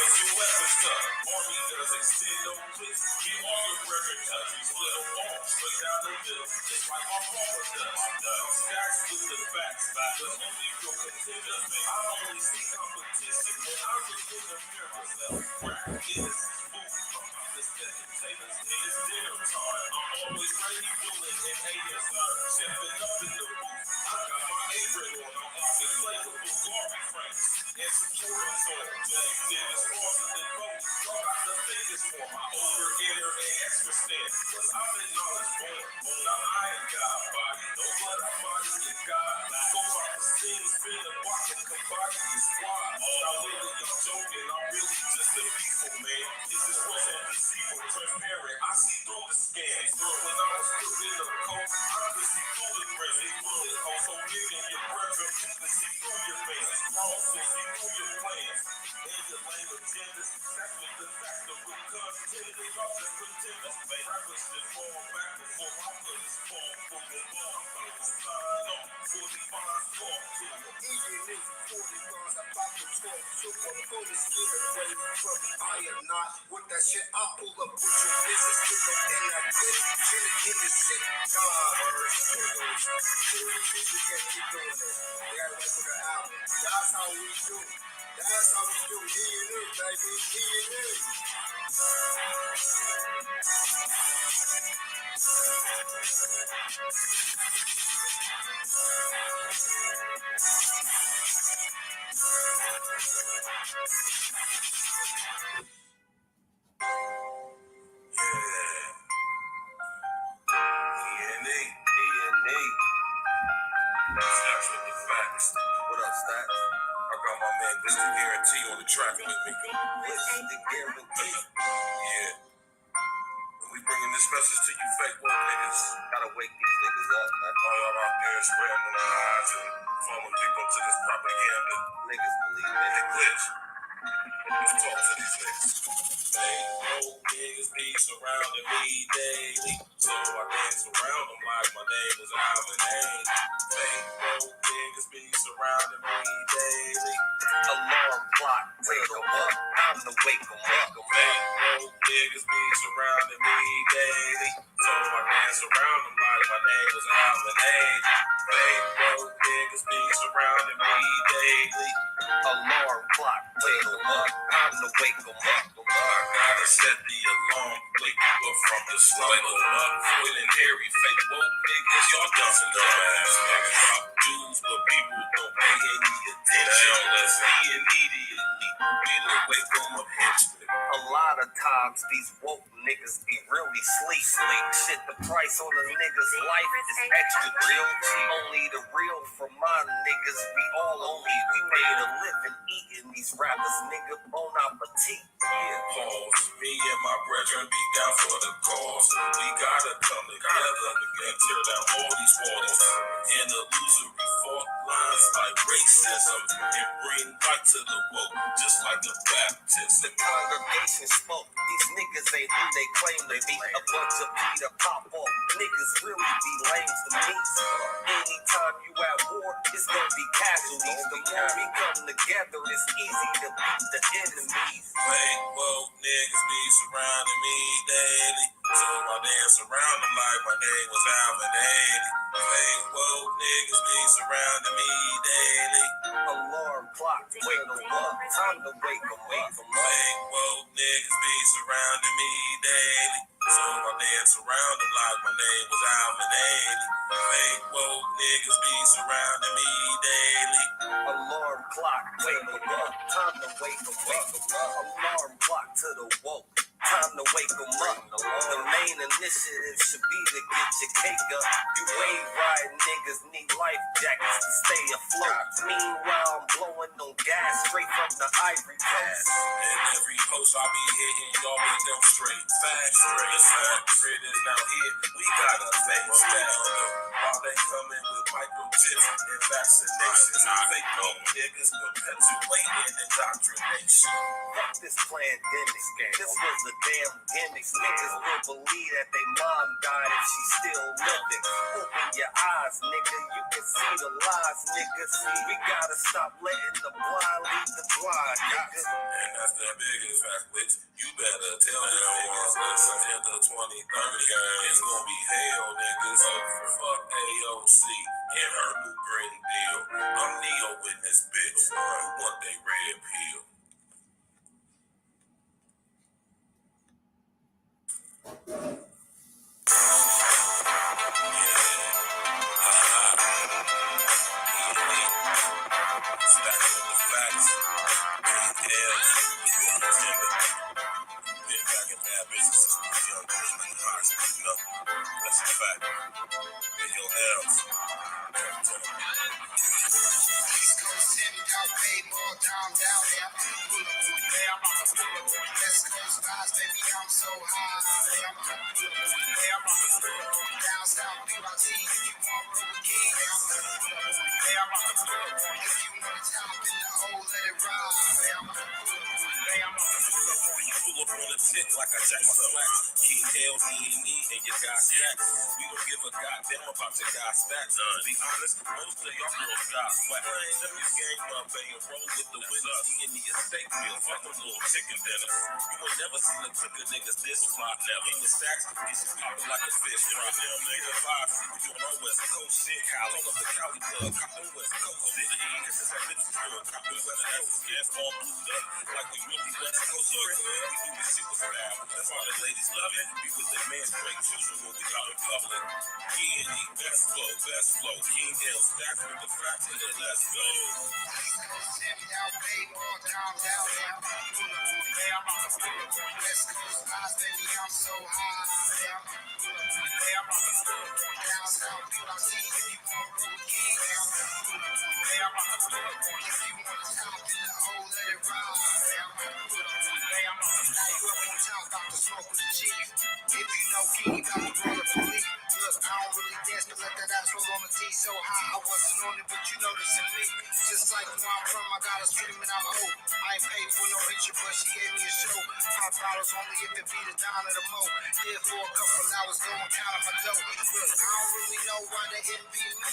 cause you weapons tough. Army does extend no clicks. Get all the record countries, little arms, straight down the middle, just like our father does. I'm stacks with the facts, the only real contenders. I only see competition when I look in the mirror. Rap is food, I'm about to set containers. It's dinner time, I'm always ready, willing, and haters. Stepping up in the booth, I got my apron on, I'm often flavor with glory frames. And security's on, James Dennis, Austin, and Bones. Y'all got the biggest for my over inner and extra stand. Cause I'm in knowledge born. Now I ain't got a body. No but I body to God. Go out the scene, spin a block and combine the squad. Now lately I'm joking, I'm really just a peaceful man. This is what's on the sequel, transparent. I see through the scam. When I was still in the coat, I could see through the crazy bullet hole. So giving your brethren, you can see through your faces. Wrong, so see through your plans. And your lame agendas. That's what the facts of good guns tend to. Y'all just pretenders. Rappers just fall back before my bullets fall. From the ball, I'm about to sign off. 45 score to them. Even if 40 bars about to talk, so what bonus give away from me? I am not with that shit. I'll pull up with your business with them and that bitch. Chilling in the shit. Nah, music can't keep doing this. We gotta wait for the album. That's how we do. That's how we do. E&E, baby. E&E. Stacks with the facts. What up, Stacks? I got my man Mr. Guarantee on the track with me. Listen to Guarantee. Yeah. And we bringing this message to you fake woke niggas. Gotta wake these niggas up, man. All y'all out there spreading the lies and falling victim to this propaganda. Niggas believe And it. glitch. Let's talk to these niggas. Fake woke niggas be surrounding me daily. So I dance around them like my name was Alvin Hayes. Fake woke niggas be surrounding me daily. Alarm clock, wake 'em up. Time to wake 'em up. Fake woke niggas be surrounding me daily. So I dance around them like my name was Alvin Hayes. Fake woke niggas be surrounding me daily. Alarm clock, wake 'em up. Time to wake 'em up. I gotta set the alarm, wake you up from the slumber. Floyd and Harry, fake woke niggas, y'all doesn't know ass niggas. Drop dudes, but people don't pay any attention. Let's see immediately. Better wake 'em up instantly. A lot of times these woke niggas be really sleep. Shit, the price on a nigga's life is extra real cheap. Only the real from my niggas, we all only we made a living eating these rappers, nigga. Bon appetit. Yeah, pause. Me and my brethren be down for the cause. We gotta come together and tear down all these walls. And illusory fault lines like racism and bring light to the woke, just like the Baptist. The congregation spoke. These niggas ain't who they claim to be. A bunch of Peter pop-off niggas really be lame to me. Anytime you at war, it's gonna be casualties. The more we come together, it's easy to beat the enemies. Fake woke niggas be surrounding me daily. So I dance around them like my name was Alvin Haley. Fake woke niggas be surrounding me daily. Alarm clock, wake 'em up. Time to wake 'em up. Fake woke niggas be surrounding me daily. So I dance around them like my name was Alvin Haley. Fake woke niggas be surrounding me daily. Alarm clock, wake 'em up. Time to wake 'em up. Alarm clock to the woke. Time to wake 'em up. The main initiative should be to get your cake up. You wave riding niggas need life jackets to stay afloat. Meanwhile, I'm blowing on gas straight from the Ivory Coast. And every post I be hitting, y'all with them straight facts. The fact grid is now here. We gotta face that. While they coming with microchips and vaccinations. Fake dope niggas perpetuating indoctrination. Fuck this pandemic. This was a damn gimmick. Niggas will believe that they mom died and she's still living. Open your eyes, nigga. You can see the lies, nigga. See, we gotta stop letting the blind lead the blind, nigga. And that's the biggest fact, which you better tell them niggas. Listen to the 2030. It's gonna be hell, niggas. Fuck AOC and her new Green Deal. I'm Neo in this bitch. One day red pill. Like I jack my slack, King L-E-N-E, and you got stacks. We don't give a goddamn about your guy stats. To be honest, most of y'all girls got whack. Let me game up and roll with the winners. He and the estate meal, fuck them little chicken dinners. You ain't never seen a clique of niggas this fly. Never in the stacks, it's just popping like a fish fry. Nigga 5, see, we doing our West Coast shit. Call up the Cali Club, cop them West Coast shit. This is that bitch school, cop them West Coast. Yeah, it's all blued up, like we really West Coast shit. We do this shit with style. That's why the ladies love it. Be with their man straight choosing when we out in public. E&E, best flow. King L, stacks with the facts in it, let's go. If you know King, you got to roll up the lead. Look, I don't really dance, but let that ass roll on the D so high. I wasn't on it, but you noticing me. Just like where I'm from, I got her screaming out, oh. I ain't paid for no picture, but she gave me a show. $5 only if it be the down of the mo. Here for a couple hours, going counting my dough. Look, I don't really know why they envy me.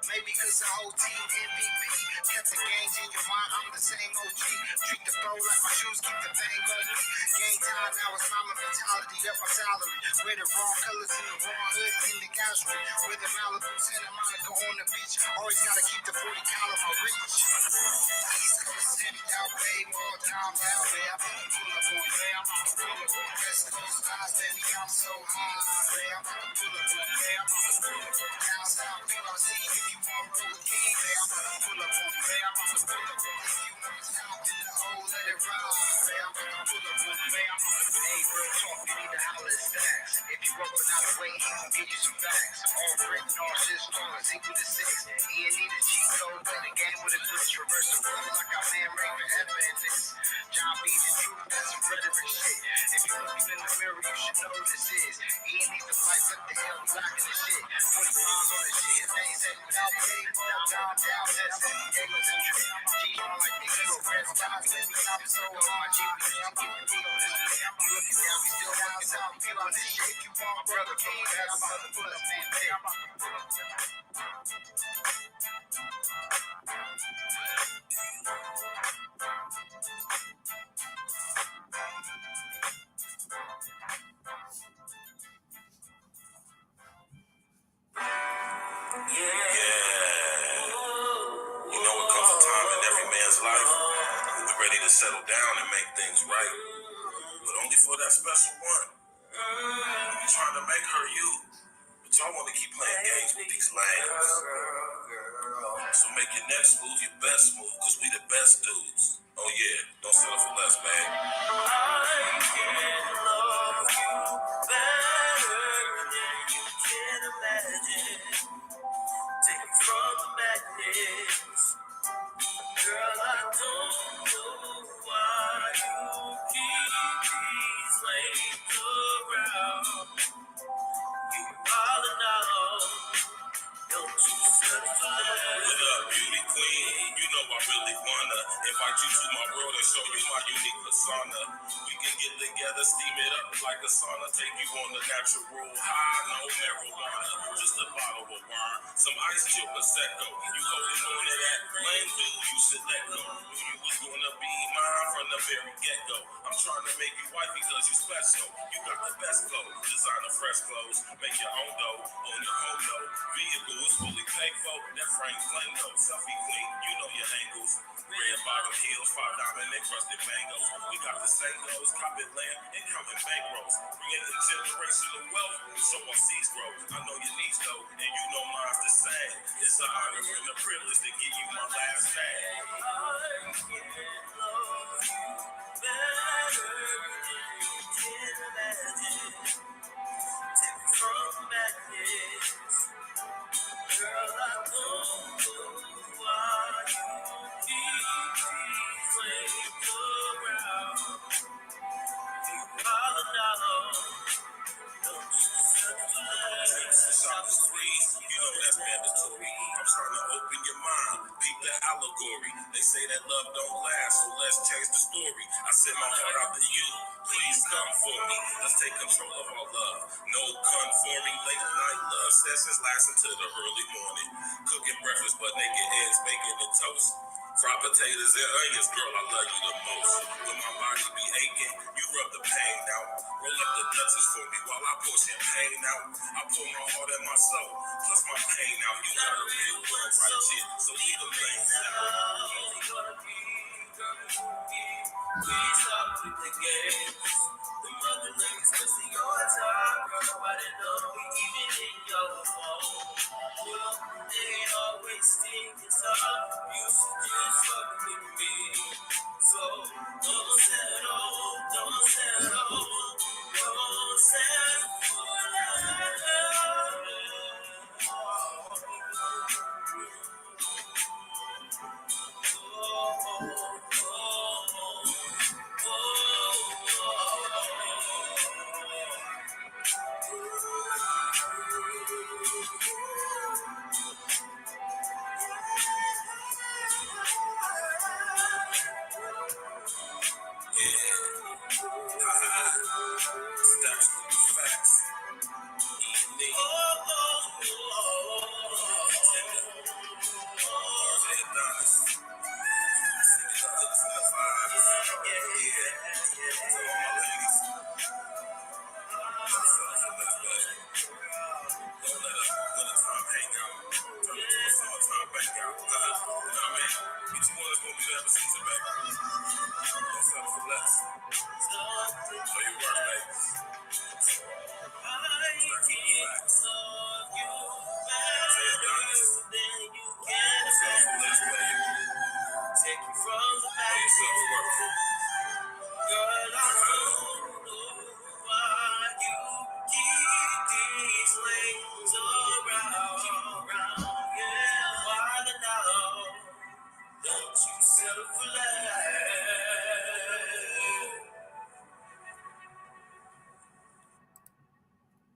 Maybe cause the whole team MVP. Kept the games in your mind, I'm the same OG. Treat the flow like my shoes, keep the thing on me. Game time, now it's mama mentality, up my salary. Wear the wrong colors in the wrong hood, in the casual. With the Malibu, Santa Monica on the beach. Always gotta keep the 40 cal in my reach. East Coast, send me out, babe, all down, babe. I'm gonna pull up on, babe. I'm gonna pull up on. West Coast guys, baby, I'm so high, babe. I'm gonna pull up on, babe. I'm gonna pull up on. Down south, babe, I'll see if you want roll again, babe. I'm gonna pull up on, babe. I'm gonna pull up on. If you want to stop in the hole, let it ride, babe. I'm gonna pull up on, babe. I'm gonna pull up on. Hey, real talk, you need to holler at stacks. If you up and out of way, he gon' give you some facts. All brick, all shit stars, equal to 6. He ain't need a cheat code, play the game with a glitch. Reverse the flow like I man Raven ever in this. John B, the truth, that's some rhetoric shit. If you looking in the mirror, you should know who this is. He ain't need the lights up the hell, blocking the shit. 40 pounds on the shit, his name said without pay, down, that's it. Diego's a trick. G on like the hero, red stars, baby, I'm so on my G, I'm keeping the on this shit. You looking down, we still looking down, feel on this shit. If you want brother, King, I'm about to pull up, man, I'm about to pull up. Ready to settle down and make things right, but only for that special one. You trying to make her you, but y'all want to keep playing games with these lanes. So make your next move your best move, cause we the best dudes. Oh yeah, don't settle for less, man. I can love you better than you can imagine. Take it from the madness. Girl, I don't know why you keep these lanes around. You wildin' out, don't you settle queen. You know I really wanna invite you to my world and show you my unique persona. We can get together, steam it up like a sauna, take you on the natural high, no marijuana, just a bottle of wine, some ice chill prosecco. You holding on to that lame dude, you should let go. You was gonna be mine from the very get-go. I'm trying to make you white because you special. You got the best flow, designer fresh clothes, make your own dough, own your home dough. Vehicle is fully paid for, that frame flame though. Selfie queen, you know your angles. Red bottom heels, 5 diamond encrusted mangoes. We got the same goals, copping land and counting bankrolls. Creating generational wealth, so our seeds grow. I know your needs though, and you know mine's the same. It's an honor and a privilege to give you my last name. I can love you better than you can imagine. Take it from madness, girl. I don't know why you keep these flames around. You holler now. Shop the streets, you know that's mandatory. I'm trying to open your mind, peep the allegory. They say that love don't last, so let's change the story. I send my heart out to you, please come for me. Let's take control of our love. No conforming, late night love sessions lasting till the early morning. Cooking breakfast, but naked eggs, bacon and toast. Fried potatoes and onions, girl, I love you the most. When my body be aching, you rub the pain out. Roll up the Dutchess for me while I pour champagne out. I pour my heart and my soul, plus my pain out. You got a real one right here, so leave the lanes out. Please stop with the games. The mother ladies wasting your time, girl. Nobody know we even in your phone. Well, they ain't always wasting your time. You should just fuck with me. So don't settle, don't settle, don't settle for love. That's the facts. Don't you settle for less.